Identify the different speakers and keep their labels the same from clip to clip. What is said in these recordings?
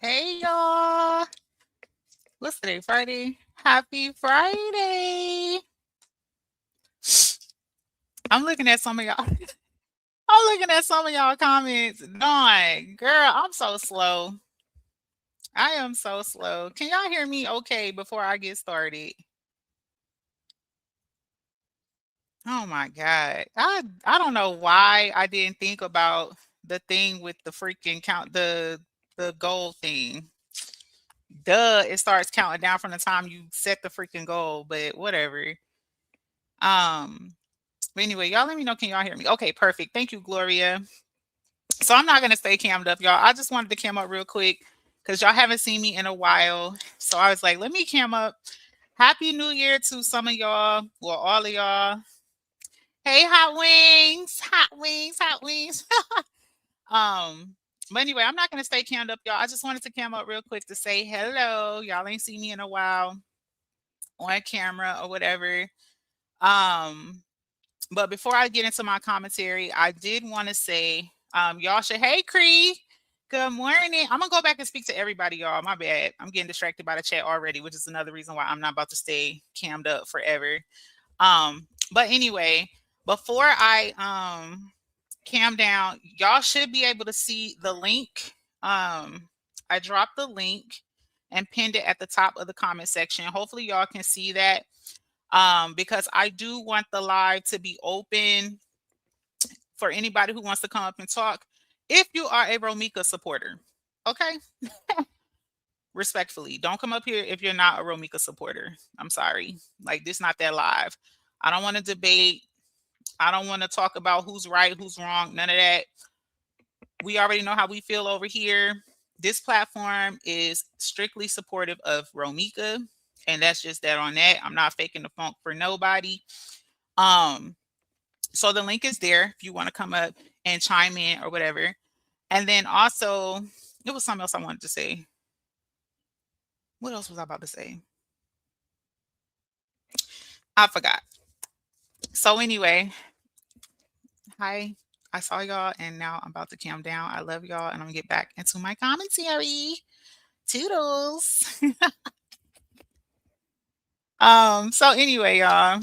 Speaker 1: Hey y'all. What's today? Friday. Happy Friday. I'm looking at some of y'all. I'm looking at some of y'all comments. Dawn, girl, I'm so slow. I am so slow. Can y'all hear me okay before I get started? Oh my God. I don't know why I didn't think about the thing with the freaking the goal thing. Duh, it starts counting down from the time you set the freaking goal, but whatever. Um But anyway, y'all let me know. Can y'all hear me? Okay, perfect. Thank you, Gloria. So I'm not gonna stay cammed up, y'all. I just wanted to cam up real quick because y'all haven't seen me in a while. So I was like, let me cam up. Happy New Year to some of y'all. Well, all of y'all. Hey, hot wings, hot wings, hot wings. um, but anyway, I'm not gonna stay cammed up, y'all. I just wanted to cam up real quick to say hello. Y'all ain't seen me in a while on camera or whatever. Um, But before I get into my commentary, I did want to say, y'all should, hey, Cree, good morning. I'm going to go back and speak to everybody, y'all. My bad. I'm getting distracted by the chat already, which is another reason why I'm not about to stay cammed up forever. But anyway, before I cam down, y'all should be able to see the link. I dropped the link and pinned it at the top of the comment section. Hopefully, y'all can see that because I do want the live to be open for anybody who wants to come up and talk. If you are a Romika supporter, okay? Respectfully, don't come up here if you're not a Romika supporter. I'm sorry. Like, this not that live. I don't want to debate. I don't want to talk about who's right, who's wrong, none of that. We already know how we feel over here. This platform is strictly supportive of Romika, and that's just that on that. I'm not faking the funk for nobody. So the link is there if you want to come up and chime in or whatever. And then also, it was something else I wanted to say. What else was I about to say? I forgot. So anyway, hi. I saw y'all and now I'm about to calm down. I love y'all and I'm gonna get back into my commentary. Toodles. So anyway, y'all.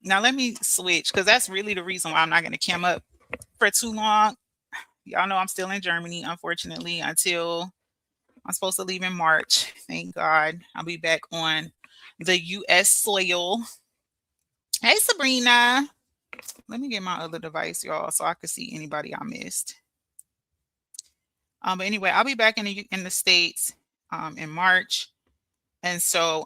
Speaker 1: Now let me switch because that's really the reason why I'm not gonna cam up for too long. Y'all know I'm still in Germany, unfortunately, until I'm supposed to leave in March. Thank God. I'll be back on the US soil. Hey, Sabrina. Let me get my other device, y'all, so I can see anybody I missed. But anyway, I'll be back in the States in March. And so,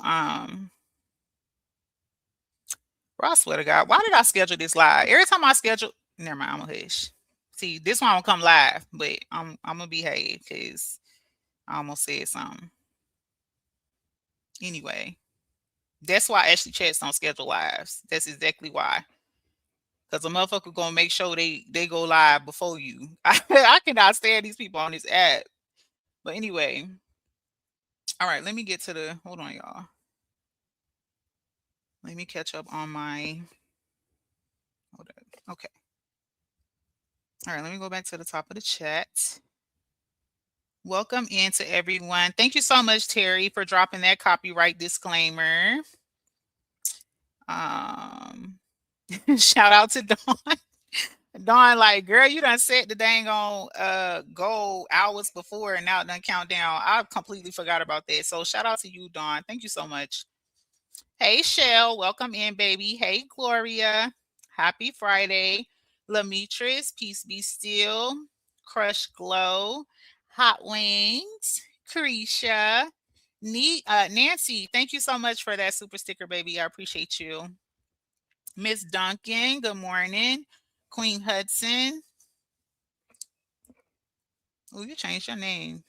Speaker 1: bro, I swear to God, why did I schedule this live? Every time I schedule, never mind, I'm gonna hush. See, this one will come live, but I'm gonna behave because I almost said something. Anyway, that's why Ashley Chats don't schedule lives. That's exactly why. Because a motherfucker gonna make sure they go live before you. I cannot stand these people on this app. But anyway, all right, let me get to the hold on, y'all. Let me catch up on my hold up. Okay. All right, let me go back to the top of the chat. Welcome in to everyone. Thank you so much, Terry, for dropping that copyright disclaimer. Shout out to Dawn. Dawn, like, girl, you done set the dang on goal hours before and now it done count down. I completely forgot about that. So shout out to you, Dawn. Thank you so much. Hey, Shell, welcome in, baby. Hey, Gloria. Happy Friday. Lamitris, peace be still. Crush Glow. Hot Wings. Carisha. Nancy, thank you so much for that super sticker, baby. I appreciate you. Miss Duncan, good morning. Queen Hudson. Oh, you changed your name.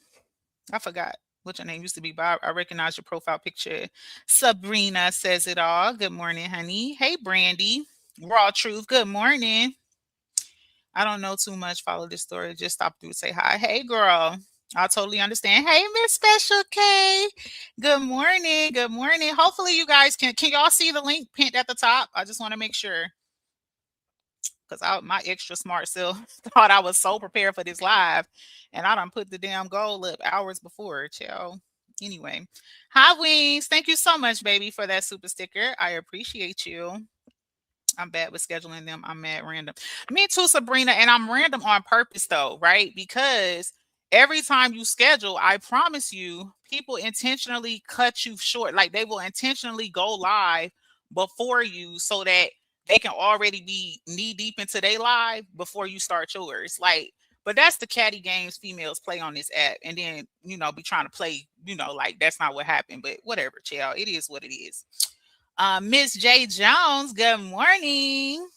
Speaker 1: I forgot what your name used to be, but I recognize your profile picture. Sabrina says it all. Good morning, honey. Hey, Brandy. Raw Truth. Good morning. I don't know too much. Follow this story. Just stop through and say hi. Hey, girl. I totally understand. Hey, Miss Special K. Good morning. Good morning. Hopefully, you guys can y'all see the link pinned at the top? I just want to make sure. because my extra smart self thought I was so prepared for this live, and I done put the damn goal up hours before, child. Anyway, hi Wings, thank you so much, baby, for that super sticker. I appreciate you. I'm bad with scheduling them. I'm mad random. Me too, Sabrina. And I'm random on purpose though, right? Because every time you schedule, I promise you, people intentionally cut you short. Like they will intentionally go live before you so that they can already be knee deep into their live before you start yours. Like, but that's the catty games females play on this app. And then, be trying to play, like that's not what happened. But whatever, child. It is what it is. Miss J. Jones, good morning.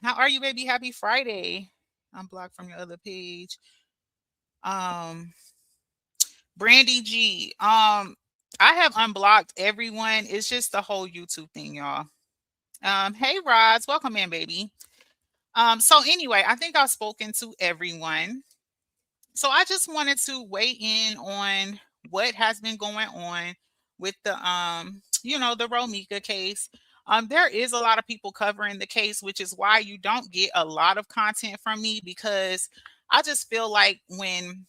Speaker 1: How are you, baby? Happy Friday. I'm blocked from your other page. Um, Brandy G. I have unblocked everyone. It's just the whole YouTube thing, y'all. Hey Roz, welcome in, baby. So anyway, I think I've spoken to everyone. So I just wanted to weigh in on what has been going on with the Romika case. There is a lot of people covering the case, which is why you don't get a lot of content from me, because I just feel like when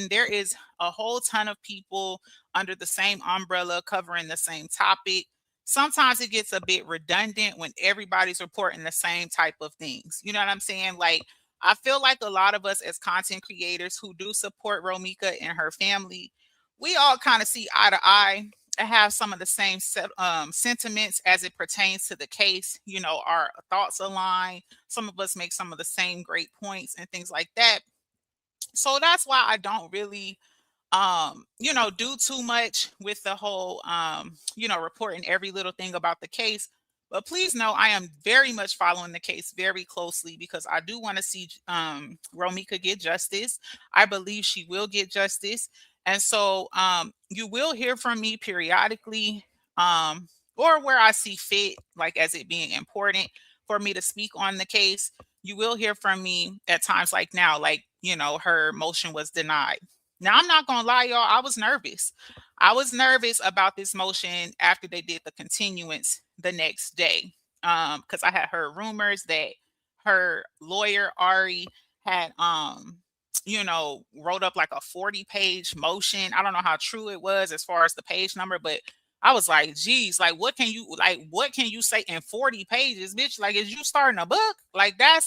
Speaker 1: there is a whole ton of people under the same umbrella covering the same topic, sometimes it gets a bit redundant when everybody's reporting the same type of things. You know what I'm saying? Like, I feel like a lot of us as content creators who do support Romika and her family, we all kind of see eye to eye and have some of the same sentiments as it pertains to the case. Our thoughts align. Some of us make some of the same great points and things like that. So that's why I don't really do too much with the whole reporting every little thing about the case. But please know I am very much following the case very closely, because I do want to see Romika get justice. I believe she will get justice. And so you will hear from me periodically, or where I see fit, like as it being important for me to speak on the case. You will hear from me at times like now, like, her motion was denied. Now, I'm not going to lie, y'all. I was nervous. I was nervous about this motion after they did the continuance the next day, because I had heard rumors that her lawyer, Ari, had, wrote up like a 40-page motion. I don't know how true it was as far as the page number, but I was like, geez, like, what can you say in 40 pages, bitch? Like, is you starting a book? Like, that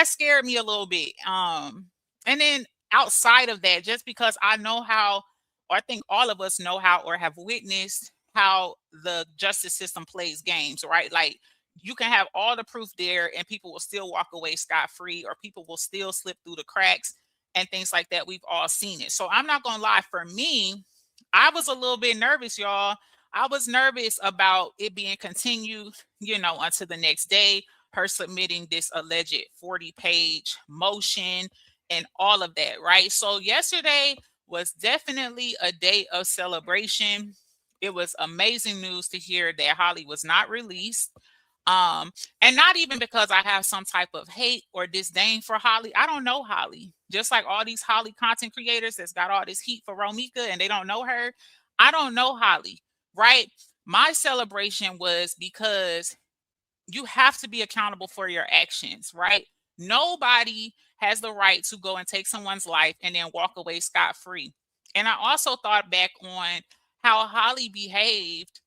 Speaker 1: scared me a little bit. And then outside of that, just because I know how, or I think all of us know how, or have witnessed how the justice system plays games, right? Like, you can have all the proof there and people will still walk away scot free, or people will still slip through the cracks and things like that. We've all seen it. So I'm not going to lie, for me, I was a little bit nervous, y'all. I was nervous about it being continued, until the next day, her submitting this alleged 40-page motion and all of that, right? So yesterday was definitely a day of celebration. It was amazing news to hear that Holly was not released. And not even because I have some type of hate or disdain for Holly. I don't know Holly. Just like all these Holly content creators that's got all this heat for Romika and they don't know her. I don't know Holly, right? My celebration was because you have to be accountable for your actions, right? Nobody has the right to go and take someone's life and then walk away scot free. And I also thought back on how Holly behaved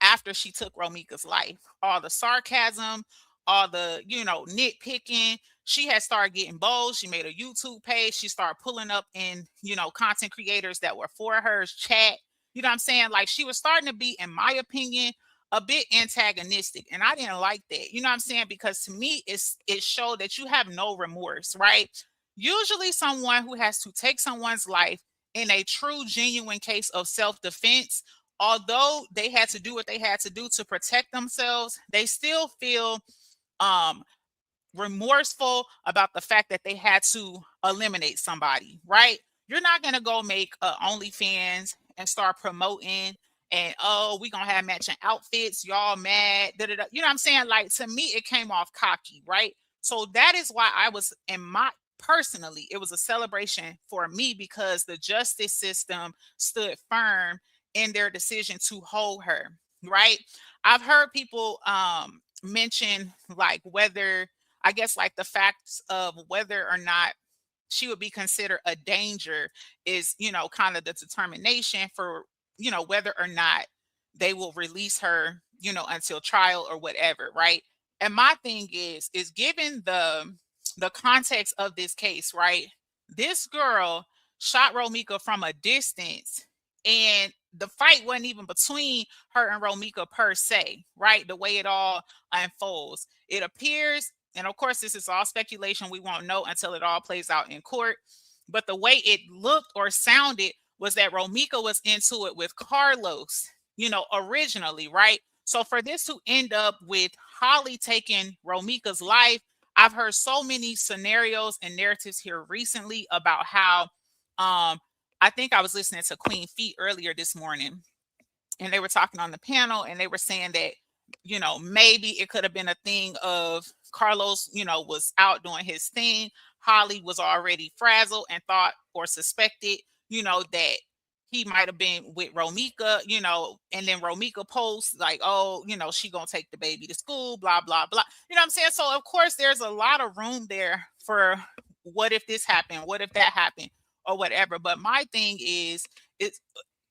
Speaker 1: after she took Romika's life. All the sarcasm, all the, nitpicking. She had started getting bold. She made a YouTube page. She started pulling up in, content creators that were for her chat. You know what I'm saying? Like, she was starting to be, in my opinion, a bit antagonistic. And I didn't like that. You know what I'm saying? Because to me, it showed that you have no remorse, right? Usually someone who has to take someone's life in a true, genuine case of self-defense, although they had to do what they had to do to protect themselves, they still feel um remorseful about the fact that they had to eliminate somebody, right? You're not gonna go make OnlyFans and start promoting and, oh, we gonna have matching outfits, y'all mad, da, da, da. You know what I'm saying? Like, to me, it came off cocky, right? So that is why I was, in my, personally, it was a celebration for me, because the justice system stood firm in their decision to hold her, right? I've heard people mention like whether, I guess, like the facts of whether or not she would be considered a danger is, kind of the determination for, whether or not they will release her, until trial or whatever, right? And my thing is given the context of this case, right? This girl shot Romika from a distance, and the fight wasn't even between her and Romika per se, right? The way it all unfolds. It appears, and of course, this is all speculation. We won't know until it all plays out in court. But the way it looked or sounded was that Romika was into it with Carlos, originally, right? So for this to end up with Holly taking Romika's life, I've heard so many scenarios and narratives here recently about how I think I was listening to Queen Feet earlier this morning, and they were talking on the panel, and they were saying that, maybe it could have been a thing of Carlos, was out doing his thing. Holly was already frazzled and thought or suspected, that he might have been with Romika, and then Romika posts like, oh, she gonna take the baby to school, blah, blah, blah. You know what I'm saying? So of course there's a lot of room there for what if this happened, what if that happened, or whatever. But my thing is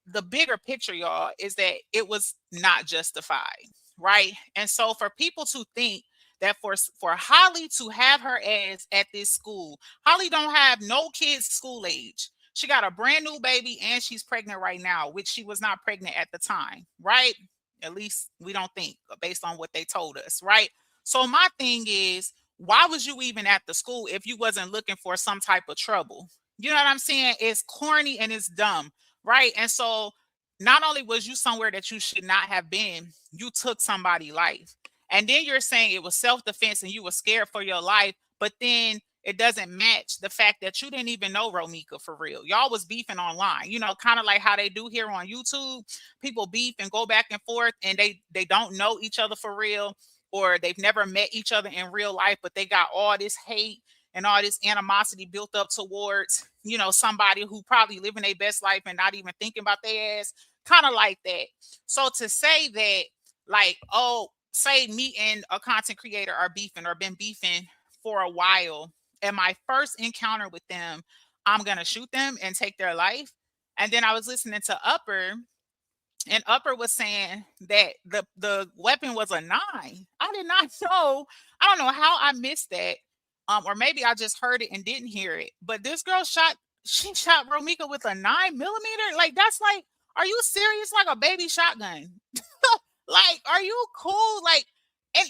Speaker 1: the bigger picture, y'all, is that it was not justified, right? And so for people to think that for Holly to have her ass at this school, Holly don't have no kids school age. She got a brand new baby and she's pregnant right now, which she was not pregnant at the time, right? At least we don't think, based on what they told us, right? So my thing is, why was you even at the school if you wasn't looking for some type of trouble? You know what I'm saying? It's corny and it's dumb, right? And so not only was you somewhere that you should not have been, you took somebody's life. And then you're saying it was self-defense and you were scared for your life, but then it doesn't match the fact that you didn't even know Romika for real. Y'all was beefing online, kind of like how they do here on YouTube. People beef and go back and forth, and they don't know each other for real, or they've never met each other in real life, but they got all this hate and all this animosity built up towards, somebody who probably living their best life and not even thinking about their ass, kind of like that. So to say that, like, oh, say me and a content creator are beefing or been beefing for a while, and my first encounter with them, I'm gonna shoot them and take their life. And then I was listening to Upper, and Upper was saying that the weapon was a 9. I did not know. I don't know how I missed that. Or maybe I just heard it and didn't hear it. But this girl she shot Romika with a 9 millimeter. Like, that's like, are you serious? Like a baby shotgun. Like, are you cool? Like,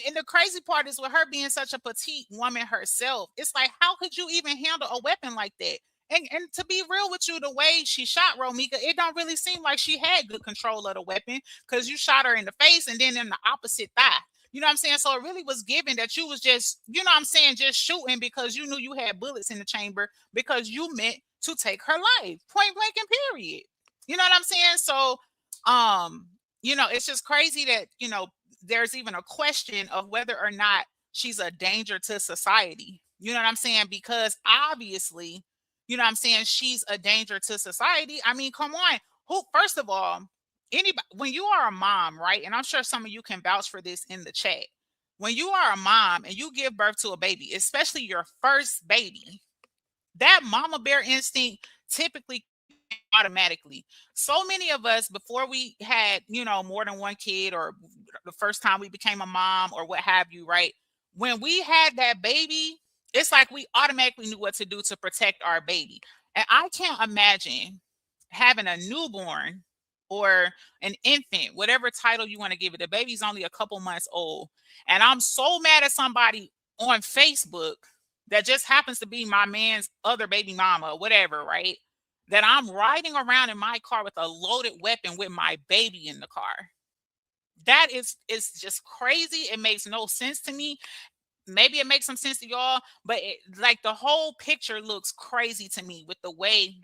Speaker 1: and the crazy part is with her being such a petite woman herself, it's like, how could you even handle a weapon like that? And to be real with you, the way she shot Romika, it don't really seem like she had good control of the weapon, because you shot her in the face and then in the opposite thigh. You know what I'm saying? So it really was given that you was just, just shooting because you knew you had bullets in the chamber, because you meant to take her life, point blank and period. You know what I'm saying? So, it's just crazy that, there's even a question of whether or not she's a danger to society. You know what I'm saying? Because obviously, she's a danger to society. I mean, come on. Who, first of all, anybody, when you are a mom, right? And I'm sure some of you can vouch for this in the chat. When you are a mom and you give birth to a baby, especially your first baby, that mama bear instinct typically automatically. So many of us, before we had, more than one kid, or the first time we became a mom or what have you, right? When we had that baby, it's like we automatically knew what to do to protect our baby. And I can't imagine having a newborn or an infant, whatever title you want to give it. The baby's only a couple months old. And I'm so mad at somebody on Facebook that just happens to be my man's other baby mama or whatever, right? That I'm riding around in my car with a loaded weapon with my baby in the car. That is just crazy. It makes no sense to me. Maybe it makes some sense to y'all, but like, the whole picture looks crazy to me with the way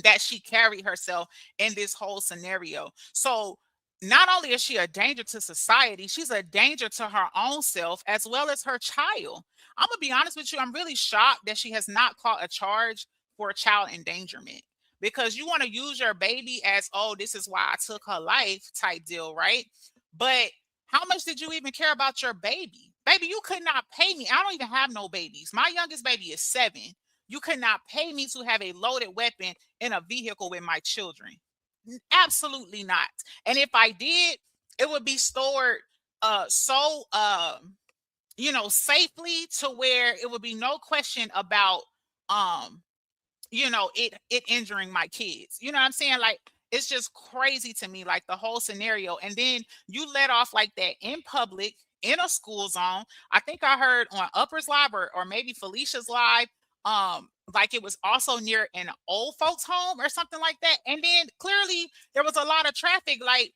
Speaker 1: that she carried herself in this whole scenario. So not only is she a danger to society, she's a danger to her own self as well as her child. I'm gonna be honest with you, I'm really shocked that she has not caught a charge for child endangerment, because you want to use your baby as, oh, this is why I took her life type deal, right? But How much did you even care about your baby? Baby, you could not pay me. I don't even have no babies. My youngest baby is 7. You could not pay me to have a loaded weapon in a vehicle with my children. Absolutely not. And if I did, it would be stored so safely to where it would be no question about um it injuring my kids. You know what I'm saying? Like, it's just crazy to me, like the whole scenario. And then you let off like that in public in a school zone. I think I heard on Upper's Live or maybe Felicia's Live, like it was also near an old folks home or something like that. And then clearly there was a lot of traffic, like,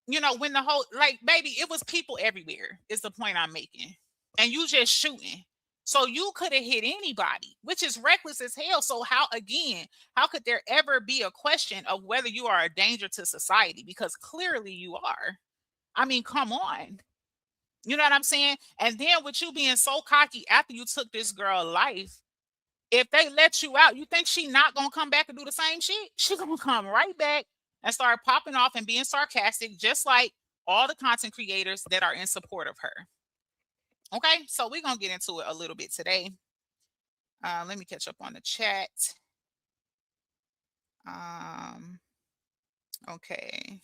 Speaker 1: when the whole, like, baby, it was people everywhere, is the point I'm making. And you just shooting. So you could have hit anybody, which is reckless as hell. So how could there ever be a question of whether you are a danger to society? Because clearly you are. I mean, come on. You know what I'm saying? And then with you being so cocky after you took this girl life, if they let you out, you think she not gonna come back and do the same shit? She gonna come right back and start popping off and being sarcastic, just like all the content creators that are in support of her. Okay, so we're gonna get into it a little bit today. Let me catch up on the chat. Okay.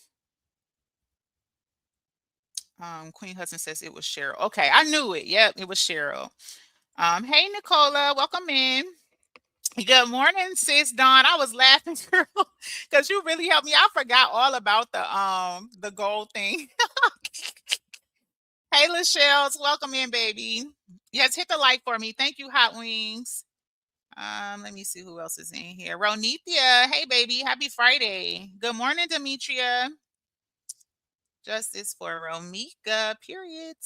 Speaker 1: Queen Hudson says it was Cheryl. Okay, I knew it. Yep, it was Cheryl. Hey Nicola, welcome in. Good morning, sis Dawn. I was laughing, girl, because you really helped me. I forgot all about the gold thing. Hey, Lachelle, welcome in, baby. Yes, hit the like for me. Thank you, Hot Wings. Let me see who else is in here. Ronithia, hey, baby, happy Friday. Good morning, Demetria. Justice for Romika, period.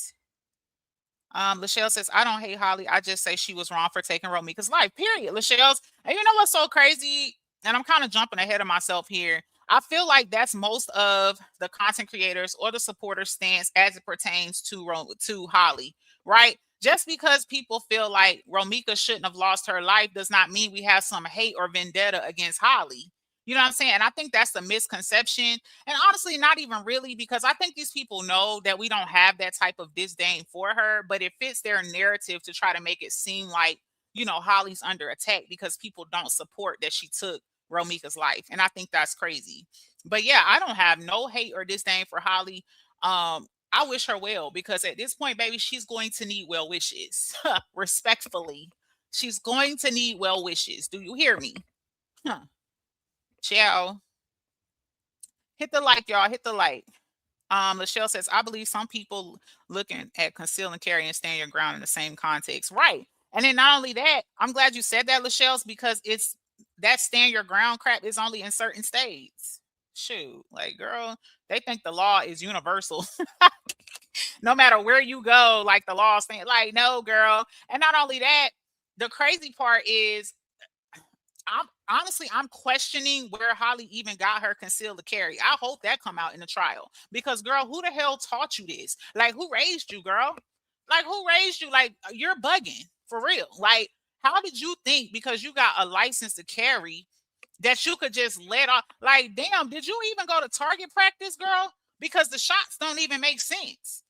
Speaker 1: Lachelle says, I don't hate Holly. I just say she was wrong for taking Romika's life, period. Lachelle's, and you know what's so crazy? And I'm kind of jumping ahead of myself here. I feel like that's most of the content creators or the supporter stance as it pertains to Holly, right? Just because people feel like Romika shouldn't have lost her life does not mean we have some hate or vendetta against Holly. You know what I'm saying? And I think that's the misconception. And honestly, not even really, because I think these people know that we don't have that type of disdain for her, but it fits their narrative to try to make it seem like, Holly's under attack because people don't support that she took Romika's life. And I think that's crazy. But yeah, I don't have no hate or disdain for Holly. I wish her well, because at this point, baby, she's going to need well wishes. Respectfully, she's going to need well wishes. Do you hear me? Huh. Ciao. Hit the like, y'all. Hit the like. Lachelle says, I believe some people looking at conceal and carry and stand your ground in the same context. Right. And then not only that, I'm glad you said that, Lachelle's, because it's that stand your ground crap is only in certain states. Shoot, like, girl, they think the law is universal. No matter where you go, like, the law stand, like, no, girl. And not only that, the crazy part is I'm questioning where Holly even got her concealed to carry. I hope that come out in the trial, because girl, who the hell taught you this? Like, who raised you, girl? Like, who raised you? Like, you're bugging for real. Like, how did you think because you got a license to carry that you could just let off? Like, damn, did you even go to target practice, girl? Because the shots don't even make sense.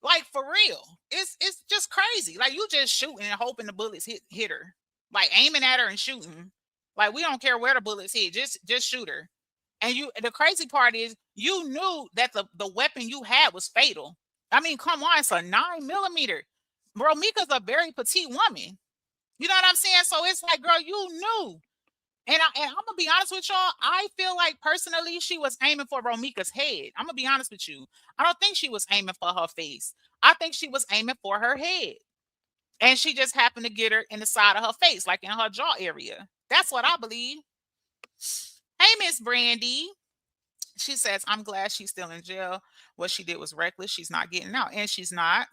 Speaker 1: Like, for real, it's just crazy. Like, you just shooting and hoping the bullets hit her, like aiming at her and shooting. Like, we don't care where the bullets hit, just shoot her. And the crazy part is you knew that the weapon you had was fatal. I mean, come on, it's a 9mm. Romika's a very petite woman. You know what I'm saying? So it's like, girl, you knew. And I'm gonna be honest with y'all. I feel like personally she was aiming for Romika's head. I'm gonna be honest with you. I don't think she was aiming for her face. I think she was aiming for her head. And she just happened to get her in the side of her face, like in her jaw area. That's what I believe. Hey, Miss Brandy. She says, I'm glad she's still in jail. What she did was reckless. She's not getting out. And she's not.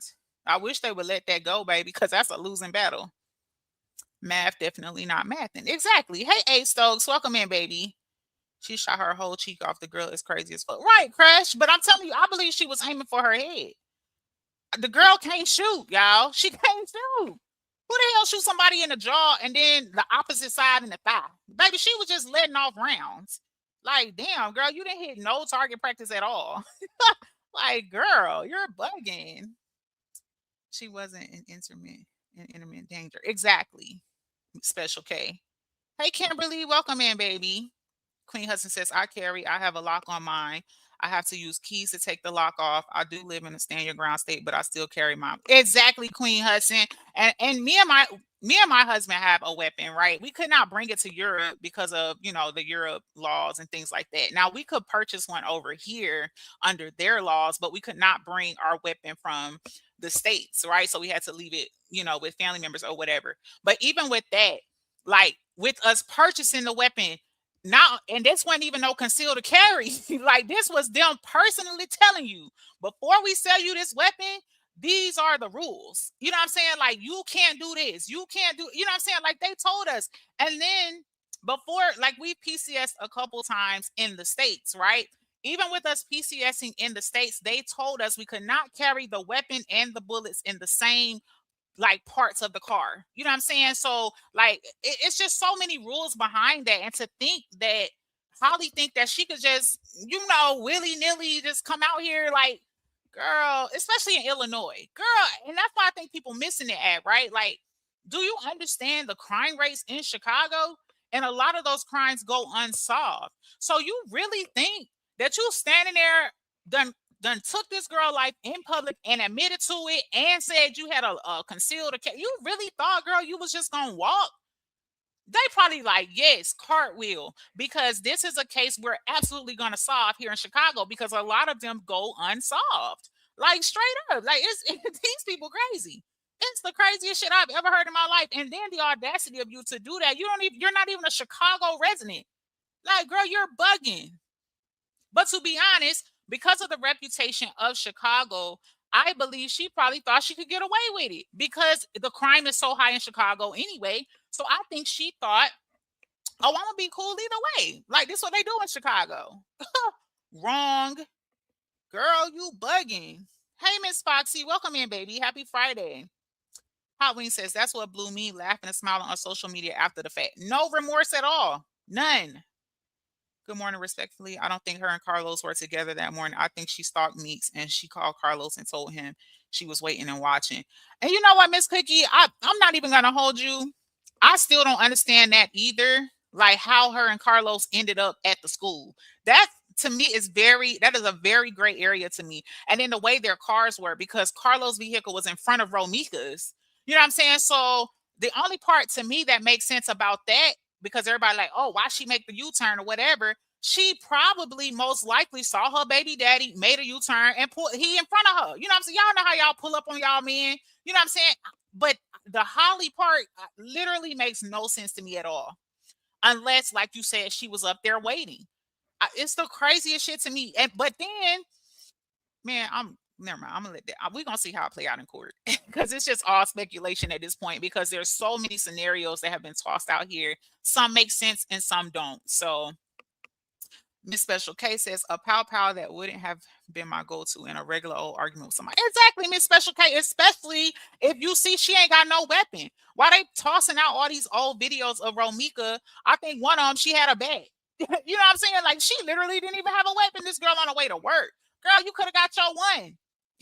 Speaker 1: I wish they would let that go, baby, because that's a losing battle. Math, definitely not mathing. Exactly. Hey, A Stokes, welcome in, baby. She shot her whole cheek off. The girl is crazy as fuck. Right, Crash. But I'm telling you, I believe she was aiming for her head. The girl can't shoot, y'all. She can't shoot. Who the hell shoot somebody in the jaw and then the opposite side in the thigh? Baby, she was just letting off rounds. Like, damn, girl, you didn't hit no target practice at all. Like, girl, you're bugging. She wasn't in intermittent danger. Exactly. Special K. Hey, Kimberly, welcome in, baby. Queen Hudson says, I carry, I have a lock on mine. I have to use keys to take the lock off. I do live in a stand your ground state, but I still carry mine. Exactly, Queen Hudson. And me and my husband have a weapon, right? We could not bring it to Europe because of, the Europe laws and things like that. Now we could purchase one over here under their laws, but we could not bring our weapon from the States, right? So we had to leave it, with family members or whatever. But even with that, like with us purchasing the weapon, now, and this wasn't even no conceal to carry. Like this was them personally telling you, before we sell you this weapon, these are the rules. You know what I'm saying? Like you can't do this. You can't do, you know what I'm saying? Like they told us. And then before, like we PCS a couple times in the States, right? Even with us PCSing in the States, they told us we could not carry the weapon and the bullets in the same like parts of the car. You know what I'm saying? So like it's just so many rules behind that. And to think that Holly think that she could just, willy-nilly just come out here like, girl, especially in Illinois. Girl, and that's why I think people missing it at, right? Like, do you understand the crime rates in Chicago? And a lot of those crimes go unsolved. So you really think that you standing there done took this girl life in public and admitted to it and said you had a concealed account. You really thought, girl, you was just gonna walk? They probably like, yes, cartwheel, because this is a case we're absolutely gonna solve here in Chicago because a lot of them go unsolved. Like straight up. Like it's these people crazy. It's the craziest shit I've ever heard in my life. And then the audacity of you to do that. You're not even a Chicago resident. Like, girl, you're bugging. But to be honest, because of the reputation of Chicago, I believe she probably thought she could get away with it because the crime is so high in Chicago anyway. So I think she thought, oh, I'm gonna be cool either way. Like this is what they do in Chicago. Wrong. Girl, you bugging. Hey, Miss Foxy, welcome in, baby. Happy Friday. Hot Wing says that's what blew me, laughing and smiling on social media after the fact. No remorse at all. None. Good morning, respectfully. I don't think her and Carlos were together that morning. I think she stalked Meeks and she called Carlos and told him she was waiting and watching. And you know what, Miss Cookie? I'm not even gonna hold you. I still don't understand that either. Like how her and Carlos ended up at the school. That to me that is a very great area to me. And then the way their cars were, because Carlos' vehicle was in front of Romika's. You know what I'm saying? So the only part to me that makes sense about that, because everybody like, oh, why she make the U-turn or whatever? She probably most likely saw her baby daddy made a U-turn and put he in front of her. You know what I'm saying? Y'all know how y'all pull up on y'all men. You know what I'm saying? But the Holly part literally makes no sense to me at all. Unless, like you said, she was up there waiting. It's the craziest shit to me. But then, man, never mind. I'm gonna let that. We're gonna see how it play out in court because it's just all speculation at this point. Because there's so many scenarios that have been tossed out here. Some make sense and some don't. So Miss Special K says a pow pow that wouldn't have been my go-to in a regular old argument with somebody. Exactly, Miss Special K, especially if you see she ain't got no weapon. Why they tossing out all these old videos of Romika? I think one of them, she had a bat. You know what I'm saying? Like she literally didn't even have a weapon. This girl on the way to work. Girl, you could have got your one.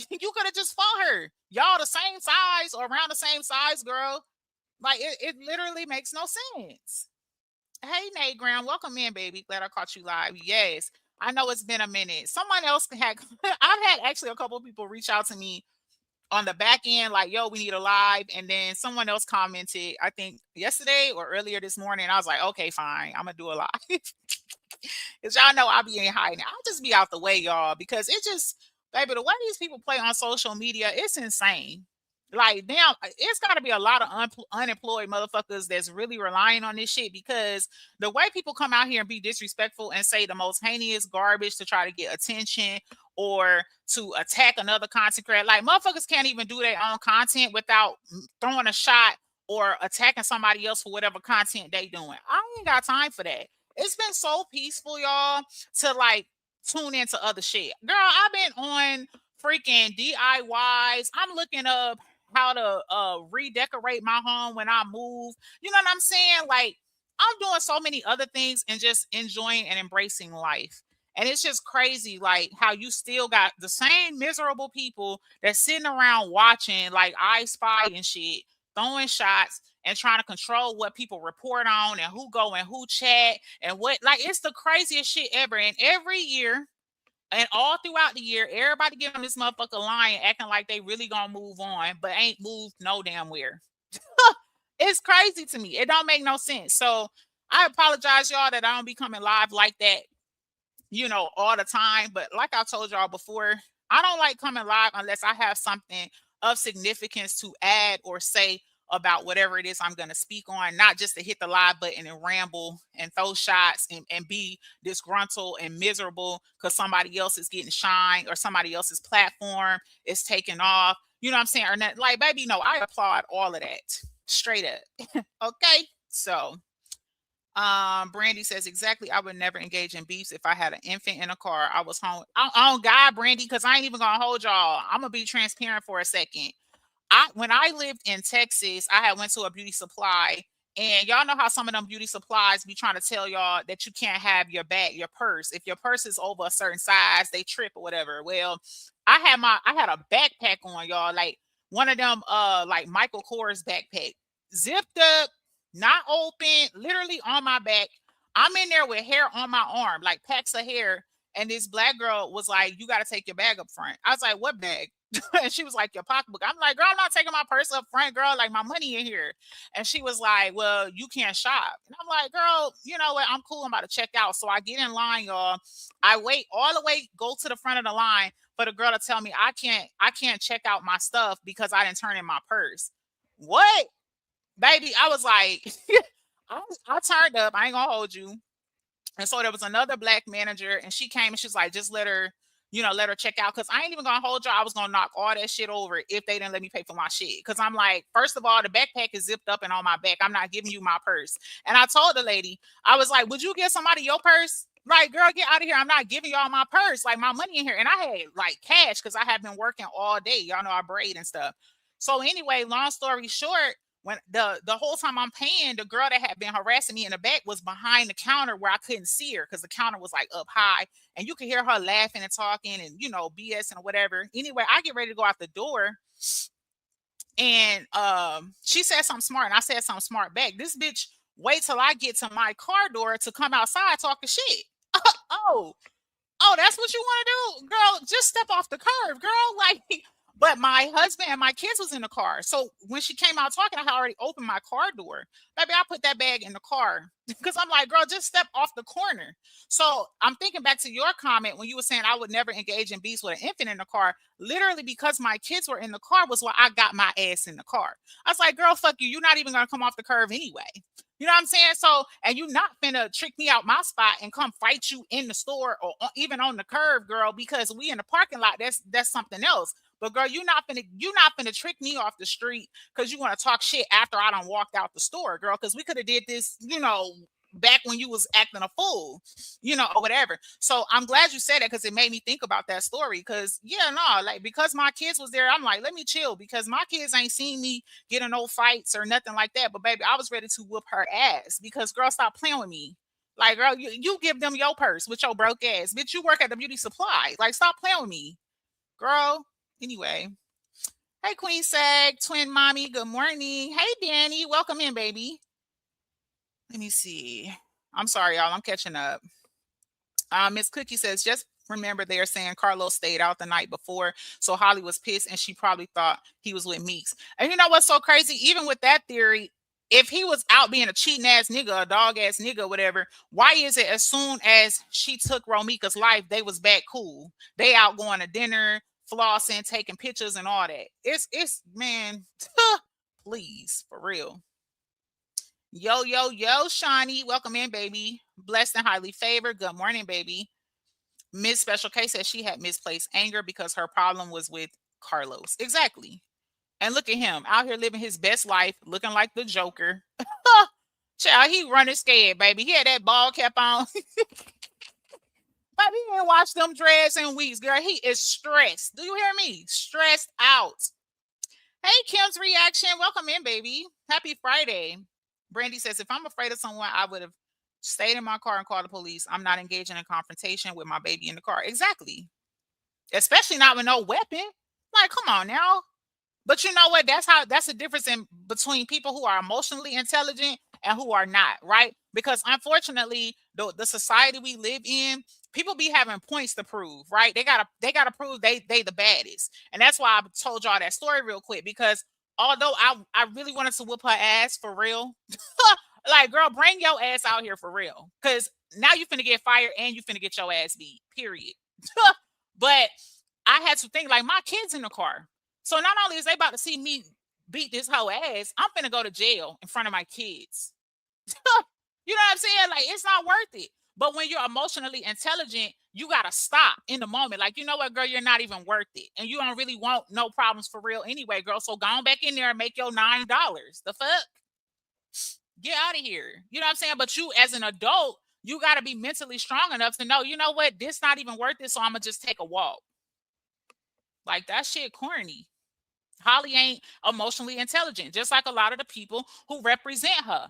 Speaker 1: You could have just fought her. Y'all the same size or around the same size, girl. Like it literally makes no sense. Hey, Nate Graham, welcome in, baby. Glad I caught you live. Yes, I know it's been a minute. Someone else had, I've had actually a couple of people reach out to me on the back end, like, yo, we need a live. And then someone else commented, I think yesterday or earlier this morning. I was like, okay, fine. I'm going to do a live. Because y'all know I'll be in hiding. I'll just be out the way, y'all, because it just, baby, the way these people play on social media, it's insane. Like, damn, it's got to be a lot of unemployed motherfuckers that's really relying on this shit, because the way people come out here and be disrespectful and say the most heinous garbage to try to get attention or to attack another content creator, like motherfuckers can't even do their own content without throwing a shot or attacking somebody else for whatever content they doing. I ain't got time for that. It's been so peaceful, y'all, to like tune into other shit. Girl, I've been on freaking DIYs. I'm looking up how to redecorate my home when I move. You know what I'm saying? Like I'm doing so many other things and just enjoying and embracing life. And it's just crazy, like how you still got the same miserable people that's sitting around watching, like I Spy and shit, throwing shots and trying to control what people report on and who go and who chat and what. Like, it's the craziest shit ever. And every year and all throughout the year, everybody giving this motherfucker lying, acting like they really gonna move on, but ain't moved no damn where. It's crazy to me. It don't make no sense. So I apologize, y'all, that I don't be coming live like that, all the time. But like I told y'all before, I don't like coming live unless I have something of significance to add or say about whatever it is I'm going to speak on, not just to hit the live button and ramble and throw shots and be disgruntled and miserable because somebody else is getting shine or somebody else's platform is taking off. You know what I'm saying? Or not, like, baby, no, I applaud all of that straight up. Okay. So Brandy says exactly. I would never engage in beefs if I had an infant in a car. I was home. Oh God, Brandy, because I ain't even gonna hold y'all. I'm gonna be transparent for a second. When I lived in Texas, I had went to a beauty supply, and y'all know how some of them beauty supplies be trying to tell y'all that you can't have your bag, your purse. If your purse is over a certain size, they trip or whatever. Well, I had a backpack on, y'all, like one of them like Michael Kors backpack, zipped up, not open, literally on my back. I'm in there with hair on my arm, like packs of hair. And this black girl was like, "You got to take your bag up front." I was like, "What bag?" And she was like, "Your pocketbook." I'm like, "Girl, I'm not taking my purse up front, girl. Like, my money in here." And she was like, "Well, you can't shop." And I'm like, "Girl, you know what? I'm cool. I'm about to check out." So I get in line, y'all. I wait all the way, go to the front of the line for the girl to tell me I can't check out my stuff because I didn't turn in my purse. What? Baby, I was like, I turned up. I ain't gonna hold you. And so there was another black manager, and she came and she's like, "Just let her check out." Cause I ain't even gonna hold you. I was gonna knock all that shit over if they didn't let me pay for my shit. Cause I'm like, first of all, the backpack is zipped up and on my back. I'm not giving you my purse. And I told the lady, I was like, "Would you give somebody your purse?" Like, "Girl, get out of here. I'm not giving y'all my purse. Like, my money in here." And I had like cash because I have been working all day. Y'all know I braid and stuff. So anyway, long story short, when the whole time I'm paying, the girl that had been harassing me in the back was behind the counter where I couldn't see her because the counter was like up high, and you could hear her laughing and talking and BS and whatever. Anyway, I get ready to go out the door, and she said something smart, and I said something smart back. This bitch wait till I get to my car door to come outside talking shit. Oh, oh, that's what you want to do, girl? Just step off the curb, girl. Like, but my husband and my kids was in the car. So when she came out talking, I had already opened my car door. Baby, I put that bag in the car because I'm like, girl, just step off the corner. So I'm thinking back to your comment when you were saying I would never engage in beefs with an infant in the car. Literally, because my kids were in the car was why I got my ass in the car. I was like, girl, fuck you. You're not even gonna come off the curve anyway. You know what I'm saying? So, and you not finna trick me out my spot and come fight you in the store or even on the curb, girl, because we in the parking lot. That's something else. But girl, you not finna trick me off the street because you want to talk shit after I done walked out the store, girl. Because we could have did this, back when you was acting a fool, or whatever. So I'm glad you said that because it made me think about that story. Because yeah, no, like because my kids was there, I'm like, let me chill because my kids ain't seen me get in no fights or nothing like that. But baby, I was ready to whoop her ass because girl, stop playing with me. Like, girl, you give them your purse with your broke ass. Bitch, you work at the beauty supply. Like, stop playing with me. Girl. Anyway. Hey, Queen Sag, twin mommy, good morning. Hey, Danny, welcome in, baby. Let me see. I'm sorry, y'all. I'm catching up. Miss Cookie says, just remember they're saying Carlos stayed out the night before. So Holly was pissed and she probably thought he was with Meeks. And you know what's so crazy? Even with that theory, if he was out being a cheating ass nigga, a dog ass nigga, whatever, why is it as soon as she took Romika's life, they was back cool? They out going to dinner, flossing, taking pictures and all that. It's man, please, for real. Yo, yo, yo, Shawnee. Welcome in, baby. Blessed and highly favored. Good morning, baby. Miss Special K says she had misplaced anger because her problem was with Carlos. Exactly. And look at him out here living his best life, looking like the Joker. Child, he running scared, baby. He had that ball cap on. But he ain't watched them dreads in weeks, girl. He is stressed. Do you hear me? Stressed out. Hey, Kim's reaction. Welcome in, baby. Happy Friday. Brandy says, if I'm afraid of someone, I would have Stayed in my car and called the police. I'm not engaging in confrontation with my baby in the car. Exactly. Especially not with no weapon. Like, come on now. But you know what? That's the difference in between people who are emotionally intelligent and who are not, right? Because unfortunately, the society we live in, people be having points to prove, right? They gotta prove they the baddest. And that's why I told y'all that story real quick, because although I really wanted to whoop her ass for real, like, girl, bring your ass out here for real. Cause now you finna get fired and you finna get your ass beat. Period. But I had to think, like, my kids in the car. So not only is they about to see me beat this whole ass, I'm finna go to jail in front of my kids. You know what I'm saying? Like, it's not worth it. But when you're emotionally intelligent, you gotta stop in the moment. Like, you know what, girl, you're not even worth it. And you don't really want no problems for real anyway, girl. So go on back in there and make your $9. The fuck? Get out of here. You know what I'm saying? But you as an adult, you gotta be mentally strong enough to know, you know what, this not even worth it. So I'm gonna just take a walk. Like, that shit corny. Holly ain't emotionally intelligent, just like a lot of the people who represent her.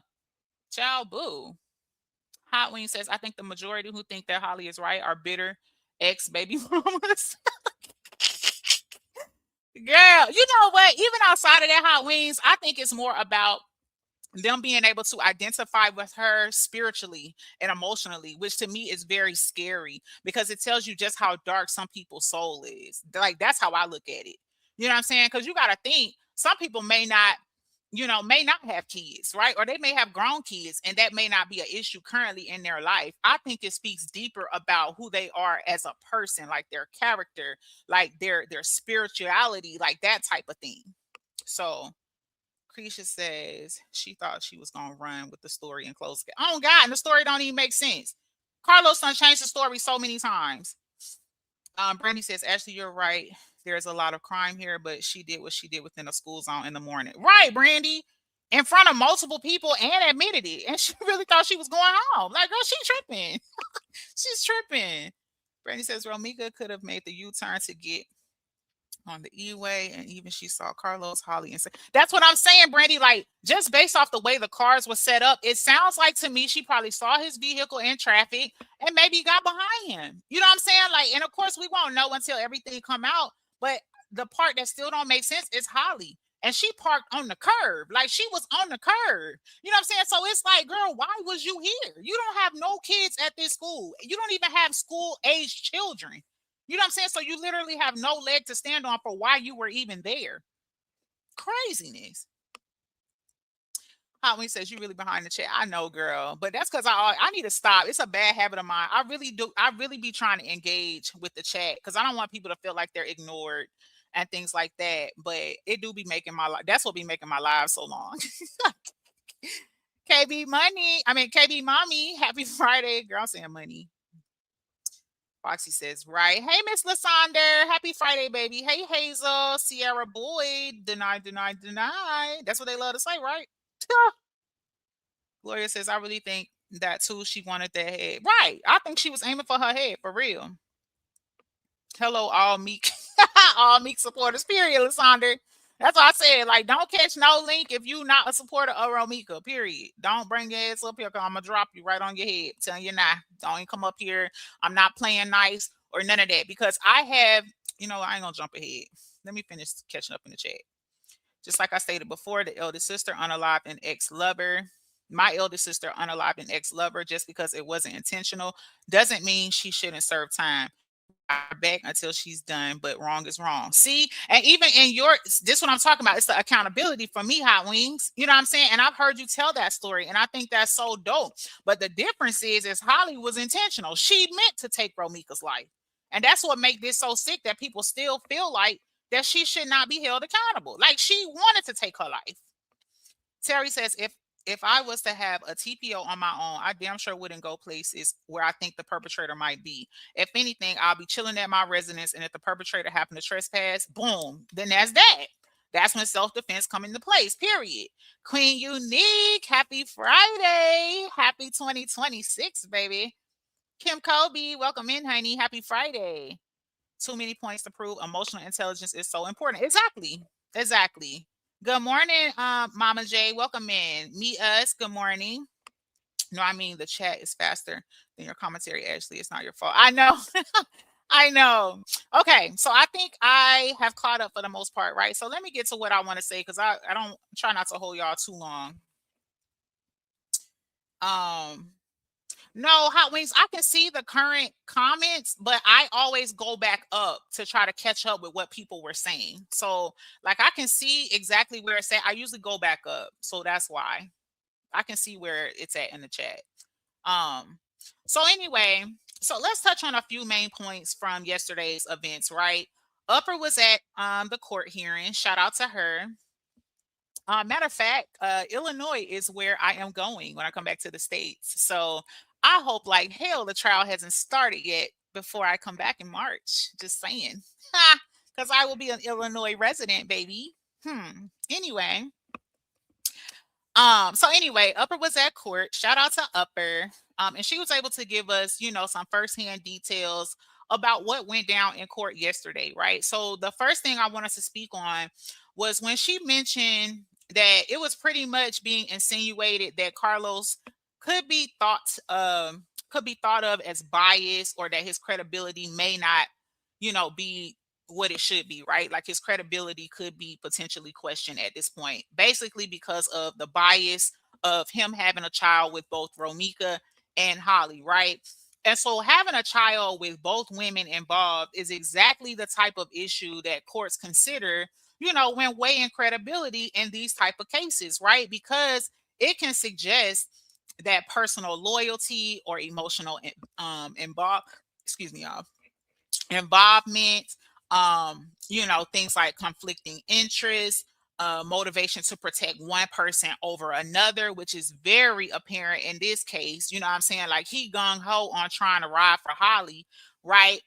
Speaker 1: Child boo. Hot Wing says, I think the majority who think that Holly is right are bitter ex baby mamas. Girl, you know what? Even outside of that, Hot Wings, I think it's more about them being able to identify with her spiritually and emotionally, which to me is very scary because it tells you just how dark some people's soul is. Like, that's how I look at it. You know what I'm saying? Because you got to think some people may not have kids, right? Or they may have grown kids, and that may not be an issue currently in their life. I think it speaks deeper about who they are as a person, like their character, like their spirituality, like that type of thing. So Cretia says she thought she was gonna run with the story and close it. Oh God, and the story don't even make sense. Carlos done changed the story so many times. Brandy says, Ashley, you're right. There's a lot of crime here, but she did what she did within a school zone in the morning. Right, Brandy. In front of multiple people and admitted it. And she really thought she was going home. Like, girl, she tripping. She's tripping. Brandy says Romika could have made the U-turn to get on the E-way, and even she saw Carlos, Holly, and that's what I'm saying, Brandy. Like, just based off the way the cars were set up, it sounds like to me she probably saw his vehicle in traffic and maybe got behind him. You know what I'm saying? Like, and of course we won't know until everything come out. But the part that still don't make sense is Holly. And she parked on the curb. Like, she was on the curb. You know what I'm saying? So it's like, girl, why was you here? You don't have no kids at this school. You don't even have school age children. You know what I'm saying? So you literally have no leg to stand on for why you were even there. Craziness. Hot Wing says you really behind the chat. I know, girl, but that's because I need to stop. It's a bad habit of mine. I really do. I really be trying to engage with the chat because I don't want people to feel like they're ignored and things like that. But it do be making my life. That's what be making my life so long. KB Mommy, happy Friday, girl. I'm saying money. Foxy says, right. Hey, Miss Lysander. Happy Friday, baby. Hey, Hazel. Sierra Boyd. Deny, deny, deny. That's what they love to say, right? Gloria says, I really think that too. She wanted that head. Right. I think she was aiming for her head, for real. Hello, all meek. All meek supporters, period, Lysander. That's what I said. Like, don't catch no link if you not a supporter of Romika, period. Don't bring your ass up here because I'm going to drop you right on your head. Telling you now. Don't even come up here. I'm not playing nice or none of that because I have, I ain't going to jump ahead. Let me finish catching up in the chat. Just like I stated before, the eldest sister unalived an ex-lover. My eldest sister unalived an ex-lover just because it wasn't intentional doesn't mean she shouldn't serve time. Back until she's done, but wrong is wrong. See, and even in this what I'm talking about, it's the accountability for me, Hot Wings. You know what I'm saying? And I've heard you tell that story, and I think that's so dope. But the difference is Holly was intentional. She meant to take Romika's life, and that's what makes this so sick that people still feel like that she should not be held accountable. Like, she wanted to take her life. Terry says, if I was to have a TPO on my own, I damn sure wouldn't go places where I think the perpetrator might be. If anything, I'll be chilling at my residence, and if the perpetrator happened to trespass, boom, then that's that. That's when self-defense come into place, period. Queen Unique, happy Friday. Happy 2026, baby. Kim Kobe, welcome in, honey. Happy Friday. Too many points to prove emotional intelligence is so important. Exactly. Good morning, Mama J. Welcome in. Meet us. Good morning. No, I mean the chat is faster than your commentary. Ashley, it's not your fault. I know. I know. Okay, so I think I have caught up for the most part, right? So let me get to what I want to say because I don't try not to hold y'all too long. Um, no, Hot Wings, I can see the current comments, but I always go back up to try to catch up with what people were saying. So, like, I can see exactly where it's at. I usually go back up. So that's why I can see where it's at in the chat. Um, so anyway, so let's touch on a few main points from yesterday's events, right? Upper was at the court hearing. Shout out to her. Matter of fact, Illinois is where I am going when I come back to the States. So I hope like hell the trial hasn't started yet before I come back in March. Just saying. Because I will be an Illinois resident, baby. Anyway. So anyway, Upper was at court. Shout out to Upper. And she was able to give us, some firsthand details about what went down in court yesterday, right? So the first thing I want us to speak on was when she mentioned that it was pretty much being insinuated that Carlos could be thought of as biased, or that his credibility may not, be what it should be, right? Like his credibility could be potentially questioned at this point, basically because of the bias of him having a child with both Romika and Holly, right? And so having a child with both women involved is exactly the type of issue that courts consider, when weighing credibility in these type of cases, right? Because it can suggest that personal loyalty or emotional excuse me, y'all, involvement, things like conflicting interests, motivation to protect one person over another, which is very apparent in this case. You know what I'm saying? Like he gung ho on trying to ride for Holly, right?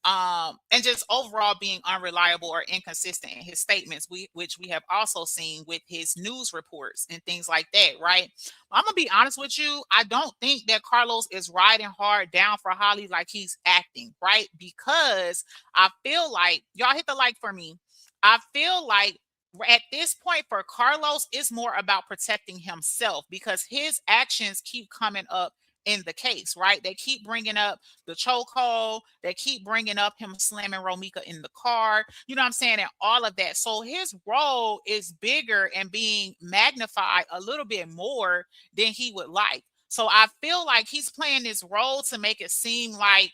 Speaker 1: And just overall being unreliable or inconsistent in his statements, which we have also seen with his news reports and things like that, right? I'm gonna be honest with you. I don't think that Carlos is riding hard down for Holly like he's acting, right? Because I feel like y'all hit the like for me. I feel like at this point for Carlos, it's more about protecting himself because his actions keep coming up in the case, right? They keep bringing up the chokehold. They keep bringing up him slamming Romika in the car. You know what I'm saying? And all of that. So his role is bigger and being magnified a little bit more than he would like. So I feel like he's playing this role to make it seem like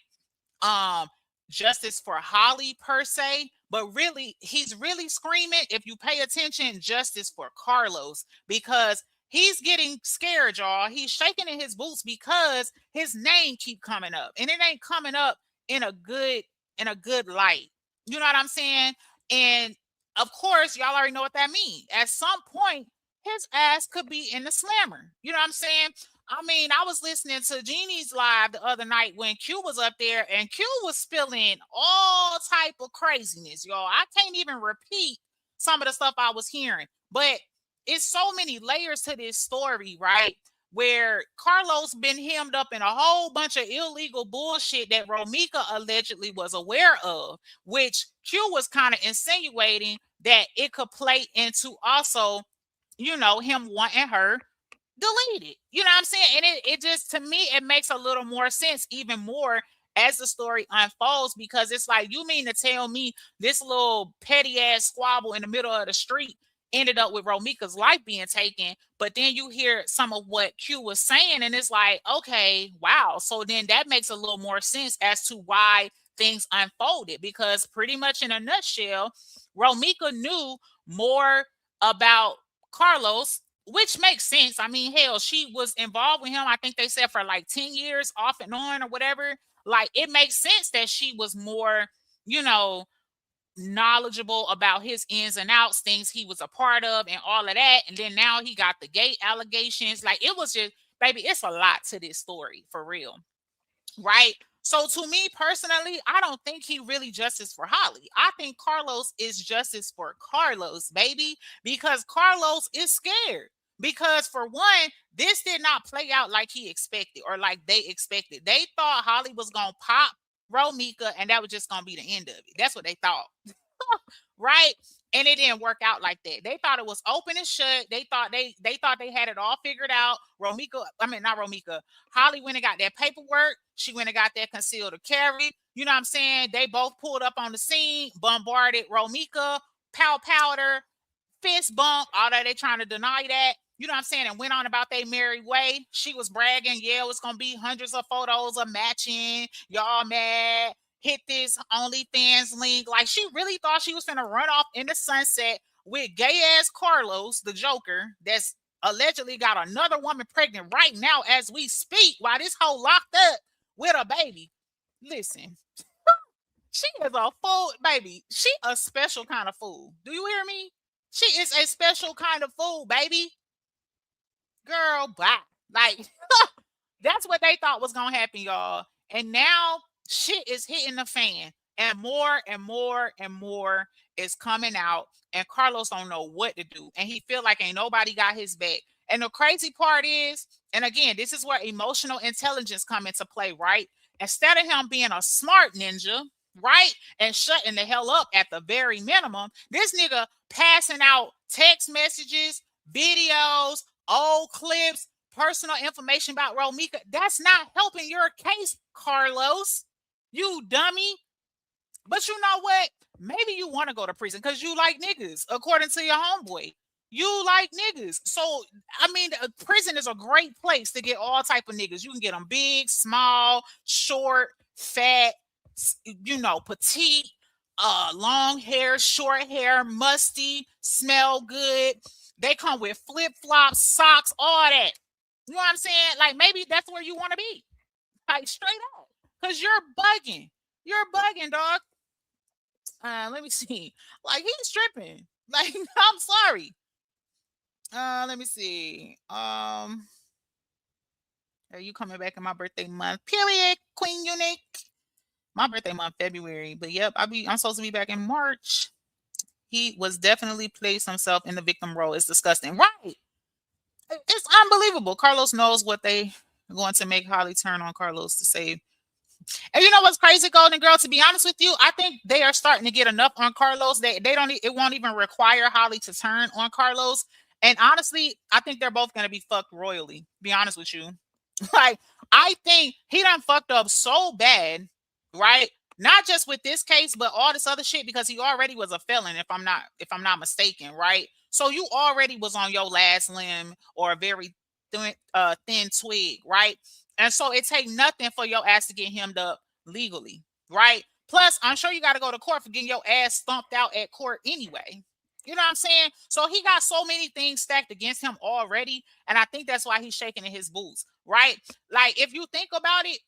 Speaker 1: um justice for Holly per se, but really he's really screaming, if you pay attention, justice for Carlos, because he's getting scared, y'all. He's shaking in his boots because his name keep coming up, and it ain't coming up in a good light. You know what I'm saying? And of course, y'all already know what that means. At some point, his ass could be in the slammer. You know what I'm saying? I mean, I was listening to Jeannie's live the other night when Q was up there, and Q was spilling all type of craziness, y'all. I can't even repeat some of the stuff I was hearing, but it's so many layers to this story, right? Where Carlos been hemmed up in a whole bunch of illegal bullshit that Romika allegedly was aware of, which Q was kind of insinuating that it could play into also, him wanting her deleted. You know what I'm saying? And it just, to me, it makes a little more sense, even more as the story unfolds, because it's like, you mean to tell me this little petty ass squabble in the middle of the street ended up with Romika's life being taken? But then you hear some of what Q was saying, and it's like, okay, wow. So then that makes a little more sense as to why things unfolded, because pretty much in a nutshell, Romika knew more about Carlos, which makes sense. I mean, hell, she was involved with him, I think they said, for like 10 years off and on or whatever. Like, it makes sense that she was more, you know, knowledgeable about his ins and outs, things he was a part of, and all of that. And then now he got the gay allegations. Like, it was just, baby, it's a lot to this story for real, right? So to me personally, I don't think he really justice for Holly. I think Carlos is justice for Carlos, baby, because Carlos is scared. Because for one, this did not play out like he expected or like they expected. They thought Holly was gonna pop Romika and that was just gonna be the end of it. That's what they thought. Right? And it didn't work out like that. They thought it was open and shut. They thought they had it all figured out. Not Romika. Holly went and got that paperwork. She went and got that concealed to carry. You know what I'm saying? They both pulled up on the scene, bombarded Romika, powder, fist bump, all that. They trying to deny that. You know what I'm saying? And went on about their merry way. She was bragging, yeah, it's gonna be hundreds of photos of matching. Y'all mad? Hit this OnlyFans link. Like she really thought she was gonna run off in the sunset with gay ass Carlos, the Joker, that's allegedly got another woman pregnant right now as we speak, while this hoe locked up with a baby. Listen, she is a fool, baby. She a special kind of fool. Do you hear me? She is a special kind of fool, baby. Girl, bye. Like that's what they thought was gonna happen, y'all. And now shit is hitting the fan, and more and more and more is coming out. And Carlos don't know what to do, and he feel like ain't nobody got his back. And the crazy part is, and again, this is where emotional intelligence come into play, right? Instead of him being a smart ninja, right, and shutting the hell up at the very minimum, this nigga passing out text messages, videos, old clips, personal information about Romika. That's not helping your case, Carlos. You dummy. But you know what? Maybe you want to go to prison because you like niggas, according to your homeboy. You like niggas. So, I mean, prison is a great place to get all type of niggas. You can get them big, small, short, fat, petite, long hair, short hair, musty, smell good. They come with flip-flops, socks, all that. You know what I'm saying? Like, maybe that's where you want to be. Like, straight up. Because you're bugging. You're bugging, dog. Let me see. Like, he's tripping. Like, I'm sorry. Let me see. Are you coming back in my birthday month? Period, Queen Unique. My birthday month, February. But yep, I'm supposed to be back in March. He was definitely placed himself in the victim role. It's disgusting. Right. It's unbelievable. Carlos knows what they are going to make Holly turn on Carlos to save. And you know what's crazy, Golden Girl? To be honest with you, I think they are starting to get enough on Carlos. They don't. It won't even require Holly to turn on Carlos. And honestly, I think they're both going to be fucked royally. Be honest with you. Like, I think he done fucked up so bad, right? Not just with this case, but all this other shit, because he already was a felon, if I'm not mistaken, right? So you already was on your last limb or a very thin twig, right? And so it take nothing for your ass to get hemmed up legally, right? Plus, I'm sure you got to go to court for getting your ass thumped out at court anyway. You know what I'm saying? So he got so many things stacked against him already, and I think that's why he's shaking in his boots, right? Like, if you think about it,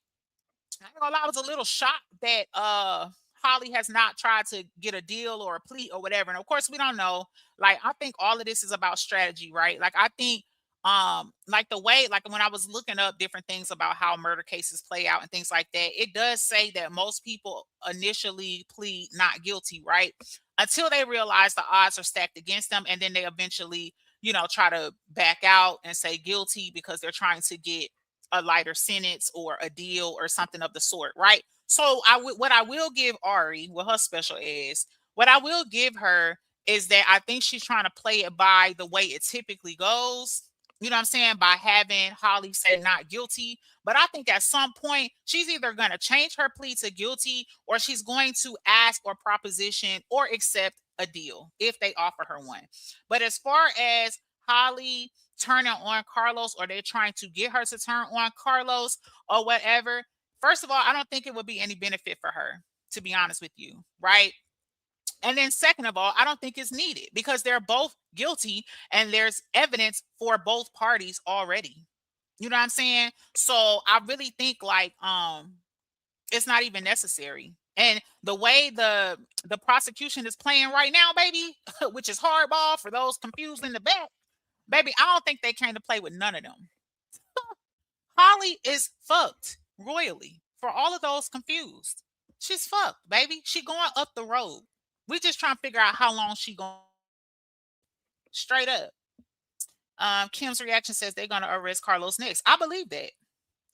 Speaker 1: I was a little shocked that Holly has not tried to get a deal or a plea or whatever. And of course, we don't know. Like, I think all of this is about strategy, right? Like, I think like the way, like when I was looking up different things about how murder cases play out and things like that, it does say that most people initially plead not guilty, right? Until they realize the odds are stacked against them, and then they eventually, try to back out and say guilty because they're trying to get a lighter sentence or a deal or something of the sort, right? So what I will give Ari with her special ass, what I will give her is that I think she's trying to play it by the way it typically goes. You know what I'm saying? By having Holly say not guilty. But I think at some point she's either going to change her plea to guilty, or she's going to ask or proposition or accept a deal if they offer her one. But as far as Holly turning on Carlos, or they're trying to get her to turn on Carlos or whatever, first of all, I don't think it would be any benefit for her, to be honest with you, right? And then second of all, I don't think it's needed because they're both guilty and there's evidence for both parties already. You know what I'm saying? So I really think like it's not even necessary. And the way the prosecution is playing right now, baby, which is hardball for those confused in the back, baby, I don't think they came to play with none of them. Holly is fucked royally for all of those confused. She's fucked, baby. She going up the road. We just trying to figure out how long she going. Straight up. Kim's reaction says they're going to arrest Carlos next. I believe that.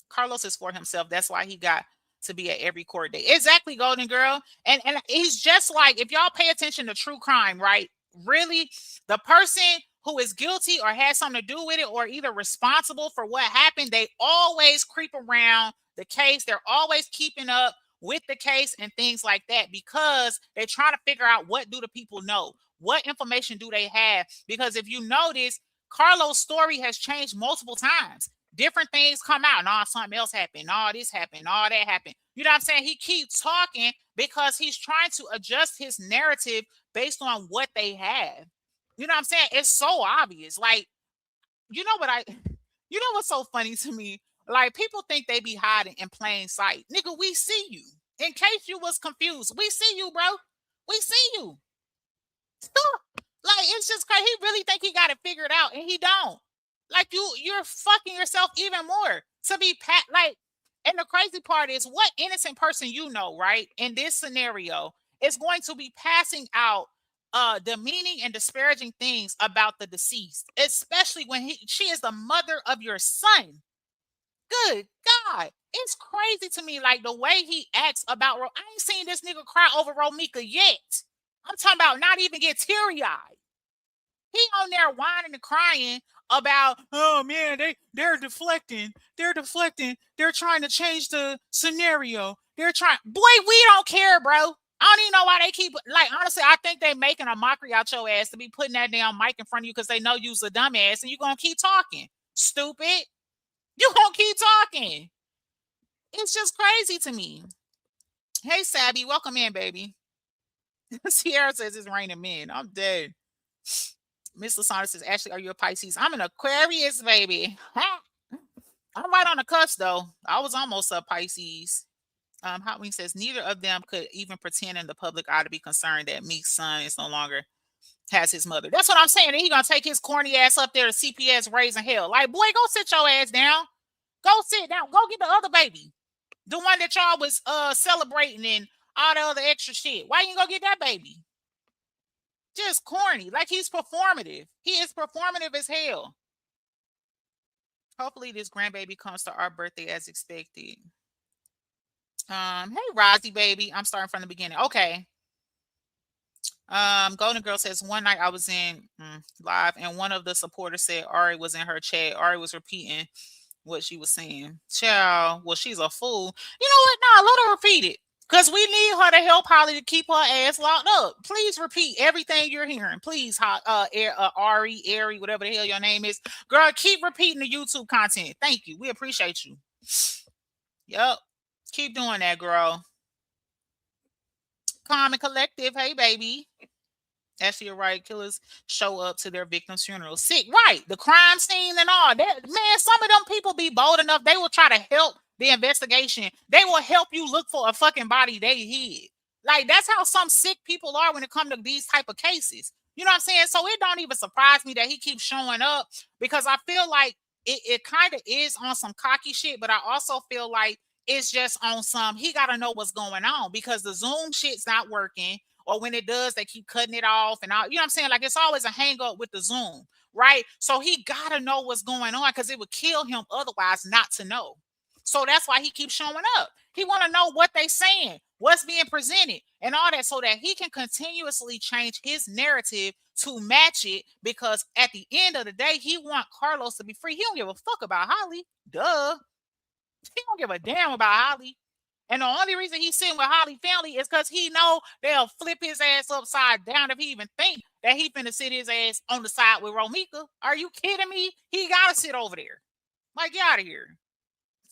Speaker 1: Carlos is for himself. That's why he got to be at every court date. Exactly, Golden Girl. And he's just like, if y'all pay attention to true crime, right? really, the person who is guilty or has something to do with it or either responsible for what happened, they always creep around the case. They're always keeping up with the case and things like that because they're trying to figure out what do the people know, what information do they have. Because if you notice, Carlos' story has changed multiple times. Different things come out. No, something else happened. No, this happened. No, that happened. You know what I'm saying? He keeps talking because he's trying to adjust his narrative based on what they have. You know what I'm saying? It's so obvious. Like, you know what you know what's so funny to me? Like, people think they be hiding in plain sight. Nigga, we see you. In case you was confused, we see you, bro. We see you. Like, it's just crazy. He really think he got it figured out, and he don't. Like, you're fucking yourself even more to be like. And the crazy part is, what innocent person you know, right? In this scenario, is going to be passing out demeaning and disparaging things about the deceased, especially when she is the mother of your son. Good God. It's crazy to me, like the way he acts about I ain't seen this nigga cry over Romika yet. I'm talking about not even get teary-eyed. He on there whining and crying about, oh man, they're deflecting. They're deflecting. They're trying to change the scenario. They're trying. Boy, we don't care, bro. I don't even know why they keep, like, honestly, I think they making a mockery out your ass to be putting that damn mic in front of you because they know you's a dumbass and you gonna keep talking. Stupid. You gonna keep talking. It's just crazy to me. Hey, Sabby, welcome in, baby. Sierra says it's raining men. I'm dead. Miss Lasana says, Ashley, are you a Pisces? I'm an Aquarius, baby. I'm right on the cusp, though. I was almost a Pisces. Hot Wing says, neither of them could even pretend in the public eye to be concerned that Meek's son is no longer has his mother. That's what I'm saying. He gonna take his corny ass up there to CPS raising hell. Like, boy, go sit your ass down. Go sit down. Go get the other baby. The one that y'all was celebrating and all the other extra shit. Why you ain't go get that baby? Just corny. Like, he's performative. He is performative as hell. Hopefully this grandbaby comes to our birthday as expected. Hey Rozzy baby. I'm starting from the beginning. Okay. Golden Girl says, one night I was in live and one of the supporters said Ari was in her chat. Ari was repeating what she was saying. Child, well, she's a fool. You know what? Nah, let her repeat it. Because we need her to help Holly to keep her ass locked up. Please repeat everything you're hearing. Please, Ari, whatever the hell your name is. Girl, keep repeating the YouTube content. Thank you. We appreciate you. Yep. Keep doing that, girl. Calm and collective. Hey, baby. Ashley, you're right. Killers show up to their victims' funerals. Sick, right? The crime scene and all that. Man, some of them people be bold enough. They will try to help the investigation. They will help you look for a fucking body they hid. Like, that's how some sick people are when it comes to these type of cases. You know what I'm saying? So it don't even surprise me that he keeps showing up because I feel like it kind of is on some cocky shit, but I also feel like it's just on some, he got to know what's going on because the Zoom shit's not working. Or when it does, they keep cutting it off and all. You know what I'm saying? Like, it's always a hang up with the Zoom, right? So he got to know what's going on because it would kill him otherwise not to know. So that's why he keeps showing up. He want to know what they saying, what's being presented, and all that so that he can continuously change his narrative to match it because at the end of the day, he want Carlos to be free. He don't give a fuck about Holly. Duh. He don't give a damn about Holly. And the only reason he's sitting with Holly family is because he know they'll flip his ass upside down if he even think that he finna sit his ass on the side with Romika. Are you kidding me? He gotta sit over there. Like, get out of here.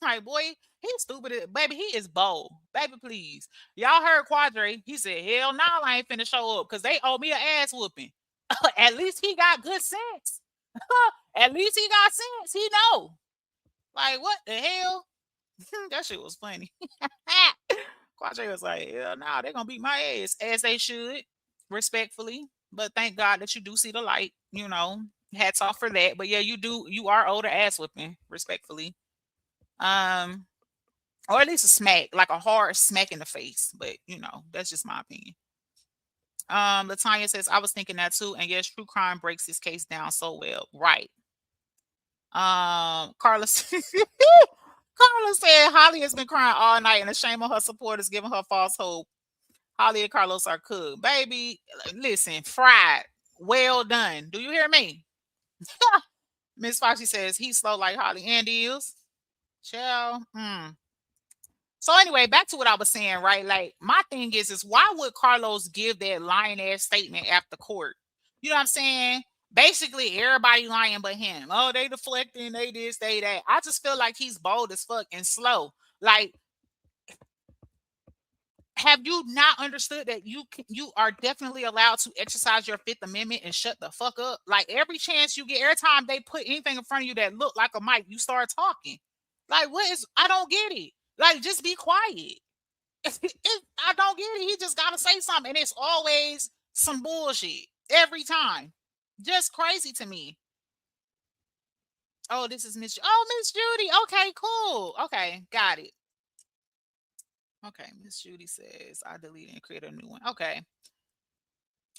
Speaker 1: Like, boy, he's stupid. Baby, he is bold. Baby, please. Y'all heard Quadre. He said, hell no, I ain't finna show up because they owe me an ass whooping. At least he got good sense. At least he got sense. He know. Like, what the hell? That shit was funny. Quadre was like, hell no, they're gonna beat my ass, as they should, respectfully. But thank God that you do see the light, you know. Hats off for that. But yeah, you are older ass whipping, respectfully. Or at least a smack, like a hard smack in the face. But you know, that's just my opinion. Latanya says, I was thinking that too. And yes, true crime breaks this case down so well. Right. Carlos Carlos said Holly has been crying all night and the shame on her supporters giving her false hope. Holly and Carlos are cooked. Baby, listen, fried. Well done. Do you hear me? Miss Foxy says he's slow like Holly and is. Shell. So anyway, back to what I was saying, right? Like my thing is why would Carlos give that lying ass statement after court? You know what I'm saying? Basically, everybody lying but him. Oh, they deflecting, they this, they that. I just feel like he's bold as fuck and slow. Like, have you not understood that you are definitely allowed to exercise your Fifth Amendment and shut the fuck up? Like every chance you get, every time they put anything in front of you that look like a mic, you start talking. Like, what is? I don't get it. Like, just be quiet. I don't get it. He just gotta say something, and it's always some bullshit every time. Just crazy to me. Oh, this is Miss. Oh, Miss Judy. Okay, cool. Okay, got it. Okay, Miss Judy says I deleted and create a new one. Okay.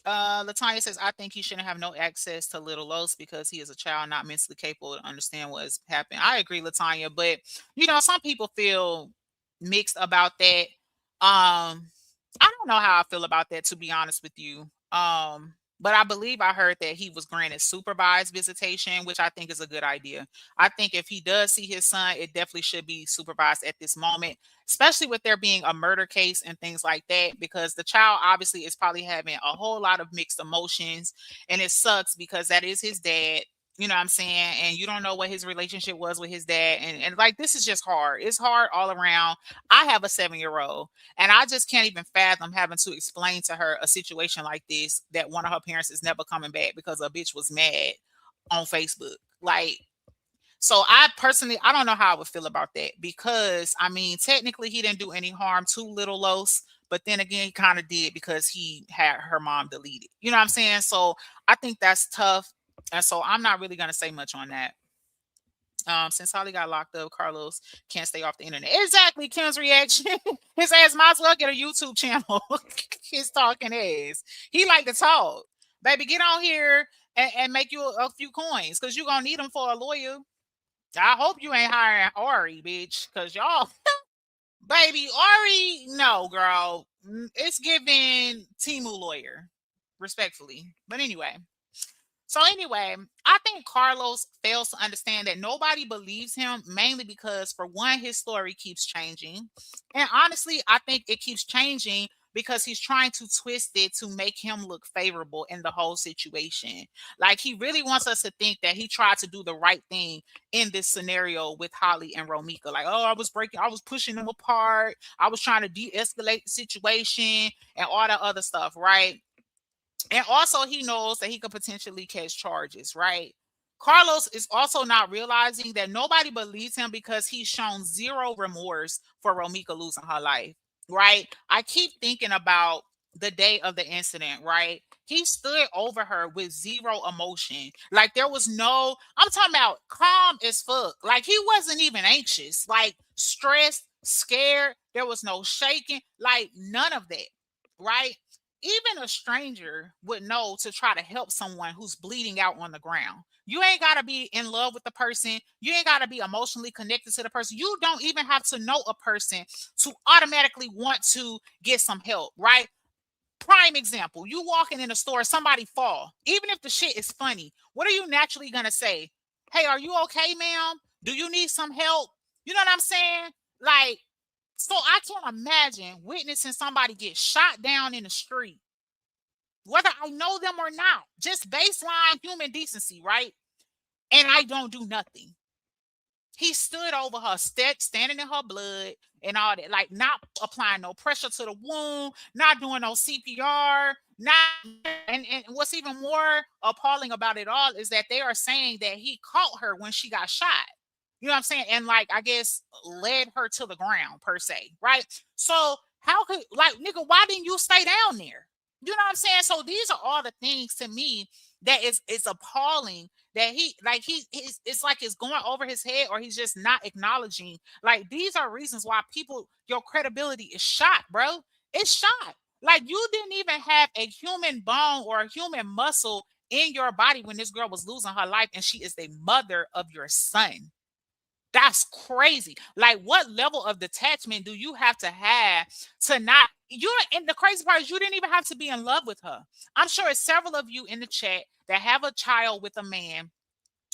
Speaker 1: Latanya says I think he shouldn't have no access to Little Los because he is a child not mentally capable to understand what has happened. I agree, Latanya, but some people feel mixed about that. I don't know how I feel about that, to be honest with you. But I believe I heard that he was granted supervised visitation, which I think is a good idea. I think if he does see his son, it definitely should be supervised at this moment, especially with there being a murder case and things like that, because the child obviously is probably having a whole lot of mixed emotions, and it sucks because that is his dad. You know what I'm saying? And you don't know what his relationship was with his dad. And like, this is just hard. It's hard all around. I have a 7-year-old, and I just can't even fathom having to explain to her a situation like this, that one of her parents is never coming back because a bitch was mad on Facebook. Like, so I personally, I don't know how I would feel about that, because I mean, technically he didn't do any harm to Little Los, but then again, he kind of did because he had her mom deleted. You know what I'm saying? So I think that's tough. And so I'm not really going to say much on that. Since Holly got locked up, Carlos can't stay off the internet. Exactly, Kim's reaction. His ass might as well get a YouTube channel. His talking ass. He like to talk. Baby, get on here and make you a few coins, because you're going to need them for a lawyer. I hope you ain't hiring Ari, bitch, because y'all, baby, Ari, no, girl. It's giving Timu lawyer, respectfully. But anyway. So anyway, I think Carlos fails to understand that nobody believes him, mainly because, for one, his story keeps changing. And honestly, I think it keeps changing because he's trying to twist it to make him look favorable in the whole situation. Like, he really wants us to think that he tried to do the right thing in this scenario with Holly and Romika. Like, oh, I was pushing them apart. I was trying to de-escalate the situation and all that other stuff, right? And also, he knows that he could potentially catch charges, right? Carlos is also not realizing that nobody believes him because he's shown zero remorse for Romika losing her life, right? I keep thinking about the day of the incident, right? He stood over her with zero emotion. Like, there was no, I'm talking about calm as fuck. Like, he wasn't even anxious, like stressed, scared. There was no shaking, like none of that, right? Even a stranger would know to try to help someone who's bleeding out on the ground. You ain't got to be in love with the person. You ain't got to be emotionally connected to the person. You don't even have to know a person to automatically want to get some help, right? Prime example, you walking in a store, somebody fall. Even if the shit is funny, what are you naturally going to say? Hey, are you okay, ma'am? Do you need some help? You know what I'm saying? Like, so I can't imagine witnessing somebody get shot down in the street, whether I know them or not. Just baseline human decency, right? And I don't do nothing. He stood over her, standing in her blood and all that, like not applying no pressure to the wound, not doing no CPR, not. And what's even more appalling about it all is that they are saying that he caught her when she got shot. You know what I'm saying? And like, I guess, led her to the ground per se, right? So how could, like, nigga, why didn't you stay down there? You know what I'm saying? So these are all the things to me that is appalling, that it's like it's going over his head, or he's just not acknowledging. Like, these are reasons why people, your credibility is shot, bro. It's shot. Like, you didn't even have a human bone or a human muscle in your body when this girl was losing her life, and she is the mother of your son. That's crazy. Like, what level of detachment do you have to not you? And the crazy part is you didn't even have to be in love with her. I'm sure it's several of you in the chat that have a child with a man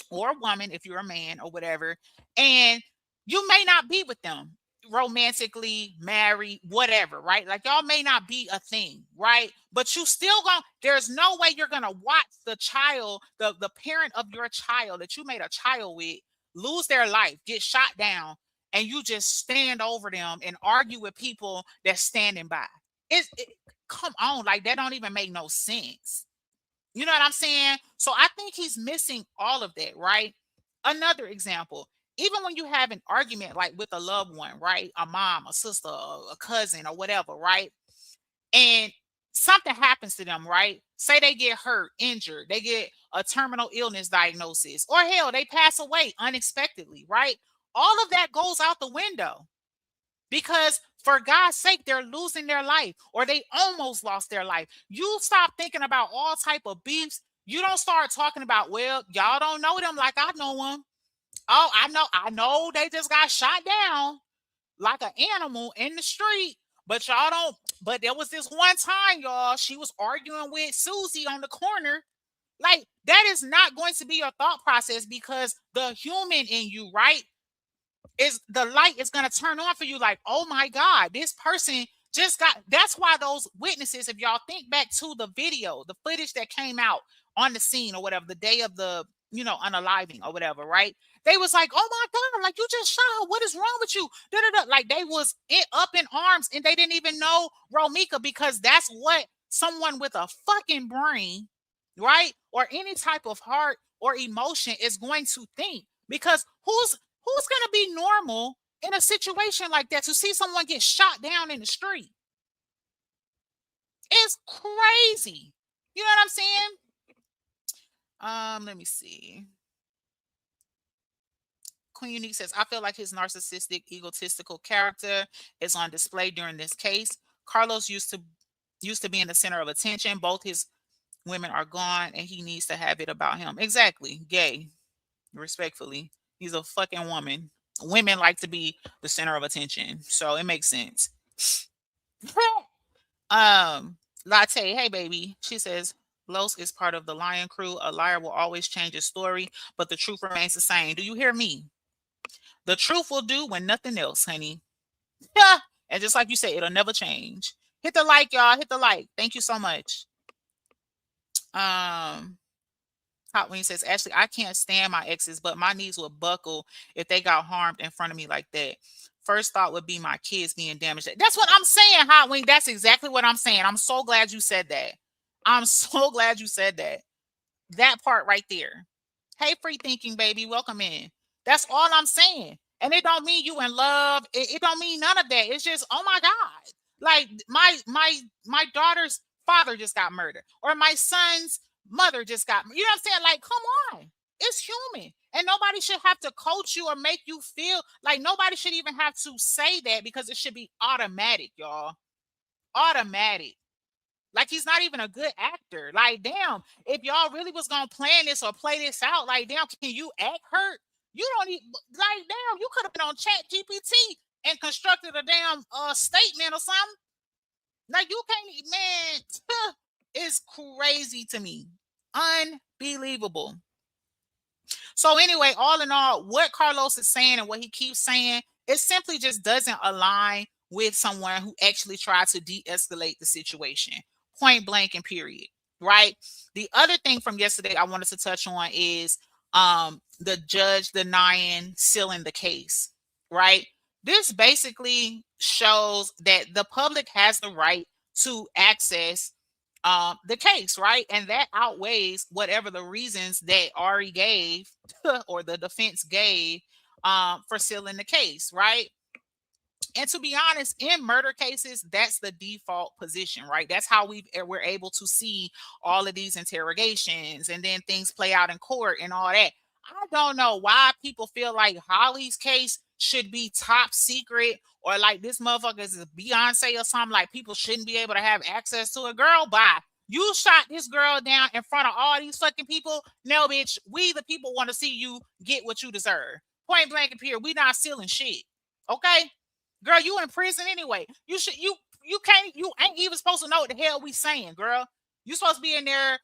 Speaker 1: or a woman, if you're a man or whatever, and you may not be with them romantically, married, whatever, right? Like, y'all may not be a thing, right? But you still gonna, there's no way you're gonna watch the child, the parent of your child that you made a child with, lose their life, get shot down, and you just stand over them and argue with people that's standing by. Come on, like, that don't even make no sense. You know what I'm saying? So I think he's missing all of that, right? Another example, even when you have an argument like with a loved one, right? A mom, a sister, a cousin, or whatever, right? And something happens to them, right? Say they get hurt, injured, they get a terminal illness diagnosis, or hell, they pass away unexpectedly, right? All of that goes out the window because for God's sake, they're losing their life or they almost lost their life. You stop thinking about all type of beefs. You don't start talking about, well, y'all don't know them like I know them. Oh, I know they just got shot down like an animal in the street, but y'all don't. But there was this one time, y'all, she was arguing with Susie on the corner. Like, that is not going to be your thought process because the human in you, right? Is the light is going to turn on for you, like, oh my God, this person just got. That's why those witnesses, if y'all think back to the video, the footage that came out on the scene or whatever, the day of the, unaliving or whatever, right? They was like, oh my God, like, you just shot her. What is wrong with you? Da-da-da. Like, they was up in arms and they didn't even know Romika, because that's what someone with a fucking brain, right? Or any type of heart or emotion is going to think. Because who's going to be normal in a situation like that to see someone get shot down in the street? It's crazy. You know what I'm saying? Let me see. Queen Unique says, I feel like his narcissistic, egotistical character is on display during this case. Carlos used to be in the center of attention. Both his women are gone and he needs to have it about him. Exactly. Gay. Respectfully. He's a fucking woman. Women like to be the center of attention. So it makes sense. Latte, hey baby. She says, Los is part of the Lion Crew. A liar will always change his story, but the truth remains the same. Do you hear me? The truth will do when nothing else, honey. Yeah. And just like you say, it'll never change. Hit the like, y'all. Hit the like. Thank you so much. Hot Wing says, Ashley, I can't stand my exes, but my knees would buckle if they got harmed in front of me like that. First thought would be my kids being damaged. That's what I'm saying, Hot Wing. That's exactly what I'm saying. I'm so glad you said that. I'm so glad you said that. That part right there. Hey, free thinking, baby. Welcome in. That's all I'm saying. And it don't mean you in love. It don't mean none of that. It's just, oh my God. Like, my daughter's father just got murdered. Or my son's mother just got, you know what I'm saying? Like, come on. It's human. And nobody should have to coach you or make you feel like, nobody should even have to say that, because it should be automatic, y'all. Automatic. Like, he's not even a good actor. Like, damn, if y'all really was gonna plan this or play this out, like, damn, can you act hurt? You don't even, like, damn, you could have been on Chat GPT and constructed a damn statement or something. Like, you can't, man. It's crazy to me. Unbelievable. So anyway, all in all, what Carlos is saying and what he keeps saying, it simply just doesn't align with someone who actually tried to de-escalate the situation. Point blank and period. Right? The other thing from yesterday I wanted to touch on is the judge denying sealing the case. Right? This basically shows that the public has the right to access the case, right? And that outweighs whatever the reasons that Ari gave or the defense gave for sealing the case, right? And to be honest, in murder cases, that's the default position, right? That's how we're able to see all of these interrogations and then things play out in court and all that. I don't know why people feel like Holly's case should be top secret, or like this motherfucker is Beyonce or something. Like, people shouldn't be able to have access to a girl. Bye. You shot this girl down in front of all these fucking people. No, bitch. We, the people, want to see you get what you deserve. Point blank and period. We not stealing shit. Okay? Girl, you in prison anyway. You can't you ain't even supposed to know what the hell we saying, girl. You supposed to be in there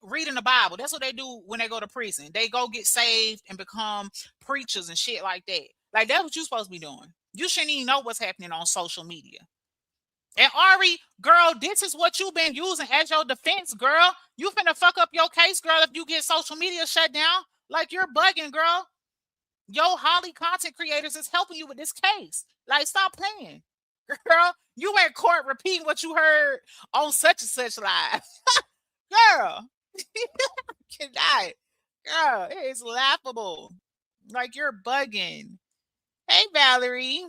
Speaker 1: reading the Bible. That's what they do when they go to prison. They go get saved and become preachers and shit like that. Like that's what you supposed to be doing. You shouldn't even know what's happening on social media. And Ari, girl, this is what you've been using as your defense, girl. You finna fuck up your case, girl, if you get social media shut down. Like you're bugging, girl. Yo, Holly content creators is helping you with this case. Like, stop playing. Girl, you in court repeating what you heard on such and such live. Girl, cannot. Girl, it is laughable. Like you're bugging. Hey, Valerie.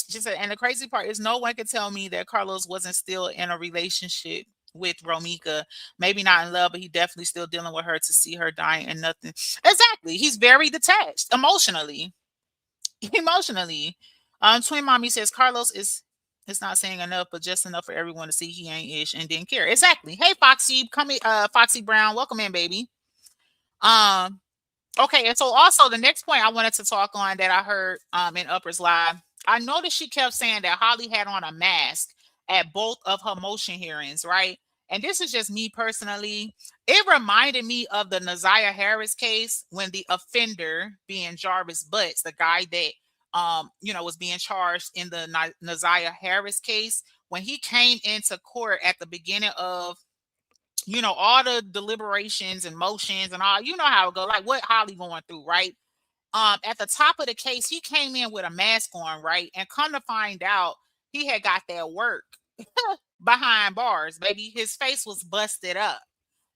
Speaker 1: She said, and the crazy part is no one could tell me that Carlos wasn't still in a relationship with Romika. Maybe not in love, but he definitely still dealing with her to see her dying and nothing. Exactly. He's very detached emotionally. Emotionally. Twin Mommy says Carlos is it's not saying enough, but just enough for everyone to see he ain't ish and didn't care. Exactly. Hey Foxy, come in, Foxy Brown, welcome in, baby. Um, okay, and so also the next point I wanted to talk on that I heard in Upper's Live, I noticed she kept saying that Holly had on a mask at both of her motion hearings, right? And this is just me personally. It reminded me of the Naziah Harris case when the offender, being Jarvis Butts, the guy that was being charged in the Naziah Harris case, when he came into court at the beginning of all the deliberations and motions and all, you know how it go, like what Holly going through, right? At the top of the case, he came in with a mask on, right? And come to find out, he had got that work behind bars, baby. His face was busted up.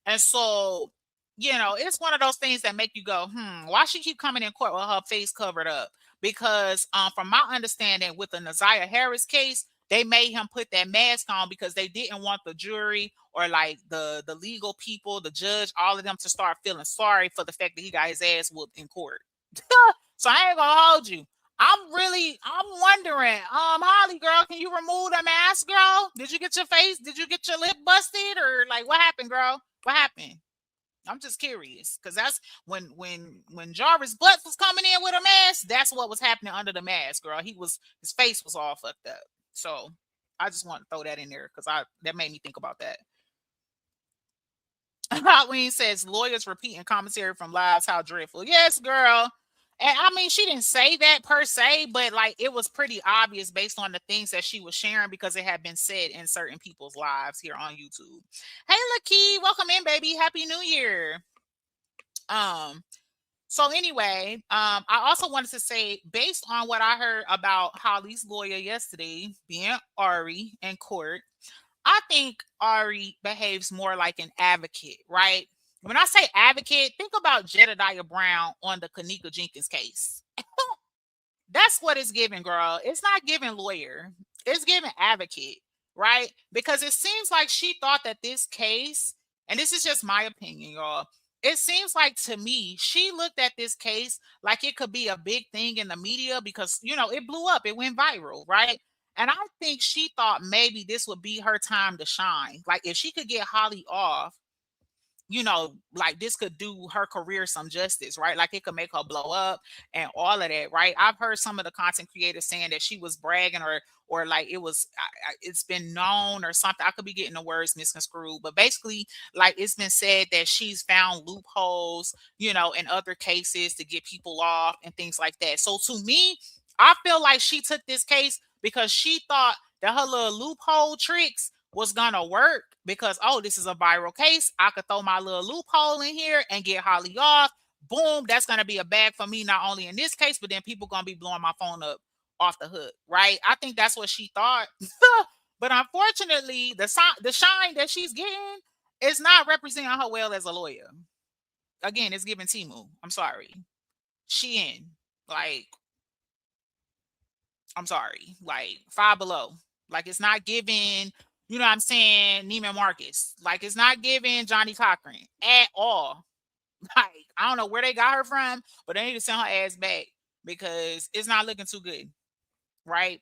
Speaker 1: And so, it's one of those things that make you go, why she keep coming in court with her face covered up? Because from my understanding with the Naziah Harris case, they made him put that mask on because they didn't want the jury or like the legal people, the judge, all of them to start feeling sorry for the fact that he got his ass whooped in court. So I ain't gonna hold you. I'm wondering, Holly girl, can you remove the mask, girl? Did you get your lip busted or like what happened, girl? What happened? I'm just curious because that's when Jarvis Butts was coming in with a mask, that's what was happening under the mask, girl. His face was all fucked up. So I just want to throw that in there because that made me think about that. Hotween says lawyers repeating commentary from lives, how dreadful. Yes, girl. And I mean, she didn't say that per se, but like it was pretty obvious based on the things that she was sharing because it had been said in certain people's lives here on YouTube. Hey, Lakeith, welcome in, baby. Happy New Year. So anyway, I also wanted to say, based on what I heard about Holly's lawyer yesterday, being Ari in court, I think Ari behaves more like an advocate, right? When I say advocate, think about Jedediah Brown on the Kenneka Jenkins case. That's what it's giving, girl. It's not giving lawyer. It's giving advocate, right? Because it seems like she thought that this case, and this is just my opinion, y'all. It seems like to me, she looked at this case like it could be a big thing in the media because, it blew up. It went viral, right? And I think she thought maybe this would be her time to shine. Like if she could get Holly off, like this could do her career some justice, right? Like it could make her blow up and all of that, right? I've heard some of the content creators saying that she was bragging or like it's been known or something. I could be getting the words misconstrued, but basically, like it's been said that she's found loopholes, in other cases to get people off and things like that. So to me, I feel like she took this case because she thought that her little loophole tricks was gonna work because this is a viral case. I could throw my little loophole in here and get Holly off. Boom, that's gonna be a bag for me, not only in this case, but then people gonna be blowing my phone up off the hook, right? I think that's what she thought. But unfortunately, the shine that she's getting is not representing her well as a lawyer. Again, it's giving Timu. I'm sorry. Shein, like, I'm sorry, like Five Below. Like it's not giving, you know what I'm saying, Neiman Marcus. Like it's not giving Johnny Cochran at all. Like I don't know where they got her from, but they need to send her ass back because it's not looking too good, right?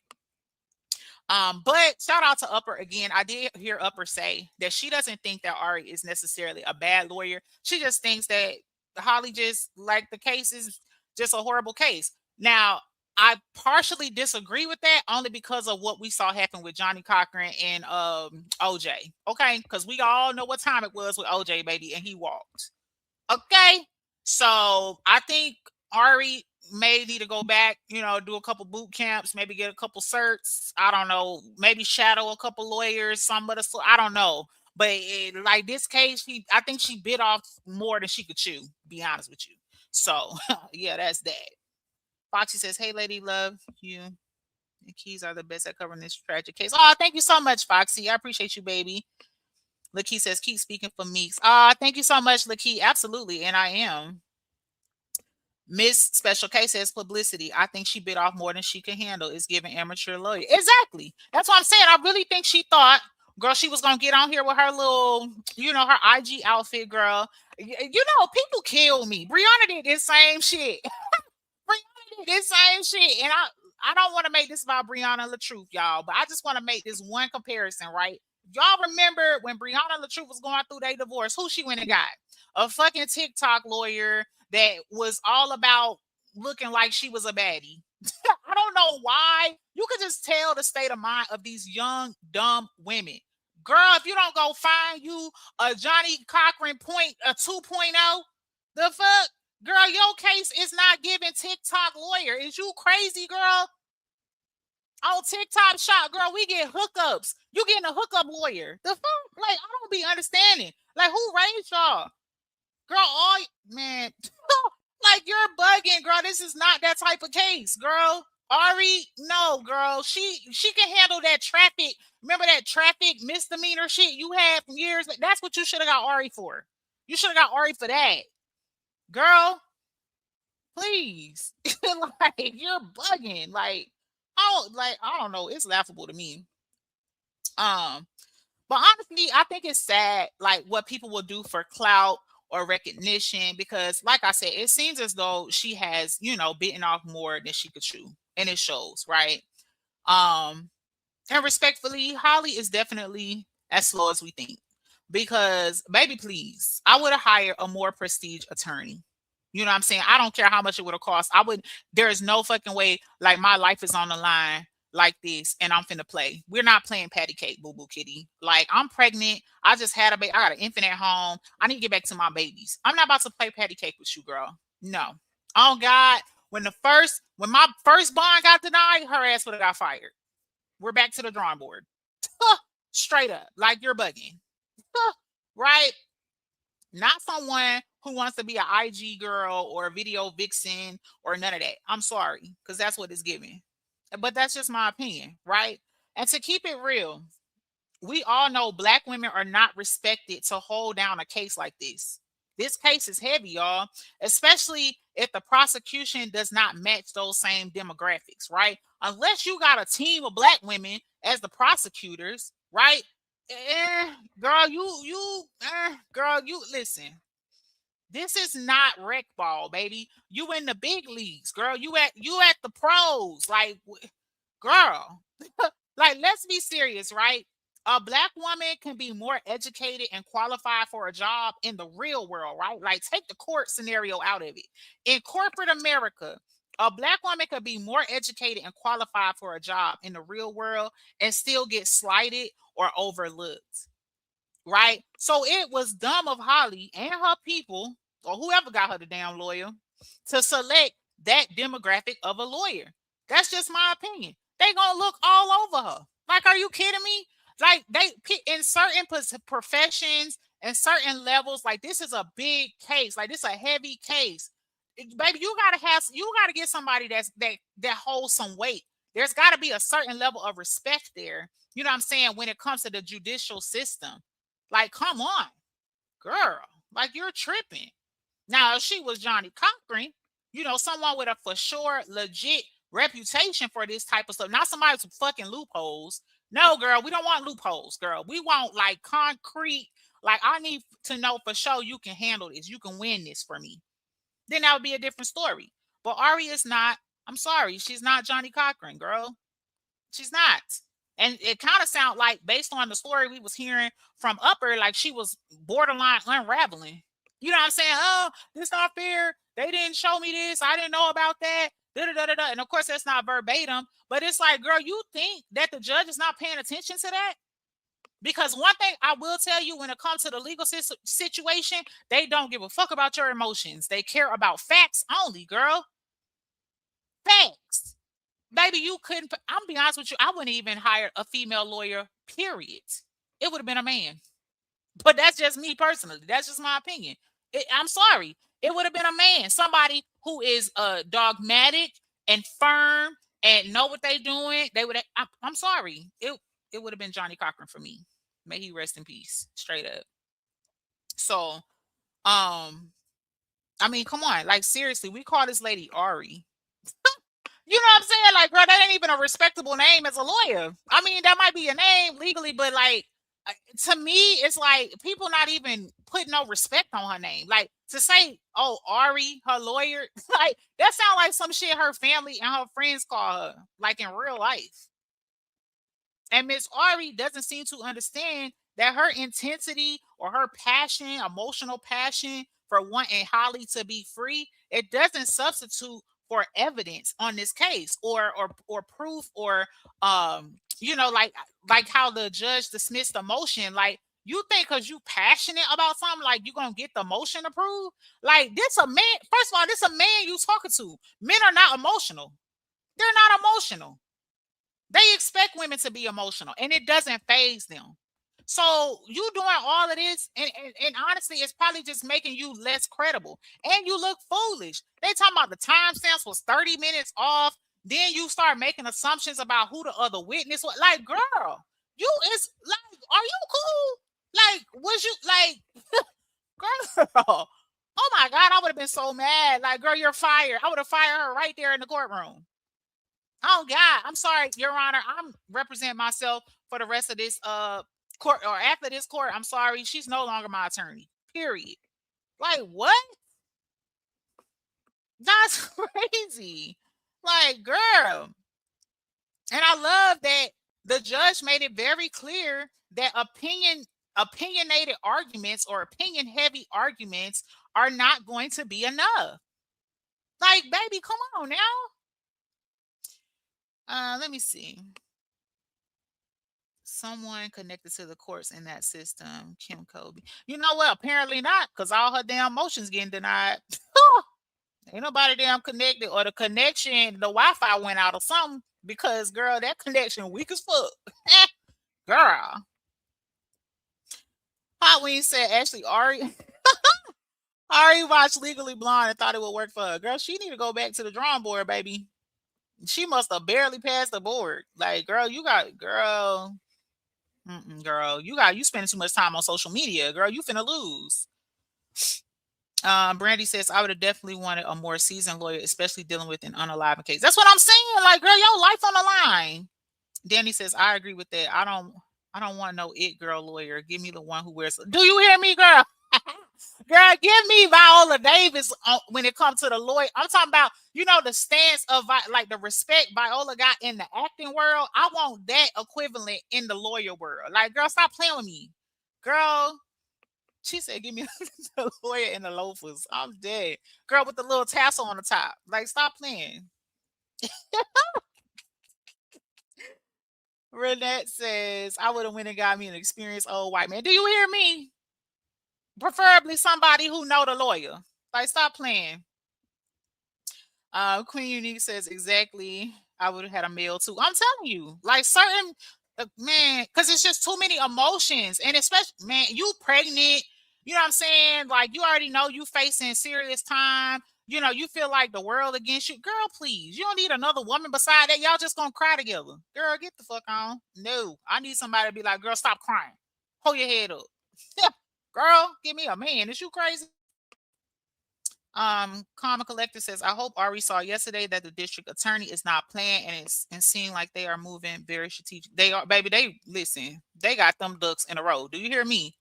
Speaker 1: But shout out to Upper again. I did hear Upper say that she doesn't think that Ari is necessarily a bad lawyer. She just thinks that Holly just like the cases, just a horrible case. Now, I partially disagree with that only because of what we saw happen with Johnny Cochran and OJ. Okay, because we all know what time it was with OJ, baby, and he walked. Okay, so I think Ari may need to go back, do a couple boot camps, maybe get a couple certs. I don't know, maybe shadow a couple lawyers, some of the, I don't know. But like this case, I think she bit off more than she could chew. Be honest with you. So yeah, that's that. Foxy says, "Hey, lady, love you. The keys are the best at covering this tragic case." Oh, thank you so much, Foxy. I appreciate you, baby. Lakey says, "Keep speaking for Meeks." Thank you so much, Lakey. Absolutely, and I am. Miss Special K says, "Publicity. I think she bit off more than she can handle. It's giving amateur lawyer." Exactly. That's what I'm saying. I really think she thought, girl, she was gonna get on here with her little, her IG outfit, girl. People kill me. Brianna did this same shit. Brianna did this same shit, and I don't want to make this about Brianna LaTruth, y'all, but I just want to make this one comparison, right? Y'all remember when Brianna LaTruth was going through their divorce, who she went and got? A fucking TikTok lawyer that was all about looking like she was a baddie. I don't know why. You could just tell the state of mind of these young, dumb women. Girl, if you don't go find you a Johnny Cochran a 2.0, the fuck? Girl, your case is not giving TikTok lawyer. Is you crazy, girl? On TikTok shop, girl, we get hookups. You getting a hookup lawyer. The fuck? Like, I don't be understanding. Like, who raised y'all? Girl, man. Like, you're bugging, girl. This is not that type of case, girl. Ari, no, girl. She can handle that traffic. Remember that traffic misdemeanor shit you had from years? That's what you should have got Ari for. You should have got Ari for that. Girl, please. Like, you're bugging. Like, I don't know. It's laughable to me. But honestly, I think it's sad, like what people will do for clout or recognition, because like I said, it seems as though she has, bitten off more than she could chew. And it shows, right? And respectfully, Holly is definitely as slow as we think. Because, baby, please, I would have hired a more prestige attorney. You know what I'm saying? I don't care how much it would have cost. There is no fucking way, like, my life is on the line like this and I'm finna play. We're not playing patty cake, boo boo kitty. Like, I'm pregnant. I just had a baby. I got an infant at home. I need to get back to my babies. I'm not about to play patty cake with you, girl. No. Oh God. When my first bond got denied, her ass would have got fired. We're back to the drawing board. Straight up. Like, you're bugging. Right? Not someone who wants to be an IG girl or a video vixen or none of that. I'm sorry, because that's what it's giving. But that's just my opinion, right? And to keep it real, we all know Black women are not respected to hold down a case like this. This case is heavy, y'all, especially if the prosecution does not match those same demographics, right? Unless you got a team of Black women as the prosecutors, right? Girl, you listen. This is not rec ball, baby. You in the big leagues, girl. You at the pros, like, girl. Like, let's be serious, right? A Black woman can be more educated and qualified for a job in the real world, right? Like, take the court scenario out of it. In corporate America, a Black woman could be more educated and qualified for a job in the real world and still get slighted or overlooked, right? So it was dumb of Holly and her people, or whoever got her the damn lawyer, to select that demographic of a lawyer. That's just my opinion. They gonna look all over her. Like, are you kidding me? Like, they in certain professions and certain levels, like, this is a big case. Like, this is a heavy case. Baby, you gotta get somebody that holds some weight. There's got to be a certain level of respect there. You know what I'm saying? When it comes to the judicial system, like, come on, girl, like, you're tripping. Now, if she was Johnny Cochran, someone with a for sure legit reputation for this type of stuff, not somebody with fucking loopholes. No, girl, we don't want loopholes, girl. We want, like, concrete. Like, I need to know for sure you can handle this. You can win this for me. Then that would be a different story. But Ari is not. I'm sorry, she's not Johnny Cochran, girl. She's not. And it kind of sounds like, based on the story we was hearing from Upper, like she was borderline unraveling. You know what I'm saying? Oh, this not fair. They didn't show me this. I didn't know about that. Da, da, da, da, da. And of course, that's not verbatim, but it's like, girl, you think that the judge is not paying attention to that? Because one thing I will tell you, when it comes to the legal situation, they don't give a fuck about your emotions. They care about facts only, girl. Facts. Baby, you couldn't. I'm be honest with you. I wouldn't even hire a female lawyer, period. It would have been a man. But that's just me personally. That's just my opinion. I'm sorry. It would have been a man, somebody who is dogmatic and firm and know what they're doing. They would. I'm sorry. It would have been Johnny Cochran for me. May he rest in peace. Straight up. So, I mean, come on. Like, seriously, we call this lady Ari. You know what I'm saying? Like, girl, that ain't even a respectable name as a lawyer. I mean, that might be a name legally, but like, to me, it's like people not even putting no respect on her name. Like, to say, oh, Ari, her lawyer, like, that sounds like some shit her family and her friends call her, like in real life. And Miss Ari doesn't seem to understand that her intensity or her passion, emotional passion for wanting Holly to be free, it doesn't substitute for evidence on this case or proof or like how the judge dismissed the motion. Like, you think because you passionate about something, like you gonna get the motion approved? Like, this a man. First of all, this a man you talking to. Men are not emotional. They're not emotional. They expect women to be emotional, and it doesn't phase them. So you doing all of this, and honestly, it's probably just making you less credible, and you look foolish. They talking about the timestamps was 30 minutes off. Then you start making assumptions about who the other witness was. Like, girl, you is like, are you cool? Like, was you like, girl? Oh my God, I would have been so mad. Like, girl, you're fired. I would have fired her right there in the courtroom. Oh God, I'm sorry, Your Honor. I'm representing myself for the rest of this court, or after this court. I'm sorry, she's no longer my attorney. Period. Like, what? That's crazy. Like, girl. And I love that the judge made it very clear that opinionated arguments or opinion heavy arguments are not going to be enough. Like, baby, come on now. Let me see. Someone connected to the courts in that system, Kim Kobe. You know what? Apparently not, because all her damn motions getting denied. Ain't nobody damn connected, or the connection, the Wi-Fi went out or something. Because, girl, that connection weak as fuck. Girl. Hot Wings said, actually, Ari watched Legally Blonde and thought it would work for her. Girl, she need to go back to the drawing board, baby. She must have barely passed the board. Like, girl, girl, you spending too much time on social media. Girl, you finna lose. Brandy says, I would have definitely wanted a more seasoned lawyer, especially dealing with an unalive case. That's what I'm saying. Like, girl, your life on the line. Danny says, I agree with that. I don't want no it girl lawyer. Give me the one who wears. Do you hear me, girl? Girl, give me Viola Davis when it comes to the lawyer. I'm talking about, the stance of like the respect Viola got in the acting world. I want that equivalent in the lawyer world. Like, girl, stop playing with me. Girl, she said, give me the lawyer in the loafers. I'm dead. Girl with the little tassel on the top. Like, stop playing. Renette says, I would have went and got me an experienced old white man. Do you hear me? Preferably somebody who know the lawyer. Like, stop playing. Queen Unique says, exactly. I would have had a male too. I'm telling you, like, certain man, because it's just too many emotions, and especially, man, you pregnant. You know what I'm saying? Like, you already know you facing serious time. You feel like the world against you. Girl, please. You don't need another woman beside that. Y'all just gonna cry together. Girl, get the fuck on. No, I need somebody to be like, girl, stop crying. Hold your head up. Girl, give me a man. Is you crazy? Karma Collector says, I hope Ari saw yesterday that the district attorney is not playing, and seeing like they are moving very strategic. They are, baby. They listen. They got them ducks in a row. Do you hear me?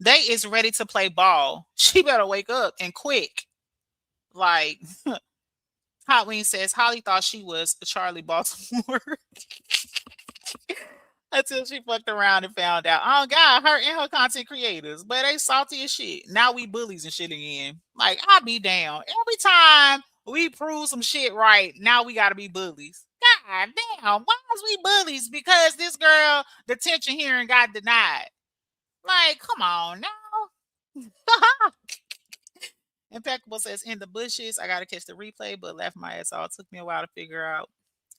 Speaker 1: They is ready to play ball. She better wake up and quick. Like, Hot Wing says, Holly thought she was Charlie Baltimore. Until she fucked around and found out. Oh God, her and her content creators, but they salty as shit. Now we bullies and shit again. Like I be down every time we prove some shit right. Now we gotta be bullies. God damn, why is we bullies? Because this girl detention hearing got denied. Like, come on now. Impeccable says in the bushes. I gotta catch the replay, but left my ass off. Took me a while to figure out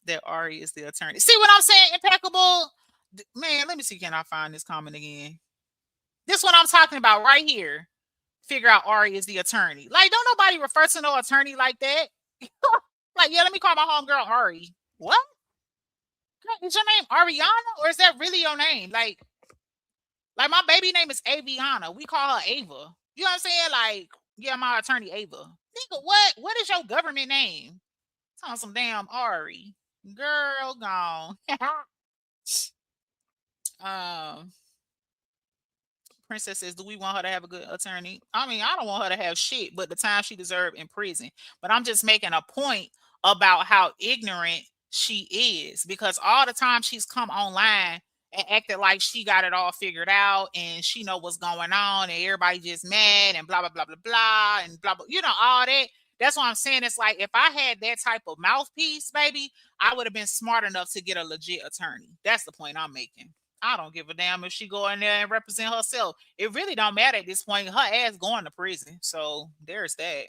Speaker 1: that Ari is the attorney. See what I'm saying? Impeccable. Man, let me see. Can I find this comment again? This one I'm talking about right here. Figure out Ari is the attorney. Like, don't nobody refer to no attorney like that. Like, yeah, let me call my homegirl Ari. What? Is your name Ariana? Or is that really your name? Like my baby name is Aviana. We call her Ava. You know what I'm saying? Like, yeah, my attorney Ava. Nigga, what? What is your government name? Talking some damn Ari. Girl gone. um Princess says, do we want her to have a good attorney? I mean, I don't want her to have shit, but the time she deserved in prison. But I'm just making a point about how ignorant she is because all the time she's come online and acted like she got it all figured out and she know what's going on and everybody just mad and blah blah blah blah blah and blah blah. You know all that. That's what I'm saying. It's like if I had that type of mouthpiece, baby, I would have been smart enough to get a legit attorney. That's the point I'm making. I don't give a damn if she go in there and represent herself. It really don't matter at this point. Her ass going to prison. So there's that.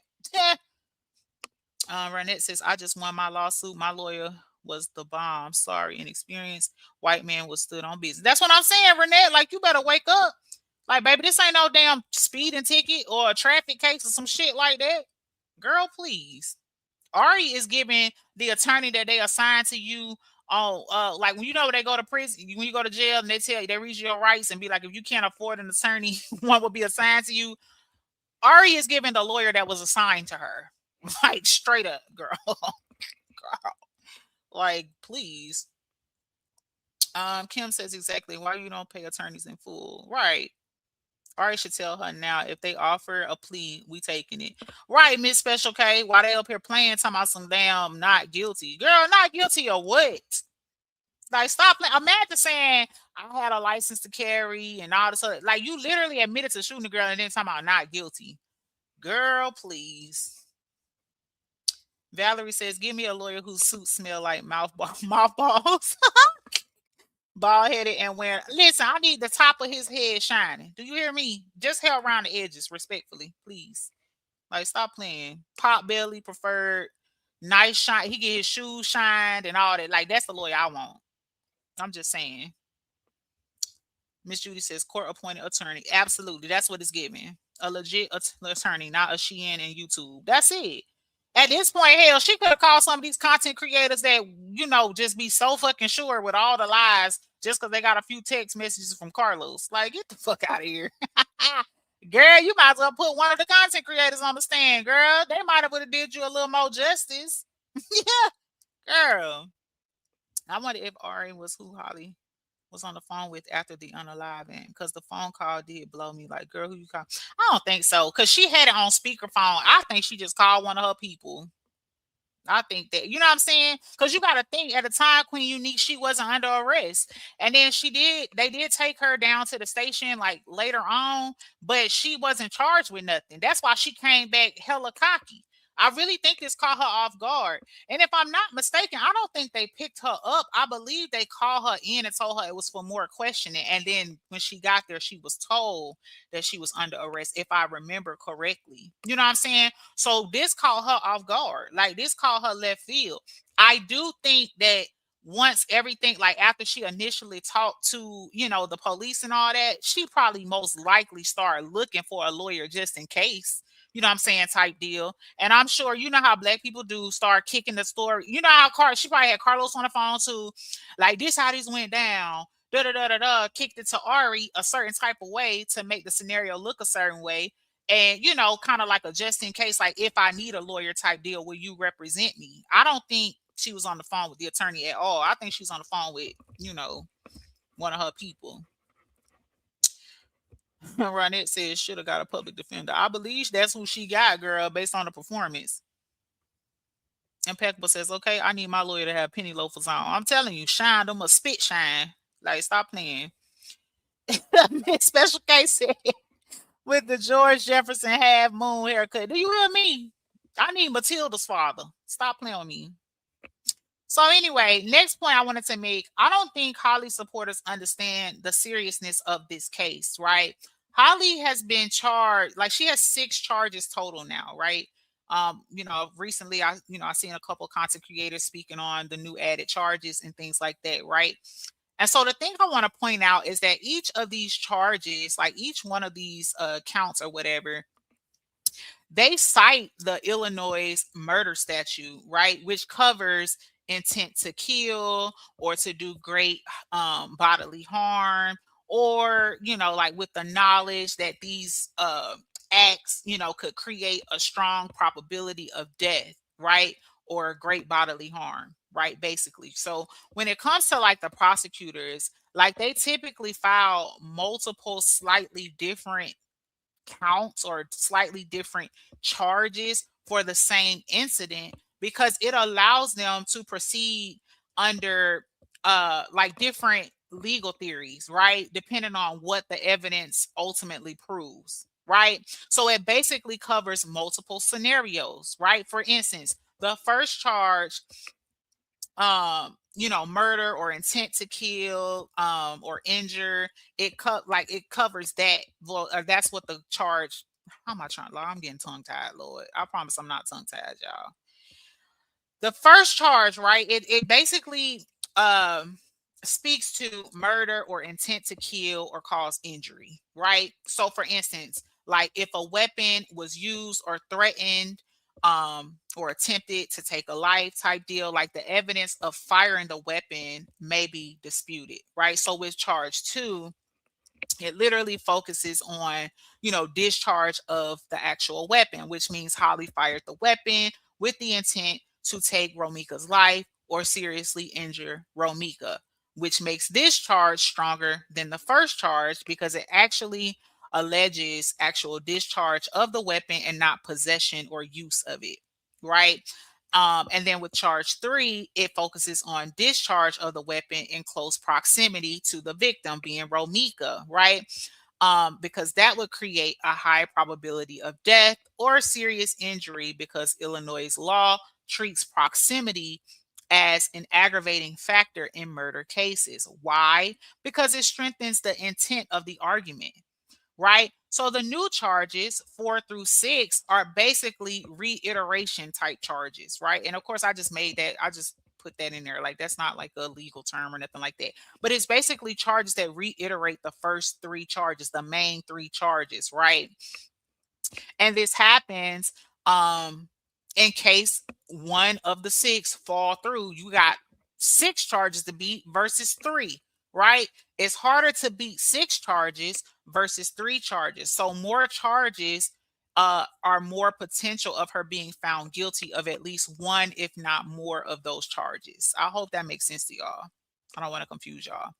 Speaker 1: Renette says, I just won my lawsuit. My lawyer was the bomb. Sorry, inexperienced. White man was stood on business. That's what I'm saying, Renette. Like, you better wake up. Like, baby, this ain't no damn speeding ticket or a traffic case or some shit like that. Girl, please. Ari is giving the attorney that they assigned to you like when you know they go to prison, when you go to jail and they tell you they read your rights and be like, if you can't afford an attorney, one will be assigned to you. Ari is giving the lawyer that was assigned to her. Like straight up, girl. Girl. Like, please. Kim says exactly why you don't pay attorneys in full. Right. Ari should tell her now if they offer a plea, we taking it. Right, Miss Special K. Why they up here playing talking about some damn not guilty. Girl, not guilty of what? Like, stop playing. Imagine saying I had a license to carry and all this other. Like, you literally admitted to shooting a girl and then talking about not guilty. Girl, please. Valerie says, give me a lawyer whose suit smell like mothballs. Bald headed and wearing. Listen, I need the top of his head shining. Do you hear me? Just hair around the edges, respectfully, please. Like, stop playing. Pot belly preferred. Nice shine. He get his shoes shined and all that. Like, that's the lawyer I want. I'm just saying. Miss Judy says court appointed attorney. Absolutely, that's what it's giving. A legit attorney, not a Shein and YouTube. That's it. At this point, hell, she could have called some of these content creators that, you know, just be so fucking sure with all the lies just because they got a few text messages from Carlos. Like, get the fuck out of here. Girl, you might as well put one of the content creators on the stand, girl. They might have would have did you a little more justice. Yeah, girl. I wonder if Ari was who Holly was on the phone with after the unaliving, because the phone call did blow me. Like, girl, who you call? I don't think so, because she had it on speakerphone. I think she just called one of her people. I think that, you know what I'm saying? Because you got to think at the time, Queen Unique, she wasn't under arrest. And then they did take her down to the station like later on, but she wasn't charged with nothing. That's why she came back hella cocky. I really think this caught her off guard. And if I'm not mistaken, I don't think they picked her up. I believe they called her in and told her it was for more questioning. And then when she got there, she was told that she was under arrest, if I remember correctly. You know what I'm saying? So this caught her off guard. Like, this caught her left field. I do think that once everything, like after she initially talked to, you know, the police and all that, she probably most likely started looking for a lawyer just in case, you know what I'm saying, type deal. And I'm sure, you know how black people do, start kicking the story. You know how she probably had Carlos on the phone too. Like, this how this went down. Da da da da da. Kicked it to Ari a certain type of way to make the scenario look a certain way. And, you know, kind of like a just in case, like, if I need a lawyer type deal, will you represent me? I don't think she was on the phone with the attorney at all. I think she's on the phone with, you know, one of her people. Ronette says should have got a public defender. I believe that's who she got, girl, based on the performance. Impeccable says, okay, I need my lawyer to have penny loafers on. I'm telling you, shine them a spit shine. Like, stop playing. Special case said, with the George Jefferson half moon haircut. Do you hear me? I need Matilda's father. Stop playing with me. So anyway, next point I wanted to make, I don't think Holly supporters understand the seriousness of this case, right? Holly has been charged, like she has 6 charges total now, right? Recently I seen a couple content creators speaking on the new added charges and things like that, right? And so the thing I want to point out is that each of these charges, like each one of these counts or whatever, they cite the Illinois murder statute, right, which covers intent to kill or to do great bodily harm, or like with the knowledge that these acts could create a strong probability of death, right, or great bodily harm, right, basically. So when it comes to like the prosecutors, like they typically file multiple slightly different counts or slightly different charges for the same incident, because it allows them to proceed under like different legal theories, right, depending on what the evidence ultimately proves, right? So it basically covers multiple scenarios, right? For instance, the first charge, murder or intent to kill or injure, it covers that. Well, that's what the charge. How am I trying? Lord, I'm getting tongue tied, Lord. I promise I'm not tongue tied, y'all. The first charge, right, it basically um speaks to murder or intent to kill or cause injury, right? So for instance, like if a weapon was used or threatened or attempted to take a life type deal, like the evidence of firing the weapon may be disputed, right? So with charge 2, it literally focuses on discharge of the actual weapon, which means Holly fired the weapon with the intent to take Romika's life or seriously injure Romika, which makes this charge stronger than the first charge because it actually alleges actual discharge of the weapon and not possession or use of it, right? And then with charge 3, it focuses on discharge of the weapon in close proximity to the victim, being Romika, right? Because that would create a high probability of death or serious injury, because Illinois' law treats proximity as an aggravating factor in murder cases. Why? Because it strengthens the intent of the argument, right? So the new charges 4 through 6 are basically reiteration type charges, right? And of course, I just put that in there. Like that's not like a legal term or nothing like that. But it's basically charges that reiterate the first 3 charges, the main 3 charges, right? And this happens in case one of the 6 fall through. You got 6 charges to beat versus 3, right? It's harder to beat 6 charges versus 3 charges. So more charges are more potential of her being found guilty of at least one, if not more, of those charges. I hope that makes sense to y'all. I don't want to confuse y'all.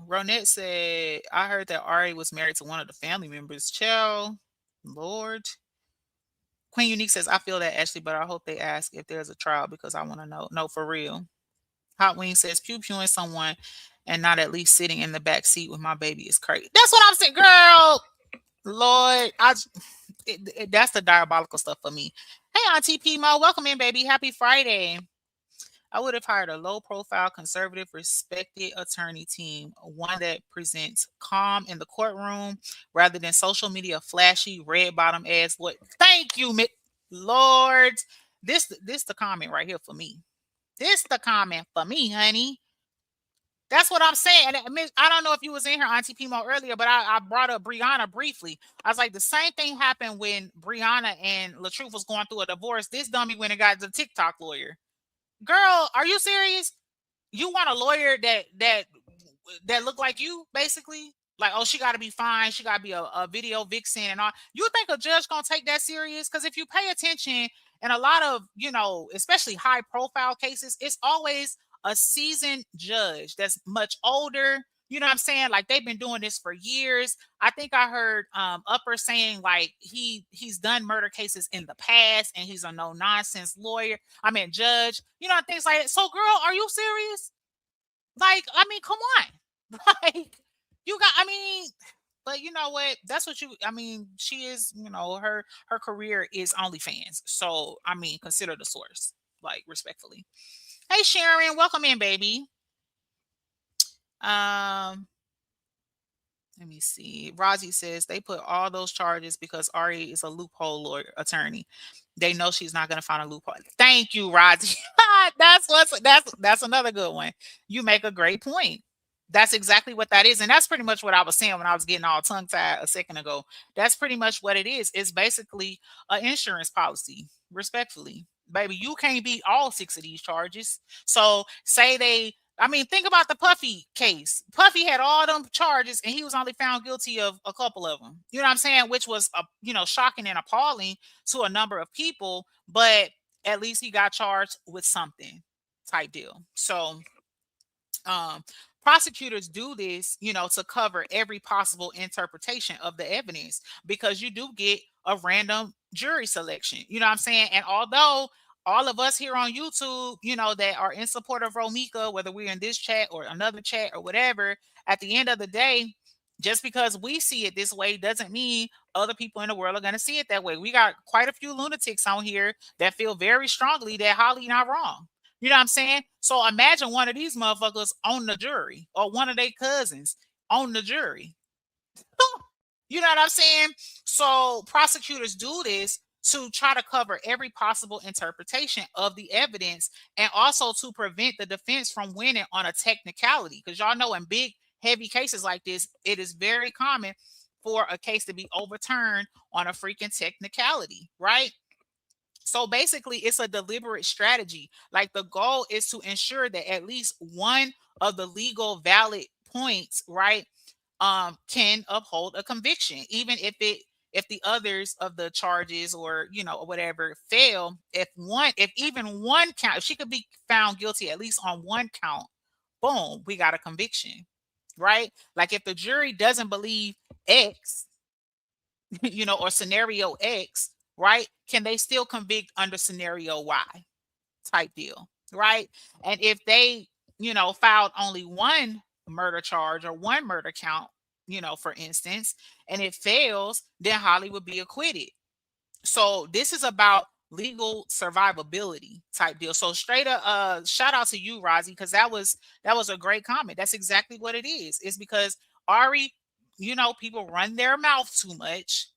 Speaker 1: Ronette said, I heard that Ari was married to one of the family members. Chill, Lord. Queen Unique says, I feel that, Ashley, but I hope they ask if there's a trial because I want to know. No, for real. Hot Wing says, pew pewing someone and not at least sitting in the back seat with my baby is crazy. That's what I'm saying, girl. Lord, that's the diabolical stuff for me. Hey, Auntie Pimo, welcome in, baby. Happy Friday. I would have hired a low profile, conservative, respected attorney team, one that presents calm in the courtroom rather than social media flashy, red bottom ass. What? Thank you, Lord. This the comment right here for me. This the comment for me, honey. That's what I'm saying. I don't know if you was in here, Auntie Pimo, earlier, but I brought up Brianna briefly. I was like, the same thing happened when Brianna and LaTruth was going through a divorce. This dummy went and got the TikTok lawyer. Girl, are you serious? You want a lawyer that look like you, basically? Like, oh, she got to be fine. She got to be a video vixen and all. You think a judge gonna take that serious? Because if you pay attention, in a lot of especially high profile cases, it's always a seasoned judge that's much older, You know what I'm saying? Like they've been doing this for years. I think I heard Upper saying like he's done murder cases in the past and he's a no nonsense lawyer. I mean judge, things like that. So girl, are you serious? Like, I mean, come on. Like you got I mean, but you know what? That's what I mean, she is, her career is OnlyFans. So I mean, consider the source, like respectfully. Hey Sharon, welcome in, baby. Um, let me see. Rozzy says they put all those charges because Ari is a loophole lawyer attorney. They know she's not going to find a loophole. Thank you, Rozzy. That's another good one. You make a great point. That's exactly what that is, and that's pretty much what I was saying when I was getting all tongue tied a second ago. That's pretty much what it is. It's basically an insurance policy. Respectfully, baby, you can't beat all six of these charges. So say I mean, think about the Puffy case. Puffy had all them charges, and he was only found guilty of a couple of them. You know what I'm saying? Which was, shocking and appalling to a number of people. But at least he got charged with something, type deal. So, um, prosecutors do this, to cover every possible interpretation of the evidence because you do get a random jury selection. You know what I'm saying? And although all of us here on YouTube, that are in support of Romika, whether we're in this chat or another chat or whatever, at the end of the day, just because we see it this way doesn't mean other people in the world are going to see it that way. We got quite a few lunatics on here that feel very strongly that Holly not wrong. You know what I'm saying? So imagine one of these motherfuckers on the jury or one of their cousins on the jury. You know what I'm saying? So prosecutors do this to try to cover every possible interpretation of the evidence and also to prevent the defense from winning on a technicality. Because y'all know in big, heavy cases like this, it is very common for a case to be overturned on a freaking technicality, right? So basically, it's a deliberate strategy. Like the goal is to ensure that at least one of the legal valid points, right, can uphold a conviction, even if the others of the charges or or whatever fail. If even one count, if she could be found guilty at least on one count, boom, we got a conviction, right? Like if the jury doesn't believe X, or scenario X, right? Can they still convict under scenario Y type deal, right? And if they, filed only one murder charge or one murder count, for instance, and it fails, then Holly would be acquitted. So this is about legal survivability type deal. So straight up, shout out to you, Rozzy, because that was a great comment. That's exactly what it is. It's because Ari, people run their mouth too much.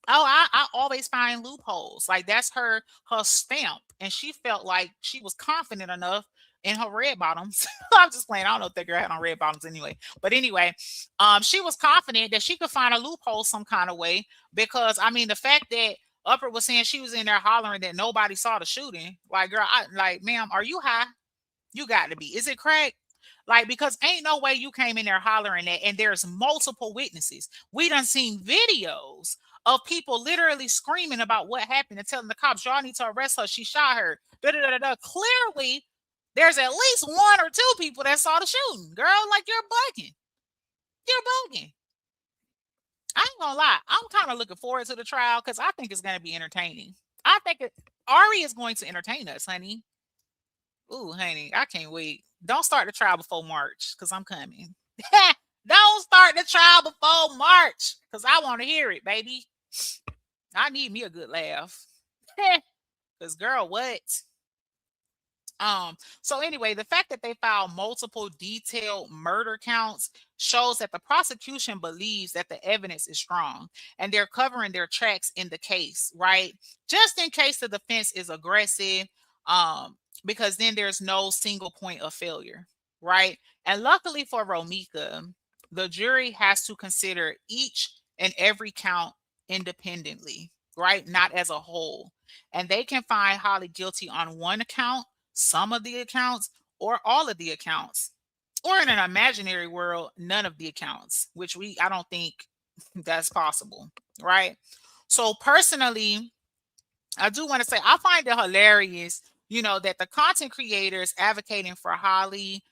Speaker 1: Oh, I always find loopholes. Like that's her stamp. And she felt like she was confident enough in her red bottoms. I'm just playing. I don't know if that girl had on red bottoms anyway. But anyway, she was confident that she could find a loophole some kind of way. Because I mean, the fact that Upper was saying she was in there hollering that nobody saw the shooting. Like, girl, ma'am, are you high? You got to be. Is it crack? Like, because ain't no way you came in there hollering that, and there's multiple witnesses. We done seen videos of people literally screaming about what happened and telling the cops, y'all need to arrest her. She shot her. Da, da, da, da, da. Clearly, there's at least one or two people that saw the shooting. Girl, like you're bugging. You're bugging. I ain't gonna lie. I'm kind of looking forward to the trial because I think it's going to be entertaining. I think Ari is going to entertain us, honey. Ooh, honey, I can't wait. Don't start the trial before March because I'm coming. Don't start the trial before March because I want to hear it, baby. I need me a good laugh. Because, girl, what? So anyway, the fact that they filed multiple detailed murder counts shows that the prosecution believes that the evidence is strong and they're covering their tracks in the case, right? Just in case the defense is aggressive, because then there's no single point of failure, right? And luckily for Romika, the jury has to consider each and every count independently, right? Not as a whole. And they can find Holly guilty on one count, some of the accounts, or all of the accounts, or in an imaginary world, none of the accounts, which I don't think that's possible, right? So personally, I do want to say I find it hilarious, that the content creators advocating for Holly,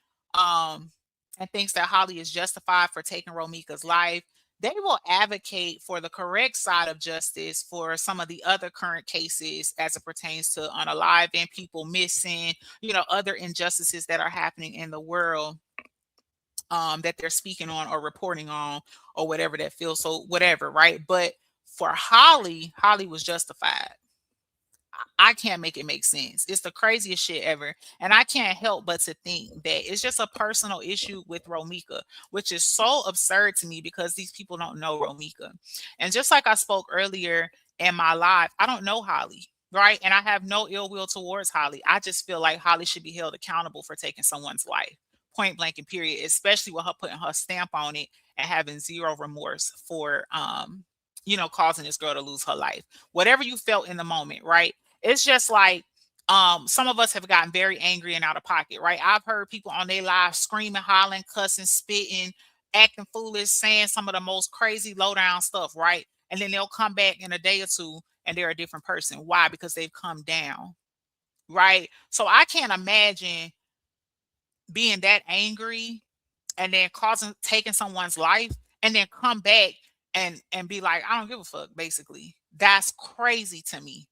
Speaker 1: and thinks that Holly is justified for taking Romika's life, they will advocate for the correct side of justice for some of the other current cases as it pertains to unaliving, people missing, other injustices that are happening in the world, that they're speaking on or reporting on, or whatever that feels. So whatever, right? But for Holly, Holly was justified. I can't make it make sense. It's the craziest shit ever. And I can't help but to think that it's just a personal issue with Romika, which is so absurd to me because these people don't know Romika. And just like I spoke earlier in my live, I don't know Holly, right? And I have no ill will towards Holly. I just feel like Holly should be held accountable for taking someone's life, point blank and period, especially with her putting her stamp on it and having zero remorse for causing this girl to lose her life. Whatever you felt in the moment, right? It's just like, some of us have gotten very angry and out of pocket, right? I've heard people on their lives screaming, hollering, cussing, spitting, acting foolish, saying some of the most crazy low down stuff, right? And then they'll come back in a day or two and they're a different person. Why? Because they've come down, right? So I can't imagine being that angry and then taking someone's life and then come back and be like, I don't give a fuck, basically. That's crazy to me.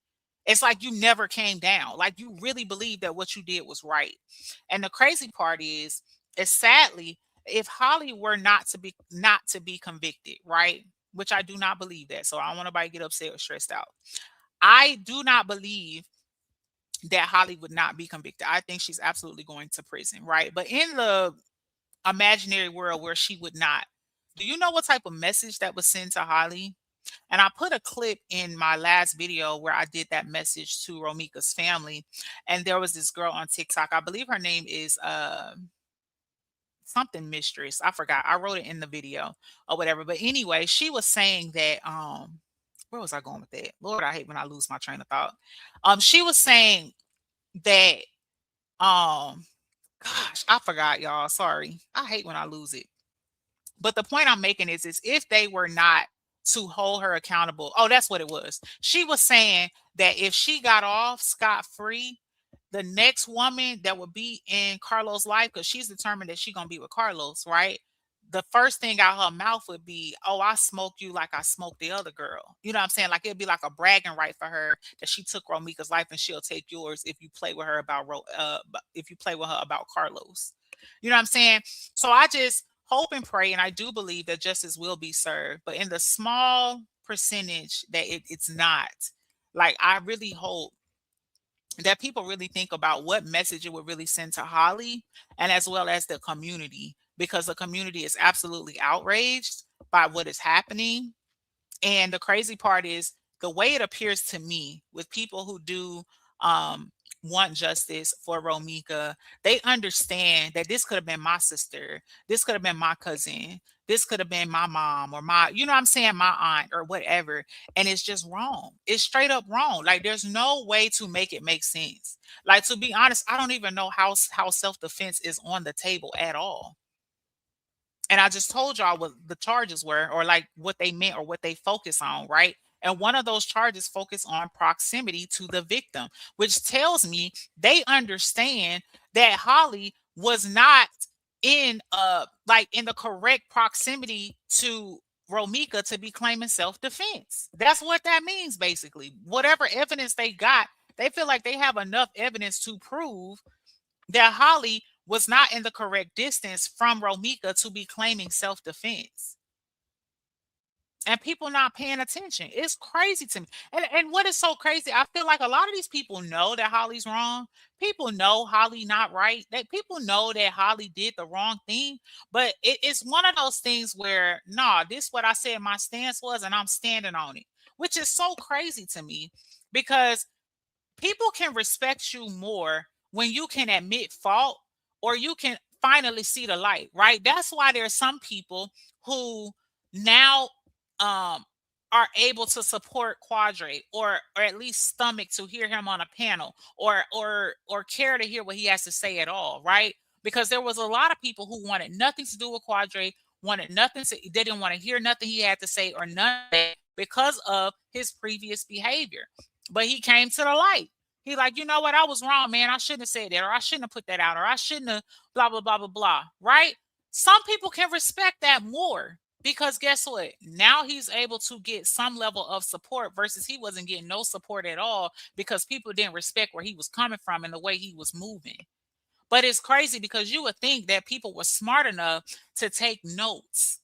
Speaker 1: It's like you never came down. Like you really believe that what you did was right. And the crazy part is sadly, if Holly were not to be convicted, right? Which I do not believe that. So I don't want nobody to get upset or stressed out. I do not believe that Holly would not be convicted. I think she's absolutely going to prison, right? But in the imaginary world where she would not, do you know what type of message that was sent to Holly? And I put a clip in my last video where I did that message to Romika's family. And there was this girl on TikTok. I believe her name is something mistress. I forgot. I wrote it in the video or whatever. But anyway, she was saying that where was I going with that? Lord, I hate when I lose my train of thought. She was saying that gosh, I forgot, y'all. Sorry. I hate when I lose it. But the point I'm making is if they were not to hold her accountable, oh, that's what it was. She was saying that if she got off scot free, the next woman that would be in Carlos' life, because she's determined that she's gonna be with Carlos, right? The first thing out her mouth would be, "Oh, I smoked you like I smoked the other girl." You know what I'm saying? Like it'd be like a bragging right for her that she took Romika's life, and she'll take yours if you play with her about if you play with her about Carlos. You know what I'm saying? So I just hope and pray, and I do believe that justice will be served. But in the small percentage that it's not, like I really hope that people really think about what message it would really send to Holly and as well as the community, because the community is absolutely outraged by what is happening. And the crazy part is the way it appears to me with people who do um, want justice for Romika, they understand that this could have been my sister, this could have been my cousin, this could have been my mom or you know what I'm saying, my aunt or whatever. And it's just wrong. It's straight up wrong. Like there's no way to make it make sense. Like to be honest, I don't even know how self-defense is on the table at all. And I just told y'all what the charges were, or like what they meant or what they focus on, right? And one of those charges focus on proximity to the victim, which tells me they understand that Holly was not in in the correct proximity to Romika to be claiming self-defense. That's what that means, basically. Whatever evidence they got, they feel like they have enough evidence to prove that Holly was not in the correct distance from Romika to be claiming self-defense. And people not paying attention. It's crazy to me. And what is so crazy, I feel like a lot of these people know that Holly's wrong. People know Holly not right. That people know that Holly did the wrong thing. But it's one of those things where, nah, this what I said my stance was, and I'm standing on it. Which is so crazy to me because people can respect you more when you can admit fault or you can finally see the light, right? That's why there's some people who now um are able to support Quadre or at least stomach to hear him on a panel or care to hear what he has to say at all, right? Because there was a lot of people who wanted nothing to do with Quadre, wanted nothing to, they didn't want to hear nothing he had to say or none of that because of his previous behavior. But he came to the light. He like, you know what? I was wrong, man. I shouldn't have said that, or I shouldn't have put that out, or I shouldn't have blah blah blah blah blah. Right? Some people can respect that more because guess what? Now he's able to get some level of support versus he wasn't getting no support at all because people didn't respect where he was coming from and the way he was moving. But it's crazy because you would think that people were smart enough to take notes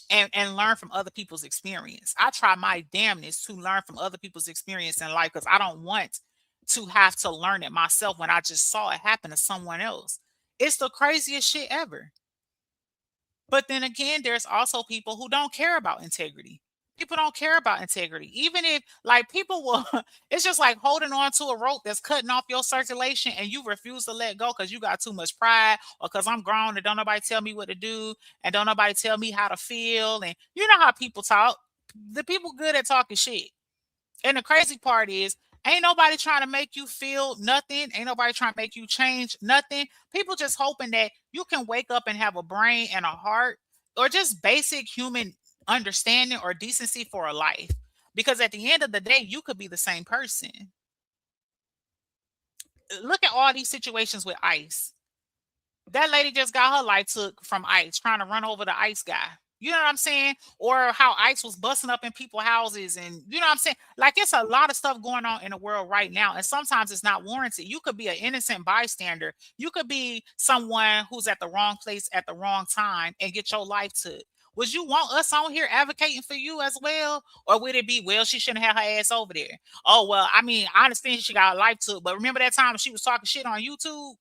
Speaker 1: and learn from other people's experience. I try my damnness to learn from other people's experience in life because I don't want to have to learn it myself when I just saw it happen to someone else. It's the craziest shit ever. But then again, there's also people who don't care about integrity. People don't care about integrity. Even if like people will it's just like holding on to a rope that's cutting off your circulation and you refuse to let go because you got too much pride or because I'm grown and don't nobody tell me what to do and don't nobody tell me how to feel. And you know how people talk. The people good at talking shit. And the crazy part is, ain't nobody trying to make you feel nothing. Ain't nobody trying to make you change nothing. People just hoping that you can wake up and have a brain and a heart or just basic human understanding or decency for a life. Because at the end of the day, you could be the same person. Look at all these situations with ICE. That lady just got her life took from ICE trying to run over the ICE guy. You know what I'm saying? Or how ICE was busting up in people's houses, and you know what I'm saying? Like it's a lot of stuff going on in the world right now, and sometimes it's not warranted. You could be an innocent bystander. You could be someone who's at the wrong place at the wrong time and get your life took. Would you want us on here advocating for you as well? Or would it be, well, she shouldn't have her ass over there? Oh, well, I mean, I understand she got her life took, but remember that time she was talking shit on YouTube?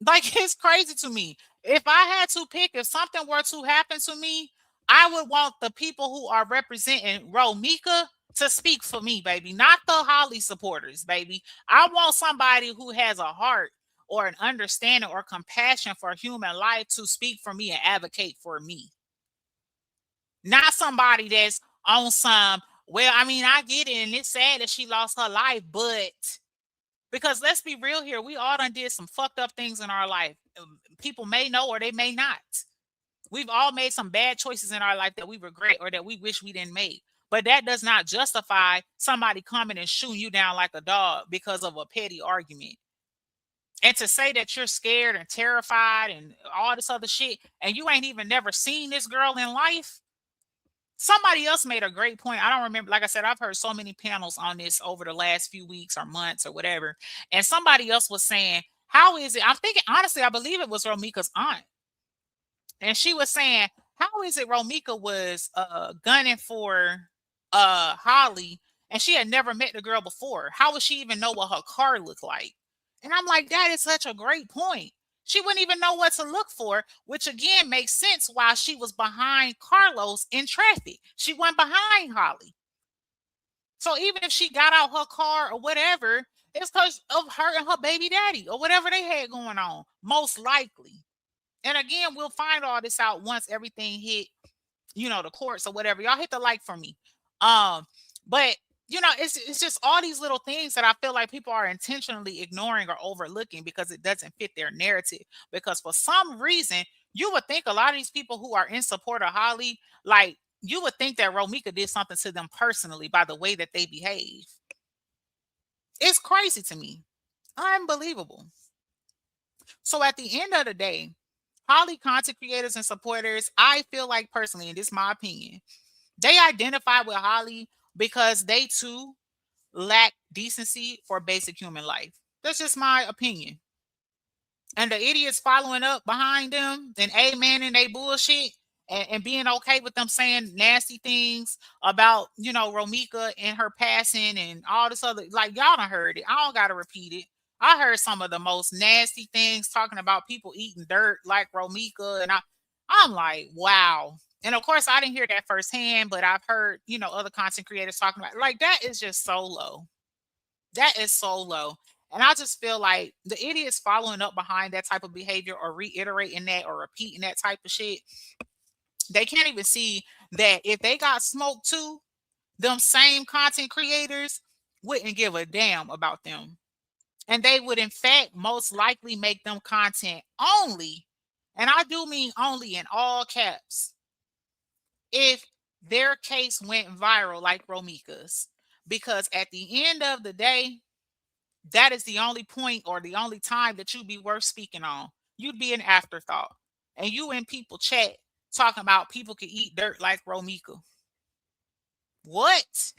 Speaker 1: Like it's crazy to me. If I had to pick, if something were to happen to me, I would want the people who are representing Romika to speak for me, baby, not the Holly supporters, baby. I want somebody who has a heart or an understanding or compassion for human life to speak for me and advocate for me. Not somebody that's on some, well, I mean, I get it, and it's sad that she lost her life, but because let's be real here, we all done did some fucked up things in our life. People may know or they may not. We've all made some bad choices in our life that we regret or that we wish we didn't make. But that does not justify somebody coming and shooting you down like a dog because of a petty argument. And to say that you're scared and terrified and all this other shit, and you ain't even never seen this girl in life. Somebody else made a great point. I don't remember. Like I said, I've heard so many panels on this over the last few weeks or months or whatever. And somebody else was saying, how is it? I'm thinking, honestly, I believe it was Romika's aunt. And she was saying, how is it Romika was gunning for Holly and she had never met the girl before? How would she even know what her car looked like? And I'm like, that is such a great point. She wouldn't even know what to look for, which again makes sense why she was behind Carlos in traffic. She went behind Holly. So even if she got out her car or whatever, it's because of her and her baby daddy or whatever they had going on, most likely. And again, we'll find all this out once everything hit, the courts or whatever. Y'all hit the like for me. But it's just all these little things that I feel like people are intentionally ignoring or overlooking because it doesn't fit their narrative. Because for some reason, you would think a lot of these people who are in support of Holly, like you would think that Romika did something to them personally by the way that they behave. It's crazy to me. Unbelievable. So at the end of the day, Holly content creators and supporters, I feel like personally, and this is my opinion, they identify with Holly because they too lack decency for basic human life. That's just my opinion. And the idiots following up behind them and amen in they bullshit and being okay with them saying nasty things about, Romika and her passing and all this other, like y'all done heard it. I don't gotta repeat it. I heard some of the most nasty things talking about people eating dirt like Romika. And I'm like, wow. And of course I didn't hear that firsthand, but I've heard, other content creators talking about like that is just so low. That is so low. And I just feel like the idiots following up behind that type of behavior or reiterating that or repeating that type of shit, they can't even see that if they got smoked too, them same content creators wouldn't give a damn about them. And they would, in fact, most likely make them content only, and I do mean only in all caps, if their case went viral like Romika's. Because at the end of the day, that is the only point or the only time that you be worth speaking on. you'd be an afterthought. And you in people chat talking about people can eat dirt like Romika. What?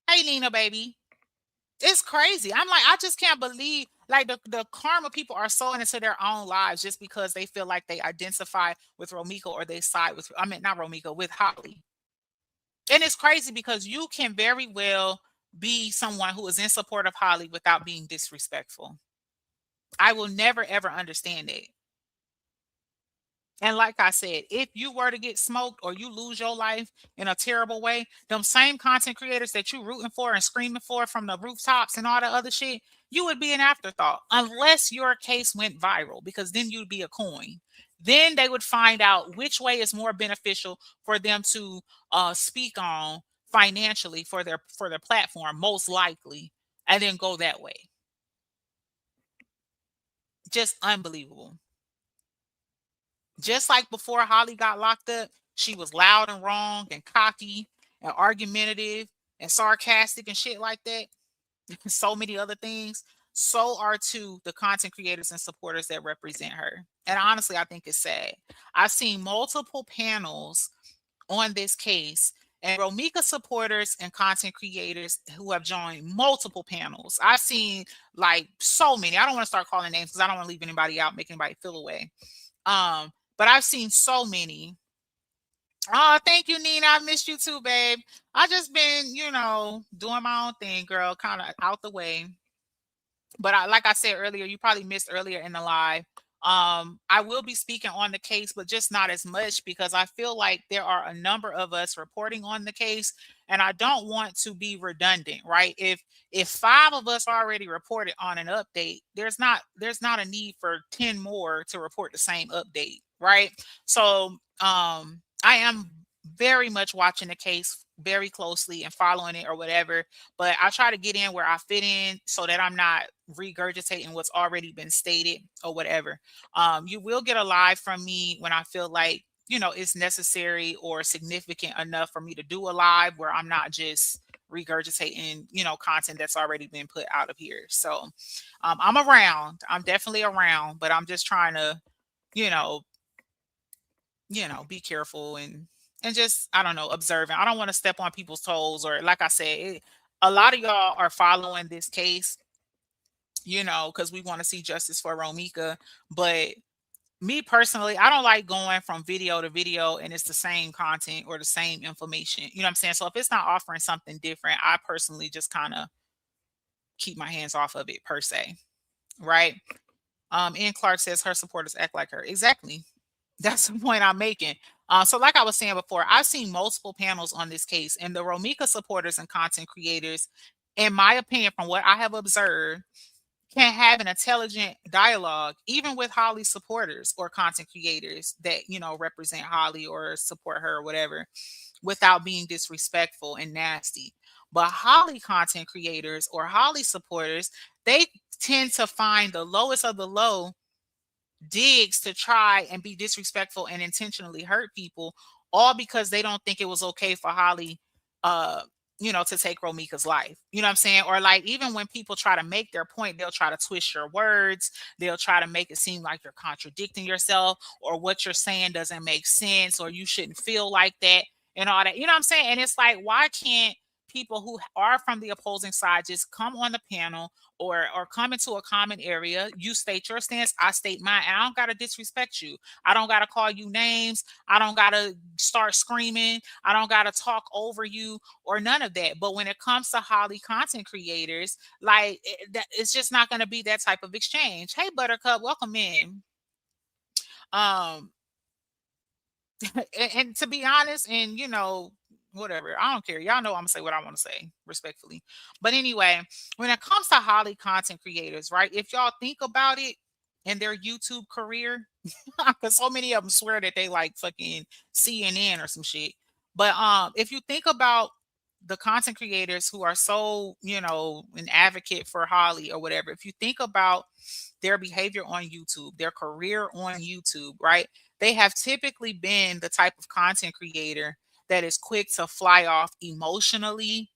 Speaker 1: Hey, Nina, baby. It's crazy. I'm like, I just can't believe like the karma people are so into their own lives just because they feel like they identify with Romika or they side with, I mean, not Romika, with Holly. And it's crazy because you can very well be someone who is in support of Holly without being disrespectful. I will never ever understand it. And like I said, if you were to get smoked or you lose your life in a terrible way, them same content creators that you rooting for and screaming for from the rooftops and all the other shit, you would be an afterthought unless your case went viral because then you'd be a coin. Then they would find out which way is more beneficial for them to speak on financially for their platform, most likely, and then go that way. Just unbelievable. Just like before Holly got locked up, she was loud and wrong and cocky and argumentative and sarcastic and shit like that. So many other things. So are too the content creators and supporters that represent her. And honestly, I think it's sad. I've seen multiple panels on this case and Romika supporters and content creators who have joined multiple panels. I've seen like so many. I don't want to start calling names because I don't want to leave anybody out, make anybody feel away. But I've seen so many. Oh, thank you, Nina. I missed you too, babe. I just been, doing my own thing, girl, kind of out the way. But like I said earlier, you probably missed earlier in the live. I will be speaking on the case, but just not as much because I feel like there are a number of us reporting on the case, and I don't want to be redundant, right? If 5 of us already reported on an update, there's not a need for 10 more to report the same update, right? So I am very much watching the case very closely and following it or whatever, but I try to get in where I fit in so that I'm not regurgitating what's already been stated or whatever. You will get a live from me when I feel like, it's necessary or significant enough for me to do a live where I'm not just regurgitating, content that's already been put out of here. So I'm around. I'm definitely around, but I'm just trying to, you know, be careful and just I don't know, observing. I don't want to step on people's toes or like I said, a lot of y'all are following this case, because we want to see justice for Romika. But me personally, I don't like going from video to video and it's the same content or the same information. You know what I'm saying? So if it's not offering something different, I personally just kind of keep my hands off of it per se. Right. Ian Clark says her supporters act like her. Exactly. That's the point I'm making. So, like I was saying before, I've seen multiple panels on this case, and the Romika supporters and content creators, in my opinion, from what I have observed, can have an intelligent dialogue, even with Holly supporters or content creators that represent Holly or support her or whatever, without being disrespectful and nasty. But Holly content creators or Holly supporters, they tend to find the lowest of the low digs to try and be disrespectful and intentionally hurt people, all because they don't think it was okay for Holly, to take Romika's life. You know what I'm saying? Or like even when people try to make their point, they'll try to twist your words. They'll try to make it seem like you're contradicting yourself or what you're saying doesn't make sense or you shouldn't feel like that and all that. You know what I'm saying? And it's like, why can't people who are from the opposing side just come on the panel or come into a common area? You state your stance, I state mine, and I don't gotta disrespect you. I don't gotta call you names. I don't gotta start screaming. I don't gotta talk over you or none of that. But when it comes to Holly content creators, like it's just not gonna be that type of exchange. Hey, Buttercup, welcome in. Um, and to be honest, and whatever, I don't care. Y'all know I'm gonna say what I want to say respectfully. But anyway, when it comes to Holly content creators, right? If y'all think about it in their YouTube career, because so many of them swear that they like fucking CNN or some shit. But if you think about the content creators who are so, an advocate for Holly or whatever, if you think about their behavior on YouTube, their career on YouTube, right? They have typically been the type of content creator that is quick to fly off emotionally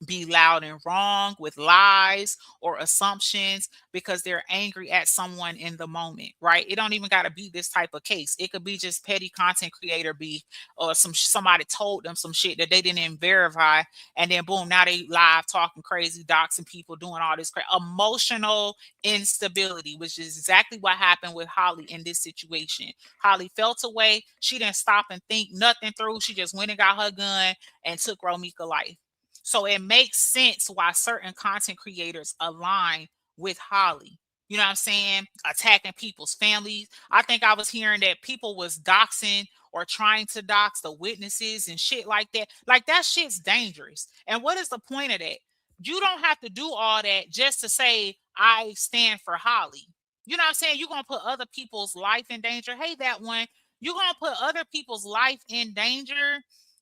Speaker 1: be loud and wrong with lies or assumptions because they're angry at someone in the moment, right? It don't even got to be this type of case. It could be just petty content creator beef, or somebody told them some shit that they didn't even verify, and then boom, now they live talking crazy, doxing people, doing all this emotional instability, which is exactly what happened with Holly in this situation. Holly felt away. She didn't stop and think nothing through. She just went and got her gun and took Romika life. So it makes sense why certain content creators align with Holly. You know what I'm saying? Attacking people's families. I think I was hearing that people was doxing or trying to dox the witnesses and shit like that. Like that shit's dangerous. And what is the point of that? You don't have to do all that just to say I stand for Holly. You know what I'm saying? You're gonna put other people's life in danger. Hey, that one. You're gonna put other people's life in danger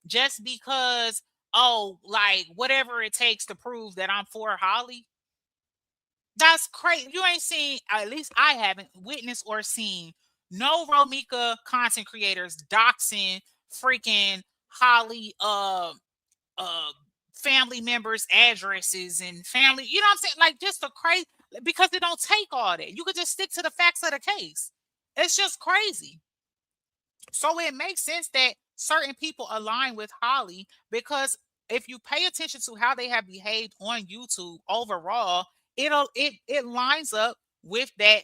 Speaker 1: just because, oh, like whatever it takes to prove that I'm for Holly. That's crazy. You ain't seen, at least I haven't witnessed or seen no Romika content creators doxing freaking Holly uh family members' addresses and family, you know what I'm saying? Like just a crazy, because it don't take all that. You could just stick to the facts of the case. It's just crazy. So it makes sense that certain people align with Holly because if you pay attention to how they have behaved on YouTube overall, it lines up with that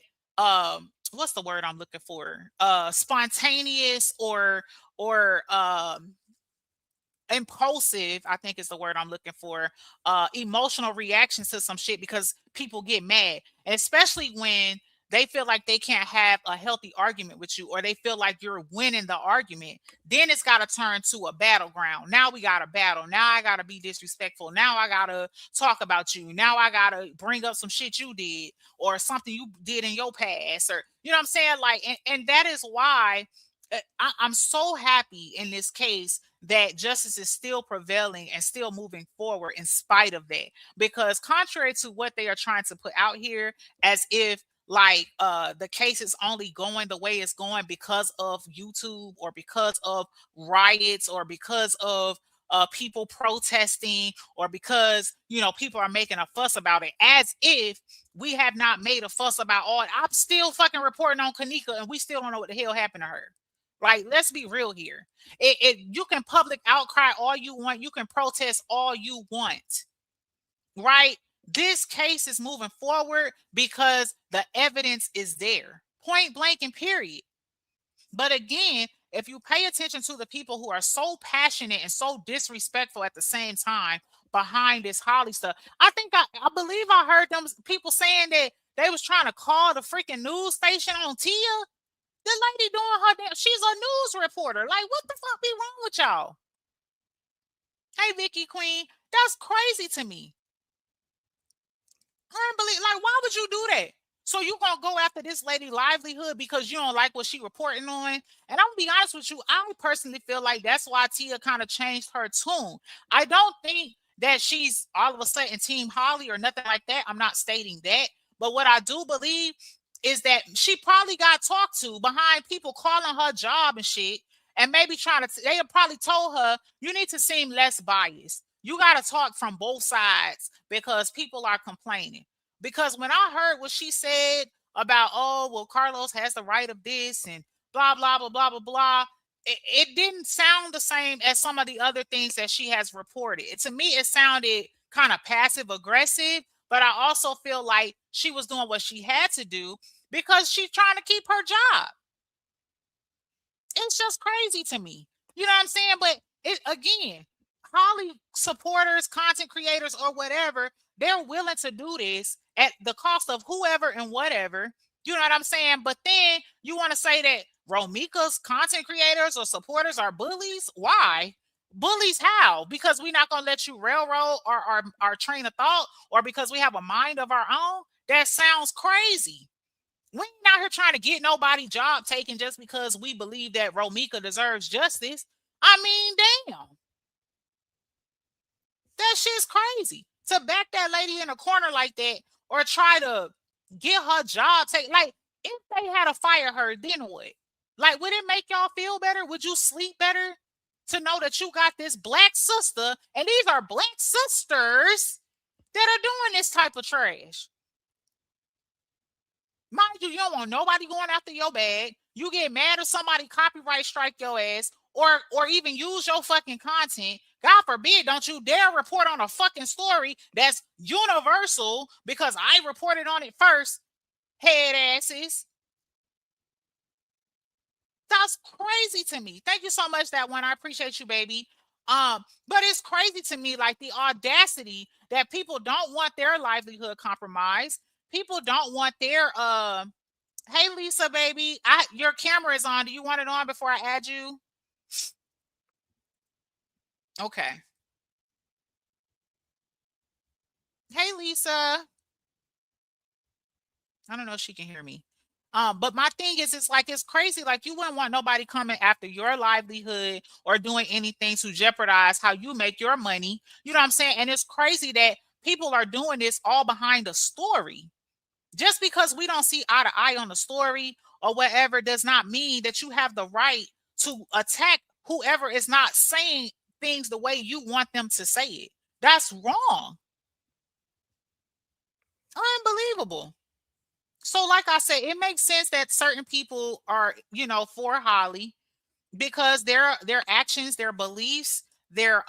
Speaker 1: what's the word I'm looking for? Spontaneous or impulsive, I think is the word I'm looking for, emotional reactions to some shit because people get mad, especially when they feel like they can't have a healthy argument with you or they feel like you're winning the argument. Then it's got to turn to a battleground. Now we got a battle. Now I got to be disrespectful. Now I got to talk about you. Now I got to bring up some shit you did or something you did in your past, or you know what I'm saying? Like, and that is why I'm so happy in this case that justice is still prevailing and still moving forward in spite of that. Because contrary to what they are trying to put out here, as if like the case is only going the way it's going because of YouTube or because of riots or because of people protesting or because people are making a fuss about it, as if we have not made a fuss about all. I'm still fucking reporting on Kanika and we still don't know what the hell happened to her. Like, let's be real here. You can public outcry all you want. You can protest all you want, right? This case is moving forward because the evidence is there, point blank and period. But again, if you pay attention to the people who are so passionate and so disrespectful at the same time behind this Holly stuff, I believe I heard them people saying that they was trying to call the freaking news station on Tia. The lady doing her damn, she's a news reporter. Like, what the fuck be wrong with y'all? Hey, Vicky Queen, that's crazy to me. I don't believe, like, why would you do that? So you gonna go after this lady livelihood because you don't like what she reporting on? And I'm gonna be honest with you, I personally feel like that's why Tia kind of changed her tune. I don't think that she's all of a sudden Team Holly or nothing like that. I'm not stating that. But what I do believe is that she probably got talked to behind people calling her job and shit, and maybe trying to, they probably told her, you need to seem less biased. You got to talk from both sides because people are complaining. Because when I heard what she said about, oh, well, Carlos has the right of this and blah, blah, blah, blah, blah, blah, it didn't sound the same as some of the other things that she has reported. To me, it sounded kind of passive aggressive, but I also feel like she was doing what she had to do because she's trying to keep her job. It's just crazy to me. You know what I'm saying? But it again, Holly supporters, content creators, or whatever, they're willing to do this at the cost of whoever and whatever. You know what I'm saying? But then you want to say that Romika's content creators or supporters are bullies? Why? Bullies how? Because we're not gonna let you railroad our train of thought, or because we have a mind of our own? That sounds crazy. We ain't out here trying to get nobody job taken just because we believe that Romika deserves justice. I mean, damn. That shit's crazy. To back that lady in a corner like that or try to get her job taken. Like, if they had to fire her, then what? Like, would it make y'all feel better? Would you sleep better to know that you got this black sister, and these are black sisters that are doing this type of trash. Mind you, you don't want nobody going after your bag. You get mad if somebody copyright strike your ass or even use your fucking content. God forbid, don't you dare report on a fucking story that's universal because I reported on it first, head asses. That's crazy to me. Thank you so much, that one. I appreciate you, baby. But it's crazy to me, like the audacity that people don't want their livelihood compromised. People don't want their hey Lisa, baby. Your camera is on. Do you want it on before I add you? Okay. Hey Lisa. I don't know if she can hear me. But my thing is, it's like it's crazy. Like you wouldn't want nobody coming after your livelihood or doing anything to jeopardize how you make your money. You know what I'm saying? And it's crazy that people are doing this all behind a story. Just because we don't see eye to eye on the story or whatever does not mean that you have the right to attack whoever is not saying things the way you want them to say it. That's wrong. Unbelievable. So, like I said, it makes sense that certain people are, for Holly because their actions, their beliefs, their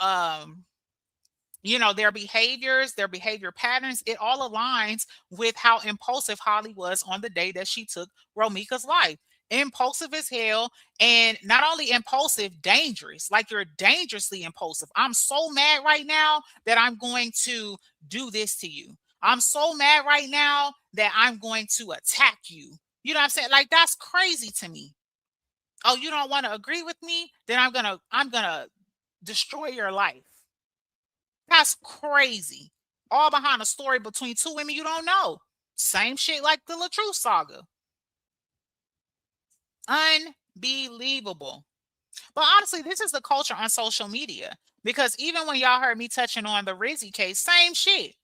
Speaker 1: behaviors, their behavior patterns, it all aligns with how impulsive Holly was on the day that she took Romika's life. Impulsive as hell, and not only impulsive, dangerous. Like you're dangerously impulsive. I'm so mad right now that I'm going to do this to you. I'm so mad right now that I'm going to attack you. You know what I'm saying? Like that's crazy to me. Oh, you don't want to agree with me? Then I'm gonna destroy your life. That's crazy. All behind a story between two women you don't know. Same shit like the LaTruth saga. Unbelievable. But honestly, this is the culture on social media. Because even when y'all heard me touching on the Rizzy case, same shit.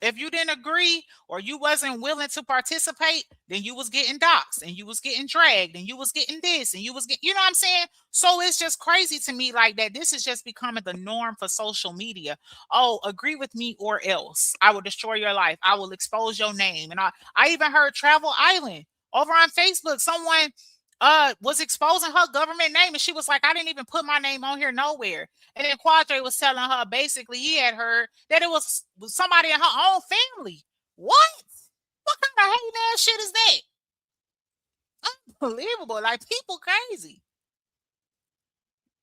Speaker 1: If you didn't agree or you wasn't willing to participate, then you was getting doxxed and you was getting dragged and you was getting this and you was getting, you know what I'm saying? So it's just crazy to me like that. This is just becoming the norm for social media. Oh, agree with me or else I will destroy your life. I will expose your name. And I even heard Travel Island over on Facebook. Someone was exposing her government name and she was like, I didn't even put my name on here nowhere. And then Quadre was telling her basically he had heard that it was somebody in her own family. What? What kind of hating ass shit is that? Unbelievable. Like people crazy.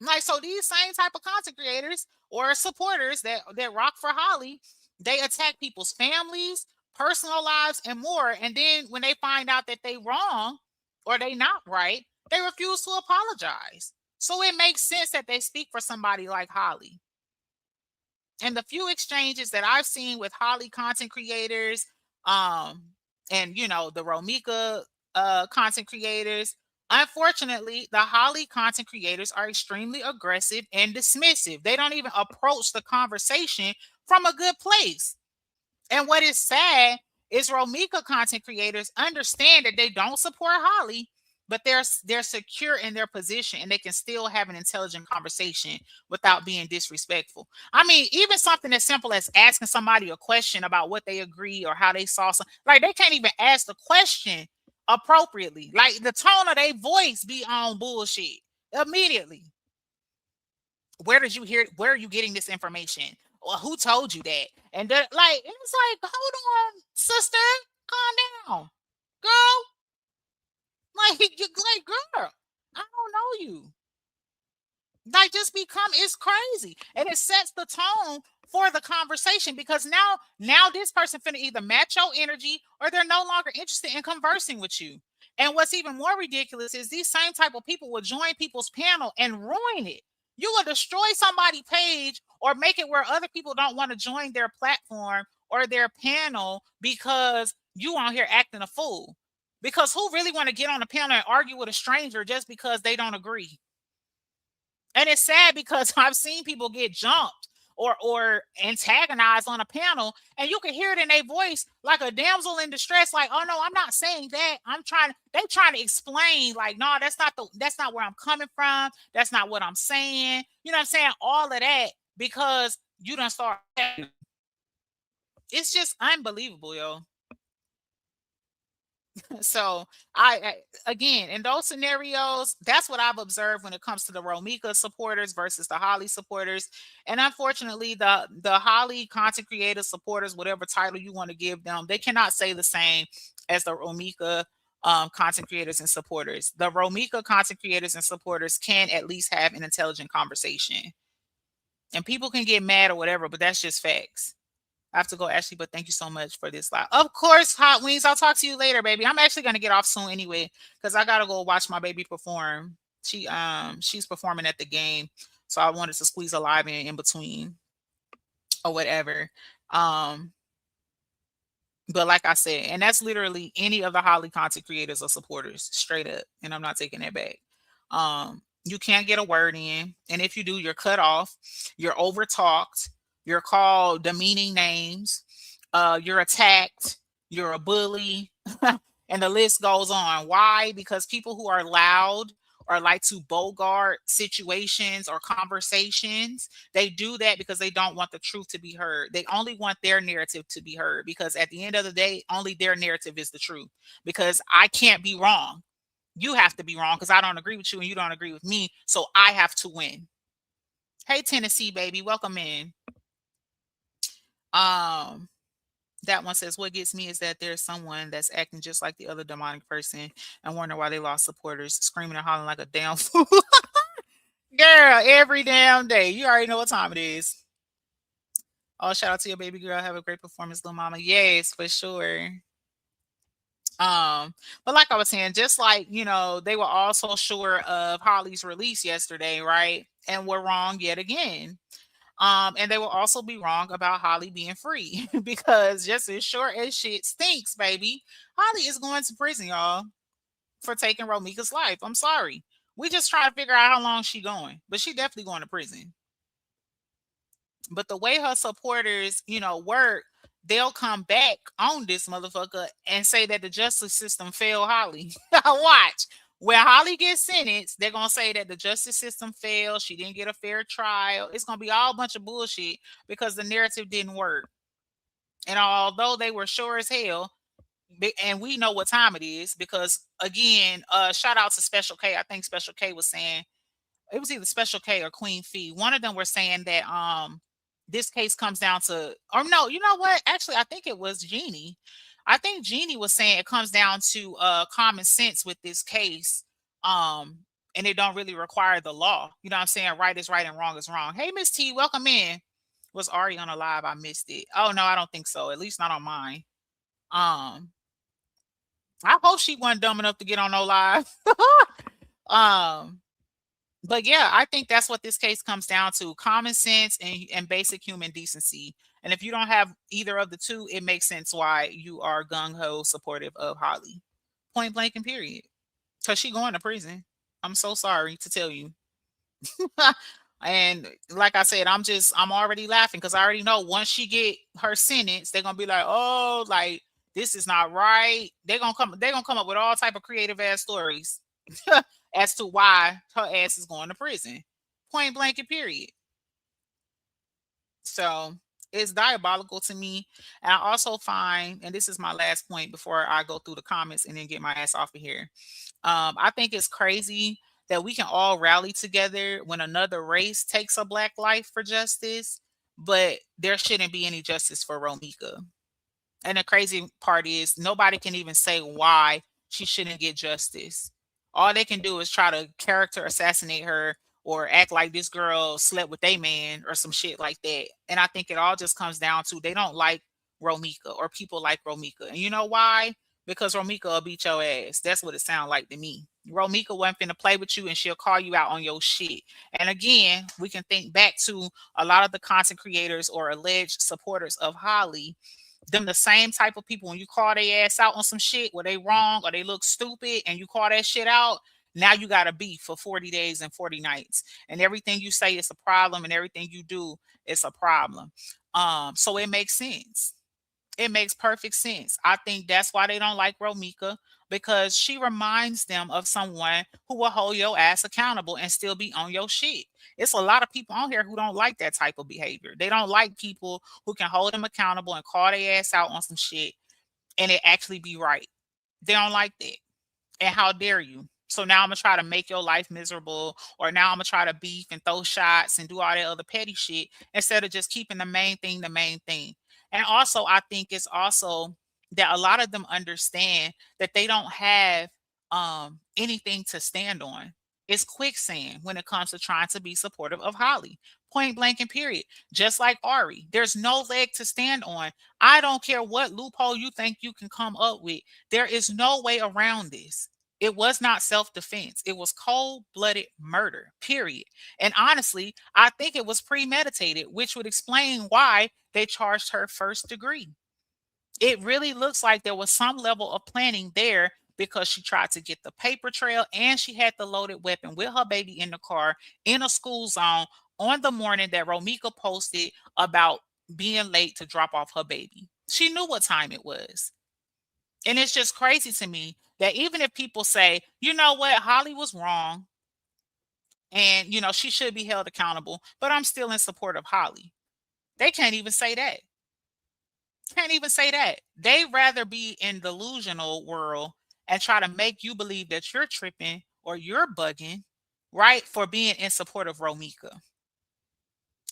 Speaker 1: Like so these same type of content creators or supporters that rock for Holly, they attack people's families, personal lives, and more. And then when they find out that they wrong or they not right, they refuse to apologize. So it makes sense that they speak for somebody like Holly. And the few exchanges that I've seen with Holly content creators, and the Romika content creators, unfortunately, the Holly content creators are extremely aggressive and dismissive. They don't even approach the conversation from a good place. And what is sad is Romika content creators understand that they don't support Holly, but they're secure in their position and they can still have an intelligent conversation without being disrespectful. I mean, even something as simple as asking somebody a question about what they agree or how they saw something, like they can't even ask the question appropriately. Like the tone of their voice be on bullshit immediately. Where did you hear? Where are you getting this information? Well, who told you that? And it's like, hold on, sister, calm down, girl. Like, girl, I don't know you. Like, just it's crazy, and it sets the tone for the conversation because now this person finna either match your energy or they're no longer interested in conversing with you. And what's even more ridiculous is these same type of people will join people's panel and ruin it. You will destroy somebody's page or make it where other people don't want to join their platform or their panel because you on here acting a fool. Because who really want to get on a panel and argue with a stranger just because they don't agree? And it's sad because I've seen people get jumped or antagonize on a panel, and you can hear it in their voice like a damsel in distress, like, oh no, I'm not saying that. They trying to explain, like, no, that's not where I'm coming from. That's not what I'm saying. You know what I'm saying? All of that because you done start. It's just unbelievable, yo. So again, in those scenarios, that's what I've observed when it comes to the Romika supporters versus the Holly supporters. And unfortunately, the Holly content creator supporters, whatever title you want to give them, they cannot say the same as the Romika content creators and supporters. The Romika content creators and supporters can at least have an intelligent conversation. And people can get mad or whatever, but that's just facts. I have to go, Ashley, but thank you so much for this live. Of course, Hot Wings. I'll talk to you later, baby. I'm actually gonna get off soon anyway, because I gotta go watch my baby perform. She's performing at the game. So I wanted to squeeze a live in between or whatever. But like I said, and that's literally any of the Holly content creators or supporters, straight up. And I'm not taking that back. You can't get a word in. And if you do, you're cut off, you're over talked, you're called demeaning names, you're attacked, you're a bully, and the list goes on. Why? Because people who are loud or like to bogart situations or conversations, they do that because they don't want the truth to be heard. They only want their narrative to be heard, because at the end of the day, only their narrative is the truth. Because I can't be wrong. You have to be wrong because I don't agree with you and you don't agree with me. So I have to win. Hey, Tennessee, baby, welcome in. That one says, what gets me is that there's someone that's acting just like the other demonic person and wonder why they lost supporters, screaming and hollering like a damn fool. Girl, every damn day. You already know what time it is. Oh, shout out to your baby girl. Have a great performance, little mama. Yes, for sure. But like I was saying, just like, they were also sure of Holly's release yesterday, right? And were wrong yet again. And they will also be wrong about Holly being free because just as short as shit stinks, baby, Holly is going to prison, y'all, for taking Romika's life. I'm sorry. We just trying to figure out how long she going, but she definitely going to prison. But the way her supporters, work, they'll come back on this motherfucker and say that the justice system failed Holly. Watch. When Holly gets sentenced, they're going to say that the justice system failed. She didn't get a fair trial. It's going to be all a bunch of bullshit because the narrative didn't work. And although they were sure as hell, and we know what time it is because, again, shout out to Special K. I think Special K was saying, it was either Special K or Queen Fee. One of them were saying that this case comes down to, or no, you know what? Actually, I think it was Jeannie. I think Jeannie was saying it comes down to common sense with this case. And it don't really require the law. You know what I'm saying? Right is right and wrong is wrong. Hey, Miss T, welcome in. Was Ari on a live? I missed it. Oh no, I don't think so. At least not on mine. I hope she wasn't dumb enough to get on no live. But yeah, I think that's what this case comes down to: common sense and basic human decency. And if you don't have either of the two, it makes sense why you are gung-ho supportive of Holly. Point blank and period. Because she going to prison. I'm so sorry to tell you. And like I said, I'm already laughing because I already know once she get her sentence, they're gonna be like, oh, like this is not right. They're gonna come up with all type of creative ass stories as to why her ass is going to prison. Point blank and period. So it's diabolical to me. And I also find, and this is my last point before I go through the comments and then get my ass off of here. I think it's crazy that we can all rally together when another race takes a black life for justice, but there shouldn't be any justice for Romika. And the crazy part is nobody can even say why she shouldn't get justice. All they can do is try to character assassinate her or act like this girl slept with a man or some shit like that. And I think it all just comes down to they don't like Romika or people like Romika. And you know why? Because Romika will beat your ass. That's what it sounds like to me. Romika wasn't finna play with you and she'll call you out on your shit. And again, we can think back to a lot of the content creators or alleged supporters of Holly. Them the same type of people, when you call their ass out on some shit where they wrong or they look stupid and you call that shit out, Now you got a beef for 40 days and 40 nights. And everything you say is a problem and everything you do is a problem. So it makes sense. It makes perfect sense. I think that's why they don't like Romika, because she reminds them of someone who will hold your ass accountable and still be on your shit. It's a lot of people on here who don't like that type of behavior. They don't like people who can hold them accountable and call their ass out on some shit and it actually be right. They don't like that. And how dare you? So now I'm gonna try to make your life miserable, or now I'm gonna try to beef and throw shots and do all that other petty shit instead of just keeping the main thing the main thing. And also, I think it's also that a lot of them understand that they don't have anything to stand on. It's quicksand when it comes to trying to be supportive of Holly. Point blank and period. Just like Ari, there's no leg to stand on. I don't care what loophole you think you can come up with. There is no way around this. It was not self defense. It was cold blooded murder, period. And honestly, I think it was premeditated, which would explain why they charged her first degree. It really looks like there was some level of planning there because she tried to get the paper trail and she had the loaded weapon with her baby in the car in a school zone on the morning that Romika posted about being late to drop off her baby. She knew what time it was. And it's just crazy to me that even if people say, you know what, Holly was wrong and, you know, she should be held accountable, but I'm still in support of Holly. They can't even say that. Can't even say that. They rather be in delusional world and try to make you believe that you're tripping or you're bugging, right? For being in support of Romika.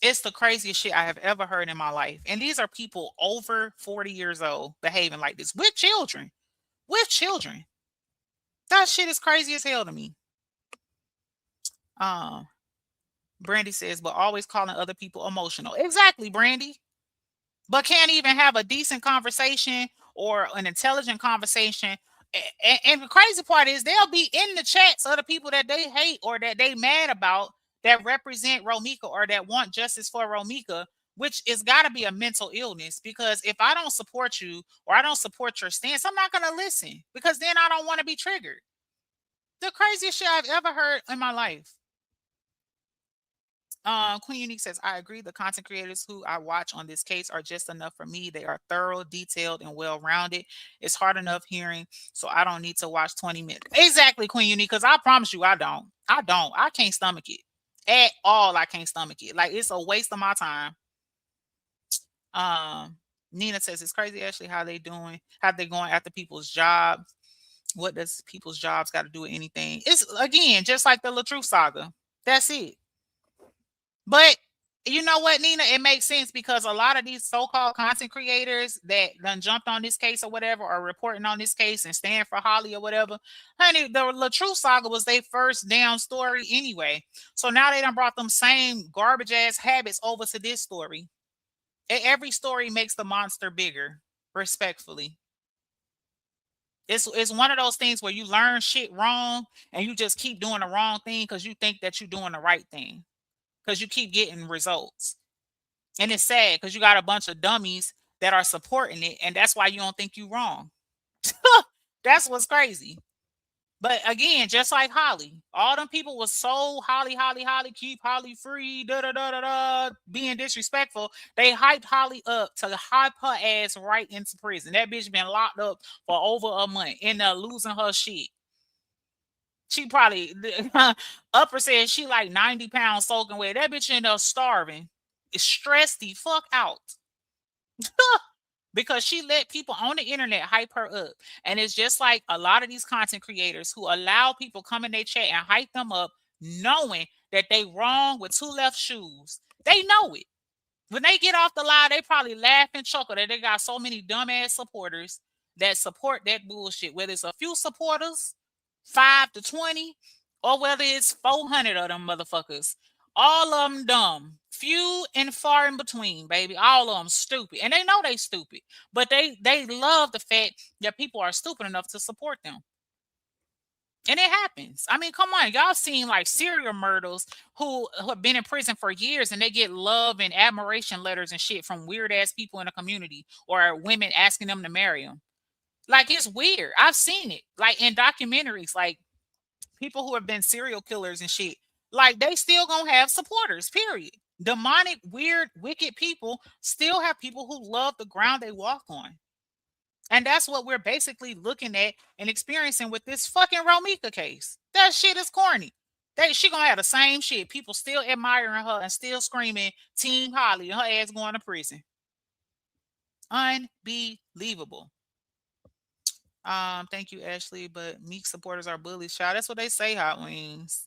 Speaker 1: It's the craziest shit I have ever heard in my life. And these are people over 40 years old behaving like this with children. With children. That shit is crazy as hell to me. Brandy says, but always calling other people emotional. Exactly, Brandy. But can't even have a decent conversation or an intelligent conversation. And the crazy part is they'll be in the chats of the people that they hate or that they mad about that represent Romika or that want justice for Romika, which is got to be a mental illness, because if I don't support you or I don't support your stance, I'm not going to listen because then I don't want to be triggered. The craziest shit I've ever heard in my life. Queen Unique says, I agree. The content creators who I watch on this case are just enough for me. They are thorough, detailed, and well rounded. It's hard enough hearing, so I don't need to watch 20 minutes. Exactly, Queen Unique, because I promise you, I don't. I can't stomach it at all. I can't stomach it. Like, it's a waste of my time. Nina says, it's crazy, Ashley, how they going after people's jobs. What does people's jobs got to do with anything? It's, again, just like the LaTruth saga. That's it. But you know what, Nina? It makes sense because a lot of these so-called content creators that done jumped on this case or whatever, or reporting on this case and stand for Holly or whatever, honey, the LaTruth saga was their first damn story anyway. So now they done brought them same garbage ass habits over to this story. Every story makes the monster bigger, respectfully. It's one of those things where you learn shit wrong and you just keep doing the wrong thing because you think that you're doing the right thing, because you keep getting results. And it's sad because you got a bunch of dummies that are supporting it, and that's why you don't think you're wrong. That's what's crazy. But again, just like Holly, all them people was so Holly, keep Holly free, da da da da da, being disrespectful. They hyped Holly up to hype her ass right into prison. That bitch been locked up for over a month, and losing her shit. She probably upper said she like 90 pounds soaking wet. That bitch ended up starving. Stressed the fuck out. Because she let people on the internet hype her up. And it's just like a lot of these content creators who allow people come in their chat and hype them up, knowing that they wrong with two left shoes. They know it. When they get off the line, they probably laugh and chuckle that they got so many dumbass supporters that support that bullshit. Whether it's a few supporters, 5 to 20, or whether it's 400 of them motherfuckers. All of them dumb. Few and far in between, baby. All of them stupid. And they know they stupid. But they love the fact that people are stupid enough to support them. And it happens. I mean, come on. Y'all seen like serial murderers who have been in prison for years and they get love and admiration letters and shit from weird ass people in the community or women asking them to marry them. Like, it's weird. I've seen it. Like in documentaries, like people who have been serial killers and shit, like they still gonna have supporters, period. Demonic, weird, wicked people still have people who love the ground they walk on. And that's what we're basically looking at and experiencing with this fucking Romika case. That shit is corny. She gonna have the same shit. People still admiring her and still screaming Team Holly and her ass going to prison. Unbelievable. Thank you, Ashley. But Meek supporters are bullies, child. That's what they say, Hot Wings.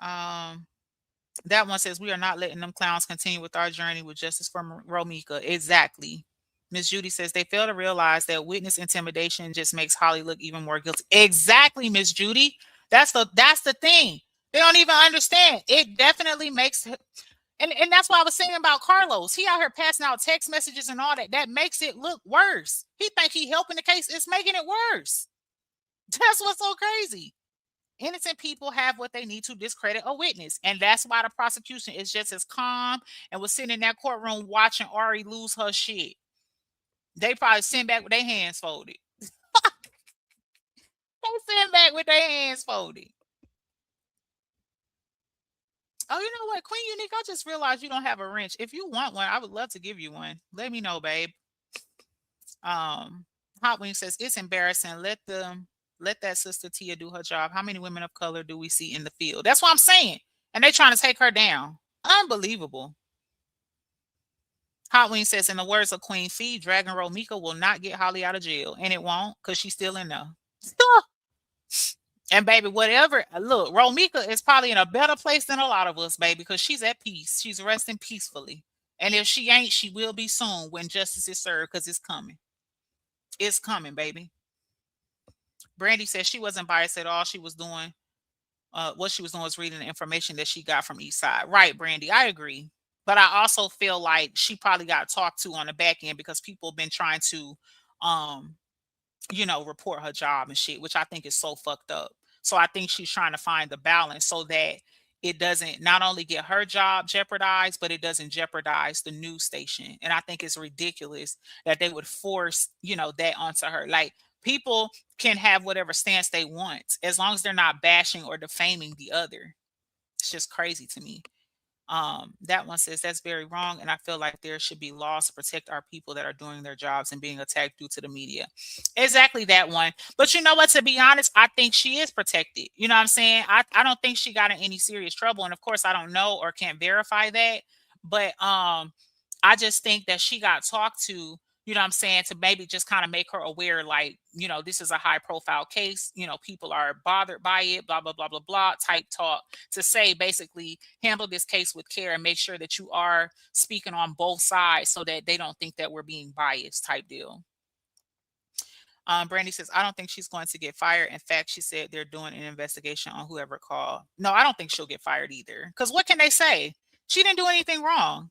Speaker 1: That one says we are not letting them clowns continue with our journey with justice for Romika. Exactly. Miss Judy says they fail to realize that witness intimidation just makes Holly look even more guilty. Exactly, Miss Judy. That's the thing. They don't even understand. It definitely makes and that's what I was saying about Carlos. He out here passing out text messages and all that. That makes it look worse. He think he helping the case. It's making it worse. That's what's so crazy. Innocent people have what they need to discredit a witness. And that's why the prosecution is just as calm and was sitting in that courtroom watching Ari lose her shit. They probably sitting back with their hands folded. They sitting back with their hands folded. Oh, you know what, Queen Unique? I just realized you don't have a wrench. If you want one, I would love to give you one. Let me know, babe. Hot Wing says it's embarrassing. Let that sister Tia do her job. How many women of color do we see in the field? That's what I'm saying. And they trying to take her down. Unbelievable. Hot Wing says, in the words of Queen Fee, Dragon Romika will not get Holly out of jail. And it won't, because she's still in there. And baby, whatever. Look, Romika is probably in a better place than a lot of us, baby, because she's at peace. She's resting peacefully. And if she ain't, she will be soon when justice is served, because it's coming. It's coming, baby. Brandy says she wasn't biased at all. She was doing what she was doing was reading the information that she got from Eastside. Right, Brandy. I agree. But I also feel like she probably got talked to on the back end because people have been trying to report her job and shit, which I think is so fucked up. So I think she's trying to find the balance so that it doesn't not only get her job jeopardized, but it doesn't jeopardize the news station. And I think it's ridiculous that they would force, that onto her. Like, people can have whatever stance they want as long as they're not bashing or defaming the other. It's just crazy to me. That one says that's very wrong, and I feel like there should be laws to protect our people that are doing their jobs and being attacked due to the media. Exactly, that one. But you know what, to be honest, I think she is protected. You know what I'm saying? I don't think she got in any serious trouble, and of course I don't know or can't verify that, but I just think that she got talked to, you know what I'm saying, to maybe just kind of make her aware, like, this is a high profile case, people are bothered by it, blah, blah, blah, blah, blah, type talk, to say basically handle this case with care and make sure that you are speaking on both sides so that they don't think that we're being biased type deal. Brandy says, I don't think she's going to get fired. In fact, she said they're doing an investigation on whoever called. No, I don't think she'll get fired either. Because what can they say? She didn't do anything wrong.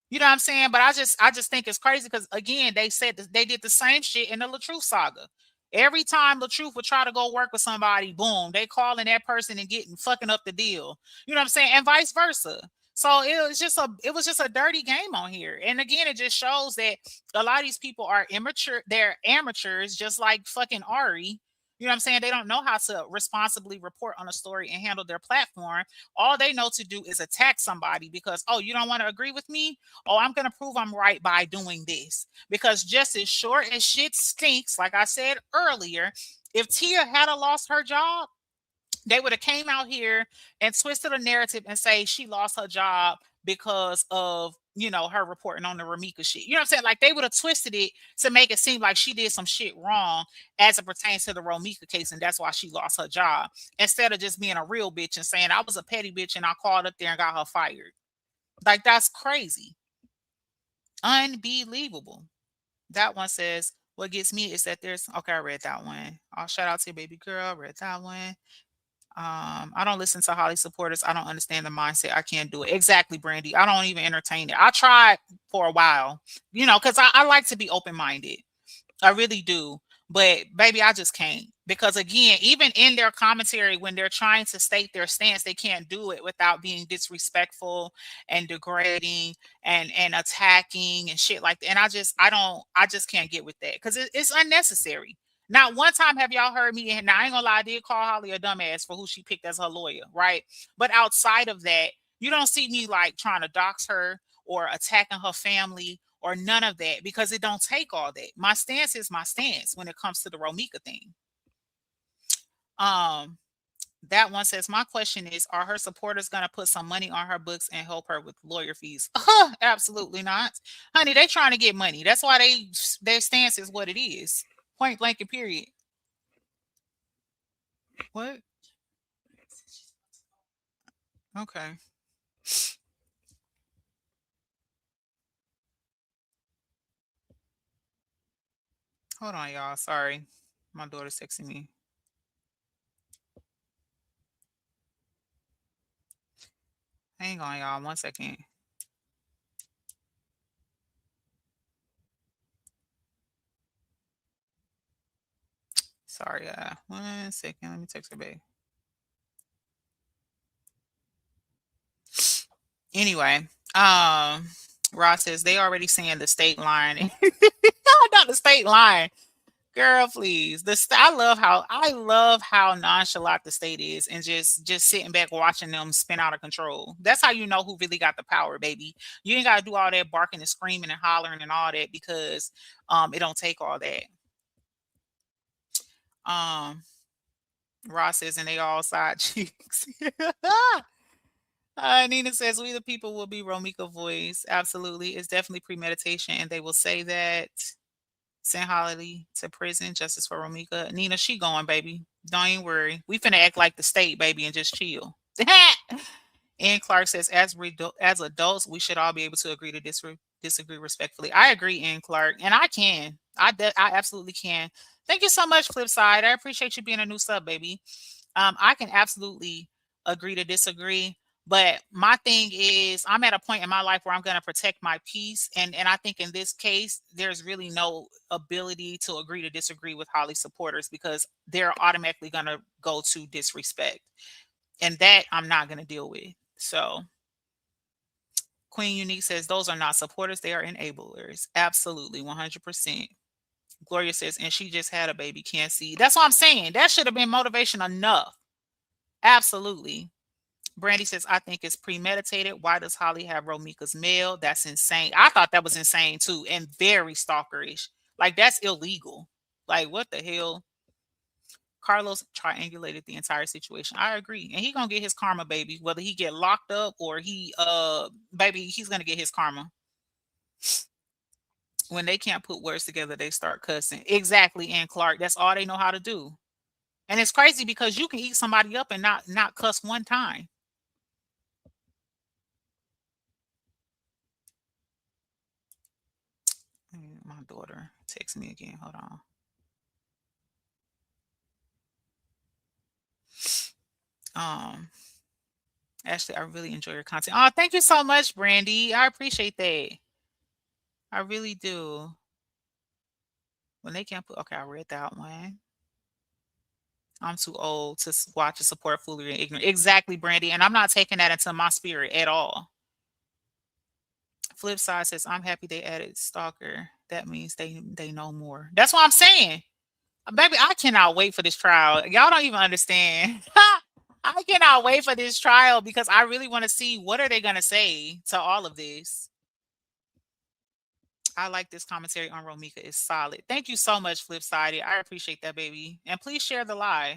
Speaker 1: You know what I'm saying? But I just think it's crazy because, again, they said they did the same shit in the LaTruth saga. Every time LaTruth would try to go work with somebody, boom, they calling that person and fucking up the deal. You know what I'm saying? And vice versa. So it was just a dirty game on here. And again, it just shows that a lot of these people are immature. They're amateurs, just like fucking Ari. You know what I'm saying? They don't know how to responsibly report on a story and handle their platform. All they know to do is attack somebody because, oh, you don't want to agree with me? Oh, I'm going to prove I'm right by doing this. Because just as short as shit stinks, like I said earlier, if Tia had lost her job, they would have came out here and twisted a narrative and say she lost her job because of, her reporting on the Romika shit. You know what I'm saying? Like, they would have twisted it to make it seem like she did some shit wrong as it pertains to the Romika case, and that's why she lost her job. Instead of just being a real bitch and saying, I was a petty bitch and I called up there and got her fired. Like, that's crazy. Unbelievable. That one says, what gets me is that okay, I read that one. I'll shout out to your baby girl. Read that one. I don't listen to Holly supporters. I don't understand the mindset. I can't do it. Exactly, Brandy. I don't even entertain it. I tried for a while, because I like to be open-minded. I really do. But baby, I just can't. Because again, even in their commentary, when they're trying to state their stance, they can't do it without being disrespectful and degrading and attacking and shit like that. And I just can't get with that because it's unnecessary. Not one time have y'all heard me, and now I ain't gonna lie, I did call Holly a dumbass for who she picked as her lawyer, right? But outside of that, you don't see me like trying to dox her or attacking her family or none of that because it don't take all that. My stance is my stance when it comes to the Romika thing. Um, that one says, my question is, are her supporters going to put some money on her books and help her with lawyer fees? Absolutely not. Honey, they trying to get money. That's why their stance is what it is. Point blank and period. What? Okay. Hold on, y'all. Sorry. My daughter's texting me. Hang on, y'all. 1 second. Sorry, 1 second. Let me text her back. Anyway, Ross says they already saying the state line. Not the state line. Girl, please. I love how nonchalant the state is and just sitting back watching them spin out of control. That's how you know who really got the power, baby. You ain't gotta do all that barking and screaming and hollering and all that because it don't take all that. Um Ross says and they all side cheeks. Nina says we the people will be Romika voice. Absolutely. It's definitely premeditation and they will say that. Send Holly to prison, justice for Romika. Nina, she going, baby. Don't even worry. We finna act like the state, baby, and just chill. And Clark says, as adults, we should all be able to agree to disagree respectfully. I agree, and Clark, and I can. I absolutely can. Thank you so much, Flipside. I appreciate you being a new sub, baby. I can absolutely agree to disagree. But my thing is, I'm at a point in my life where I'm going to protect my peace, and I think in this case, there's really no ability to agree to disagree with Holly supporters because they're automatically going to go to disrespect, and that I'm not going to deal with. So, Queen Unique says those are not supporters; they are enablers. Absolutely, 100%. Gloria says, and she just had a baby, can't see. That's what I'm saying. That should have been motivation enough. Absolutely. Brandy says, I think it's premeditated. Why does Holly have Romika's mail? That's insane. I thought that was insane too, and very stalkerish. Like, that's illegal. Like, what the hell? Carlos triangulated the entire situation. I agree. And he gonna get his karma, baby. Whether he get locked up or he baby, he's gonna get his karma. When they can't put words together, they start cussing. Exactly, and Clark. That's all they know how to do. And it's crazy because you can eat somebody up and not cuss one time. My daughter text me again. Hold on. Um, Ashley, I really enjoy your content. Oh, thank you so much, Brandy. I appreciate that. I really do. When they can't put, okay, I read that one. I'm too old to watch and support foolery and ignorance. Exactly, Brandy. And I'm not taking that into my spirit at all. Flip side says, I'm happy they added stalker. That means they know more. That's what I'm saying. Baby, I cannot wait for this trial. Y'all don't even understand. I cannot wait for this trial because I really want to see what are they going to say to all of this. I like this commentary on Romika. It's solid. Thank you so much, Flipsided. I appreciate that, baby. And please share the live.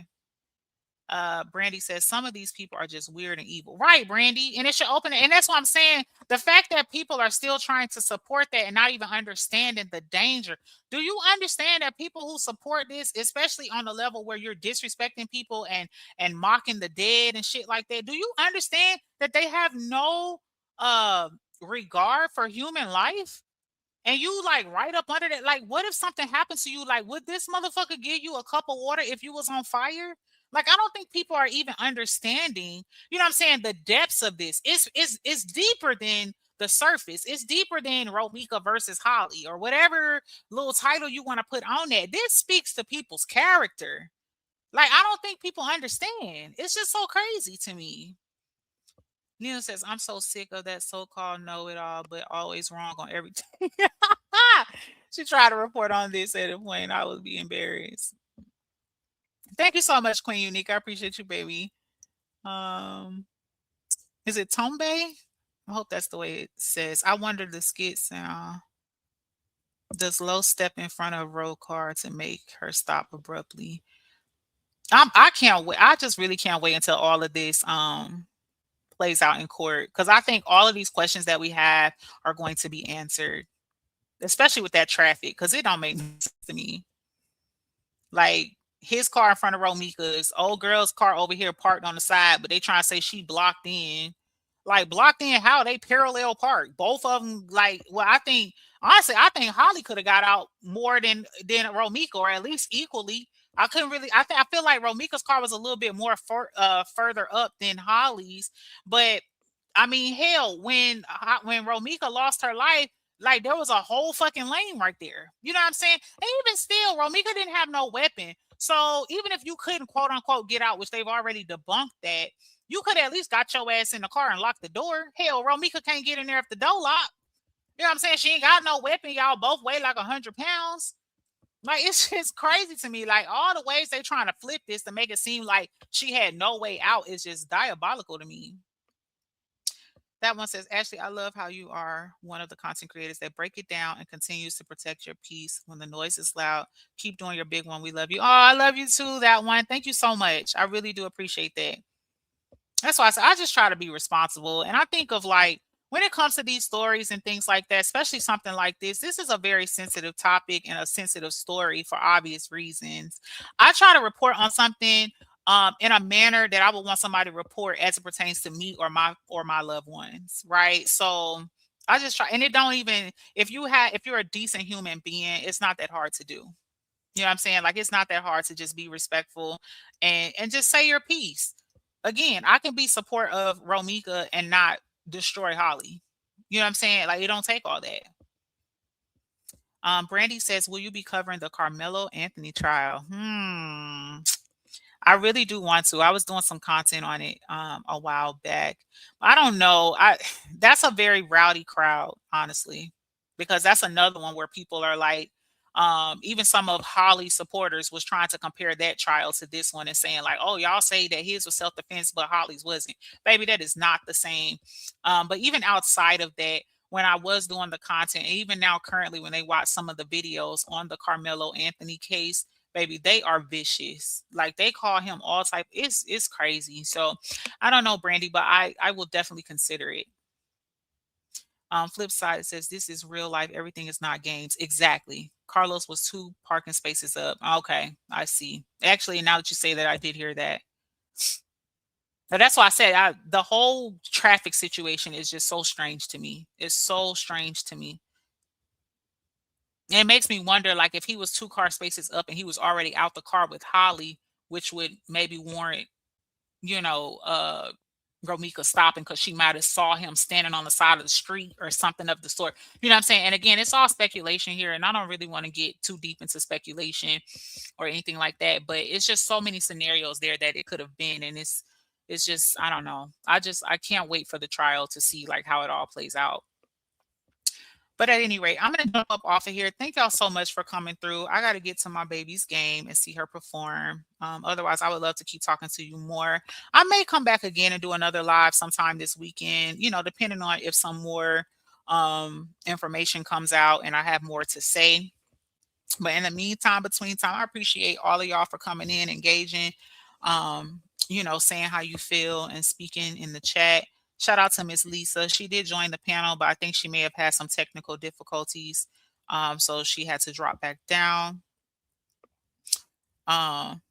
Speaker 1: Brandy says some of these people are just weird and evil. Right, Brandy. And it should open it. And that's what I'm saying. The fact that people are still trying to support that and not even understanding the danger. Do you understand that people who support this, especially on the level where you're disrespecting people and mocking the dead and shit like that, do you understand that they have no regard for human life? And you like right up under that, like, what if something happens to you? Like, would this motherfucker give you a cup of water if you was on fire? Like, I don't think people are even understanding, you know what I'm saying, the depths of this. It's deeper than the surface. It's deeper than Romika versus Holly or whatever little title you want to put on that. This speaks to people's character. Like, I don't think people understand. It's just so crazy to me. Neil says, I'm so sick of that so called know it all, but always wrong on everything. She tried to report on this at a point. I would be embarrassed. Thank you so much, Queen Unique. I appreciate you, baby. Um, is it Tombe? I hope that's the way it says. I wonder the skit sound. Does Low step in front of a road car to make her stop abruptly? I can't wait. I just really can't wait until all of this plays out in court because I think all of these questions that we have are going to be answered, especially with that traffic because it don't make sense to me. Like his car in front of Romika's, old girl's car over here parked on the side, but they trying to say she blocked in. Like blocked in how they parallel park. Both of them like well, I think honestly, I think Holly could have got out more than Romika or at least equally. I couldn't really I feel like Romika's car was a little bit more further up than Holly's, but I mean, hell, when Romika lost her life, like there was a whole fucking lane right there. You know what I'm saying? And even still, Romika didn't have no weapon. So even if you couldn't quote unquote get out, which they've already debunked that, you could at least got your ass in the car and locked the door. Hell, Romika can't get in there if the door locked. You know what I'm saying? She ain't got no weapon. Y'all both weigh like 100 pounds. Like it's just crazy to me. Like all the ways they trying to flip this to make it seem like she had no way out is just diabolical to me. That one says, Ashley, I love how you are one of the content creators that break it down and continues to protect your peace when the noise is loud. Keep doing your big one. We love you. Oh, I love you too, that one. Thank you so much. I really do appreciate that. That's why I said I just try to be responsible. And I think of like when it comes to these stories and things like that, especially something like this is a very sensitive topic and a sensitive story for obvious reasons. I try to report on something in a manner that I would want somebody to report as it pertains to me or my loved ones, right? So I just try, and it don't even if you're a decent human being, it's not that hard to do. You know what I'm saying? Like it's not that hard to just be respectful and just say your piece. Again, I can be support of Romika and not destroy Holly. You know what I'm saying? Like it don't take all that. Brandy says, "Will you be covering the Carmelo Anthony trial?" I really do want to. I was doing some content on it a while back. I don't know. I That's a very rowdy crowd, honestly, because that's another one where people are like, even some of Holly's supporters was trying to compare that trial to this one and saying like, "Oh, y'all say that his was self defense, but Holly's wasn't." Baby, that is not the same. But even outside of that, when I was doing the content, even now currently when they watch some of the videos on the Carmelo Anthony case, baby, they are vicious. Like they call him all type. It's crazy. So I don't know, Brandy, but I will definitely consider it. Flip side it says this is real life. Everything is not games. Exactly. Carlos was 2 parking spaces up. Okay, I see. Actually, now that you say that, I did hear that. But that's why I said the whole traffic situation is just so strange to me. It's so strange to me. And it makes me wonder, like, if he was 2 car spaces up and he was already out the car with Holly, which would maybe warrant, you know, Romika stopping because she might have saw him standing on the side of the street or something of the sort. You know what I'm saying? And again, it's all speculation here, and I don't really want to get too deep into speculation or anything like that. But it's just so many scenarios there that it could have been, and it's just I don't know. I can't wait for the trial to see like how it all plays out. But at any rate, I'm gonna jump up off of here. Thank y'all so much for coming through. I got to get to my baby's game and see her perform. Otherwise, I would love to keep talking to you more. I may come back again and do another live sometime this weekend. You know, depending on if some more information comes out and I have more to say. But in the meantime, between time, I appreciate all of y'all for coming in, engaging, saying how you feel and speaking in the chat. Shout out to Miss Lisa. She did join the panel, but I think she may have had some technical difficulties. So she had to drop back down. Um,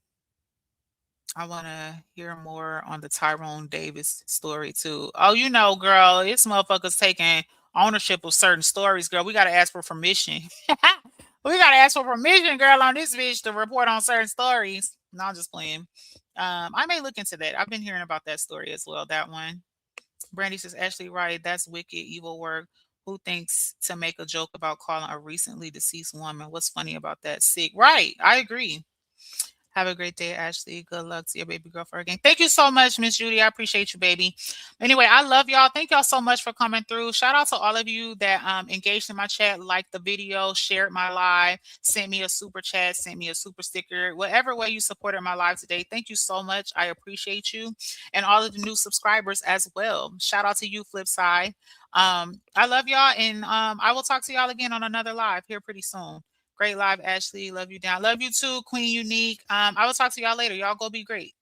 Speaker 1: I want to hear more on the Tyrone Davis story too. Oh, girl, it's motherfuckers taking ownership of certain stories, girl. We got to ask for permission. We got to ask for permission, girl, on this bitch to report on certain stories. No, I'm just playing. I may look into that. I've been hearing about that story as well. That one. Brandy says, Ashley, right. That's wicked, evil work. Who thinks to make a joke about calling a recently deceased woman? What's funny about that? Sick. Right. I agree. Have a great day, Ashley. Good luck to your baby girl for her game. Thank you so much, Miss Judy. I appreciate you, baby. Anyway, I love y'all. Thank y'all so much for coming through. Shout out to all of you that engaged in my chat, liked the video, shared my live, sent me a super chat, sent me a super sticker, whatever way you supported my live today. Thank you so much. I appreciate you. And all of the new subscribers as well. Shout out to you, Flipside. I love y'all. And I will talk to y'all again on another live here pretty soon. Great live, Ashley. Love you down. Love you too, Queen Unique. I will talk to y'all later. Y'all go be great.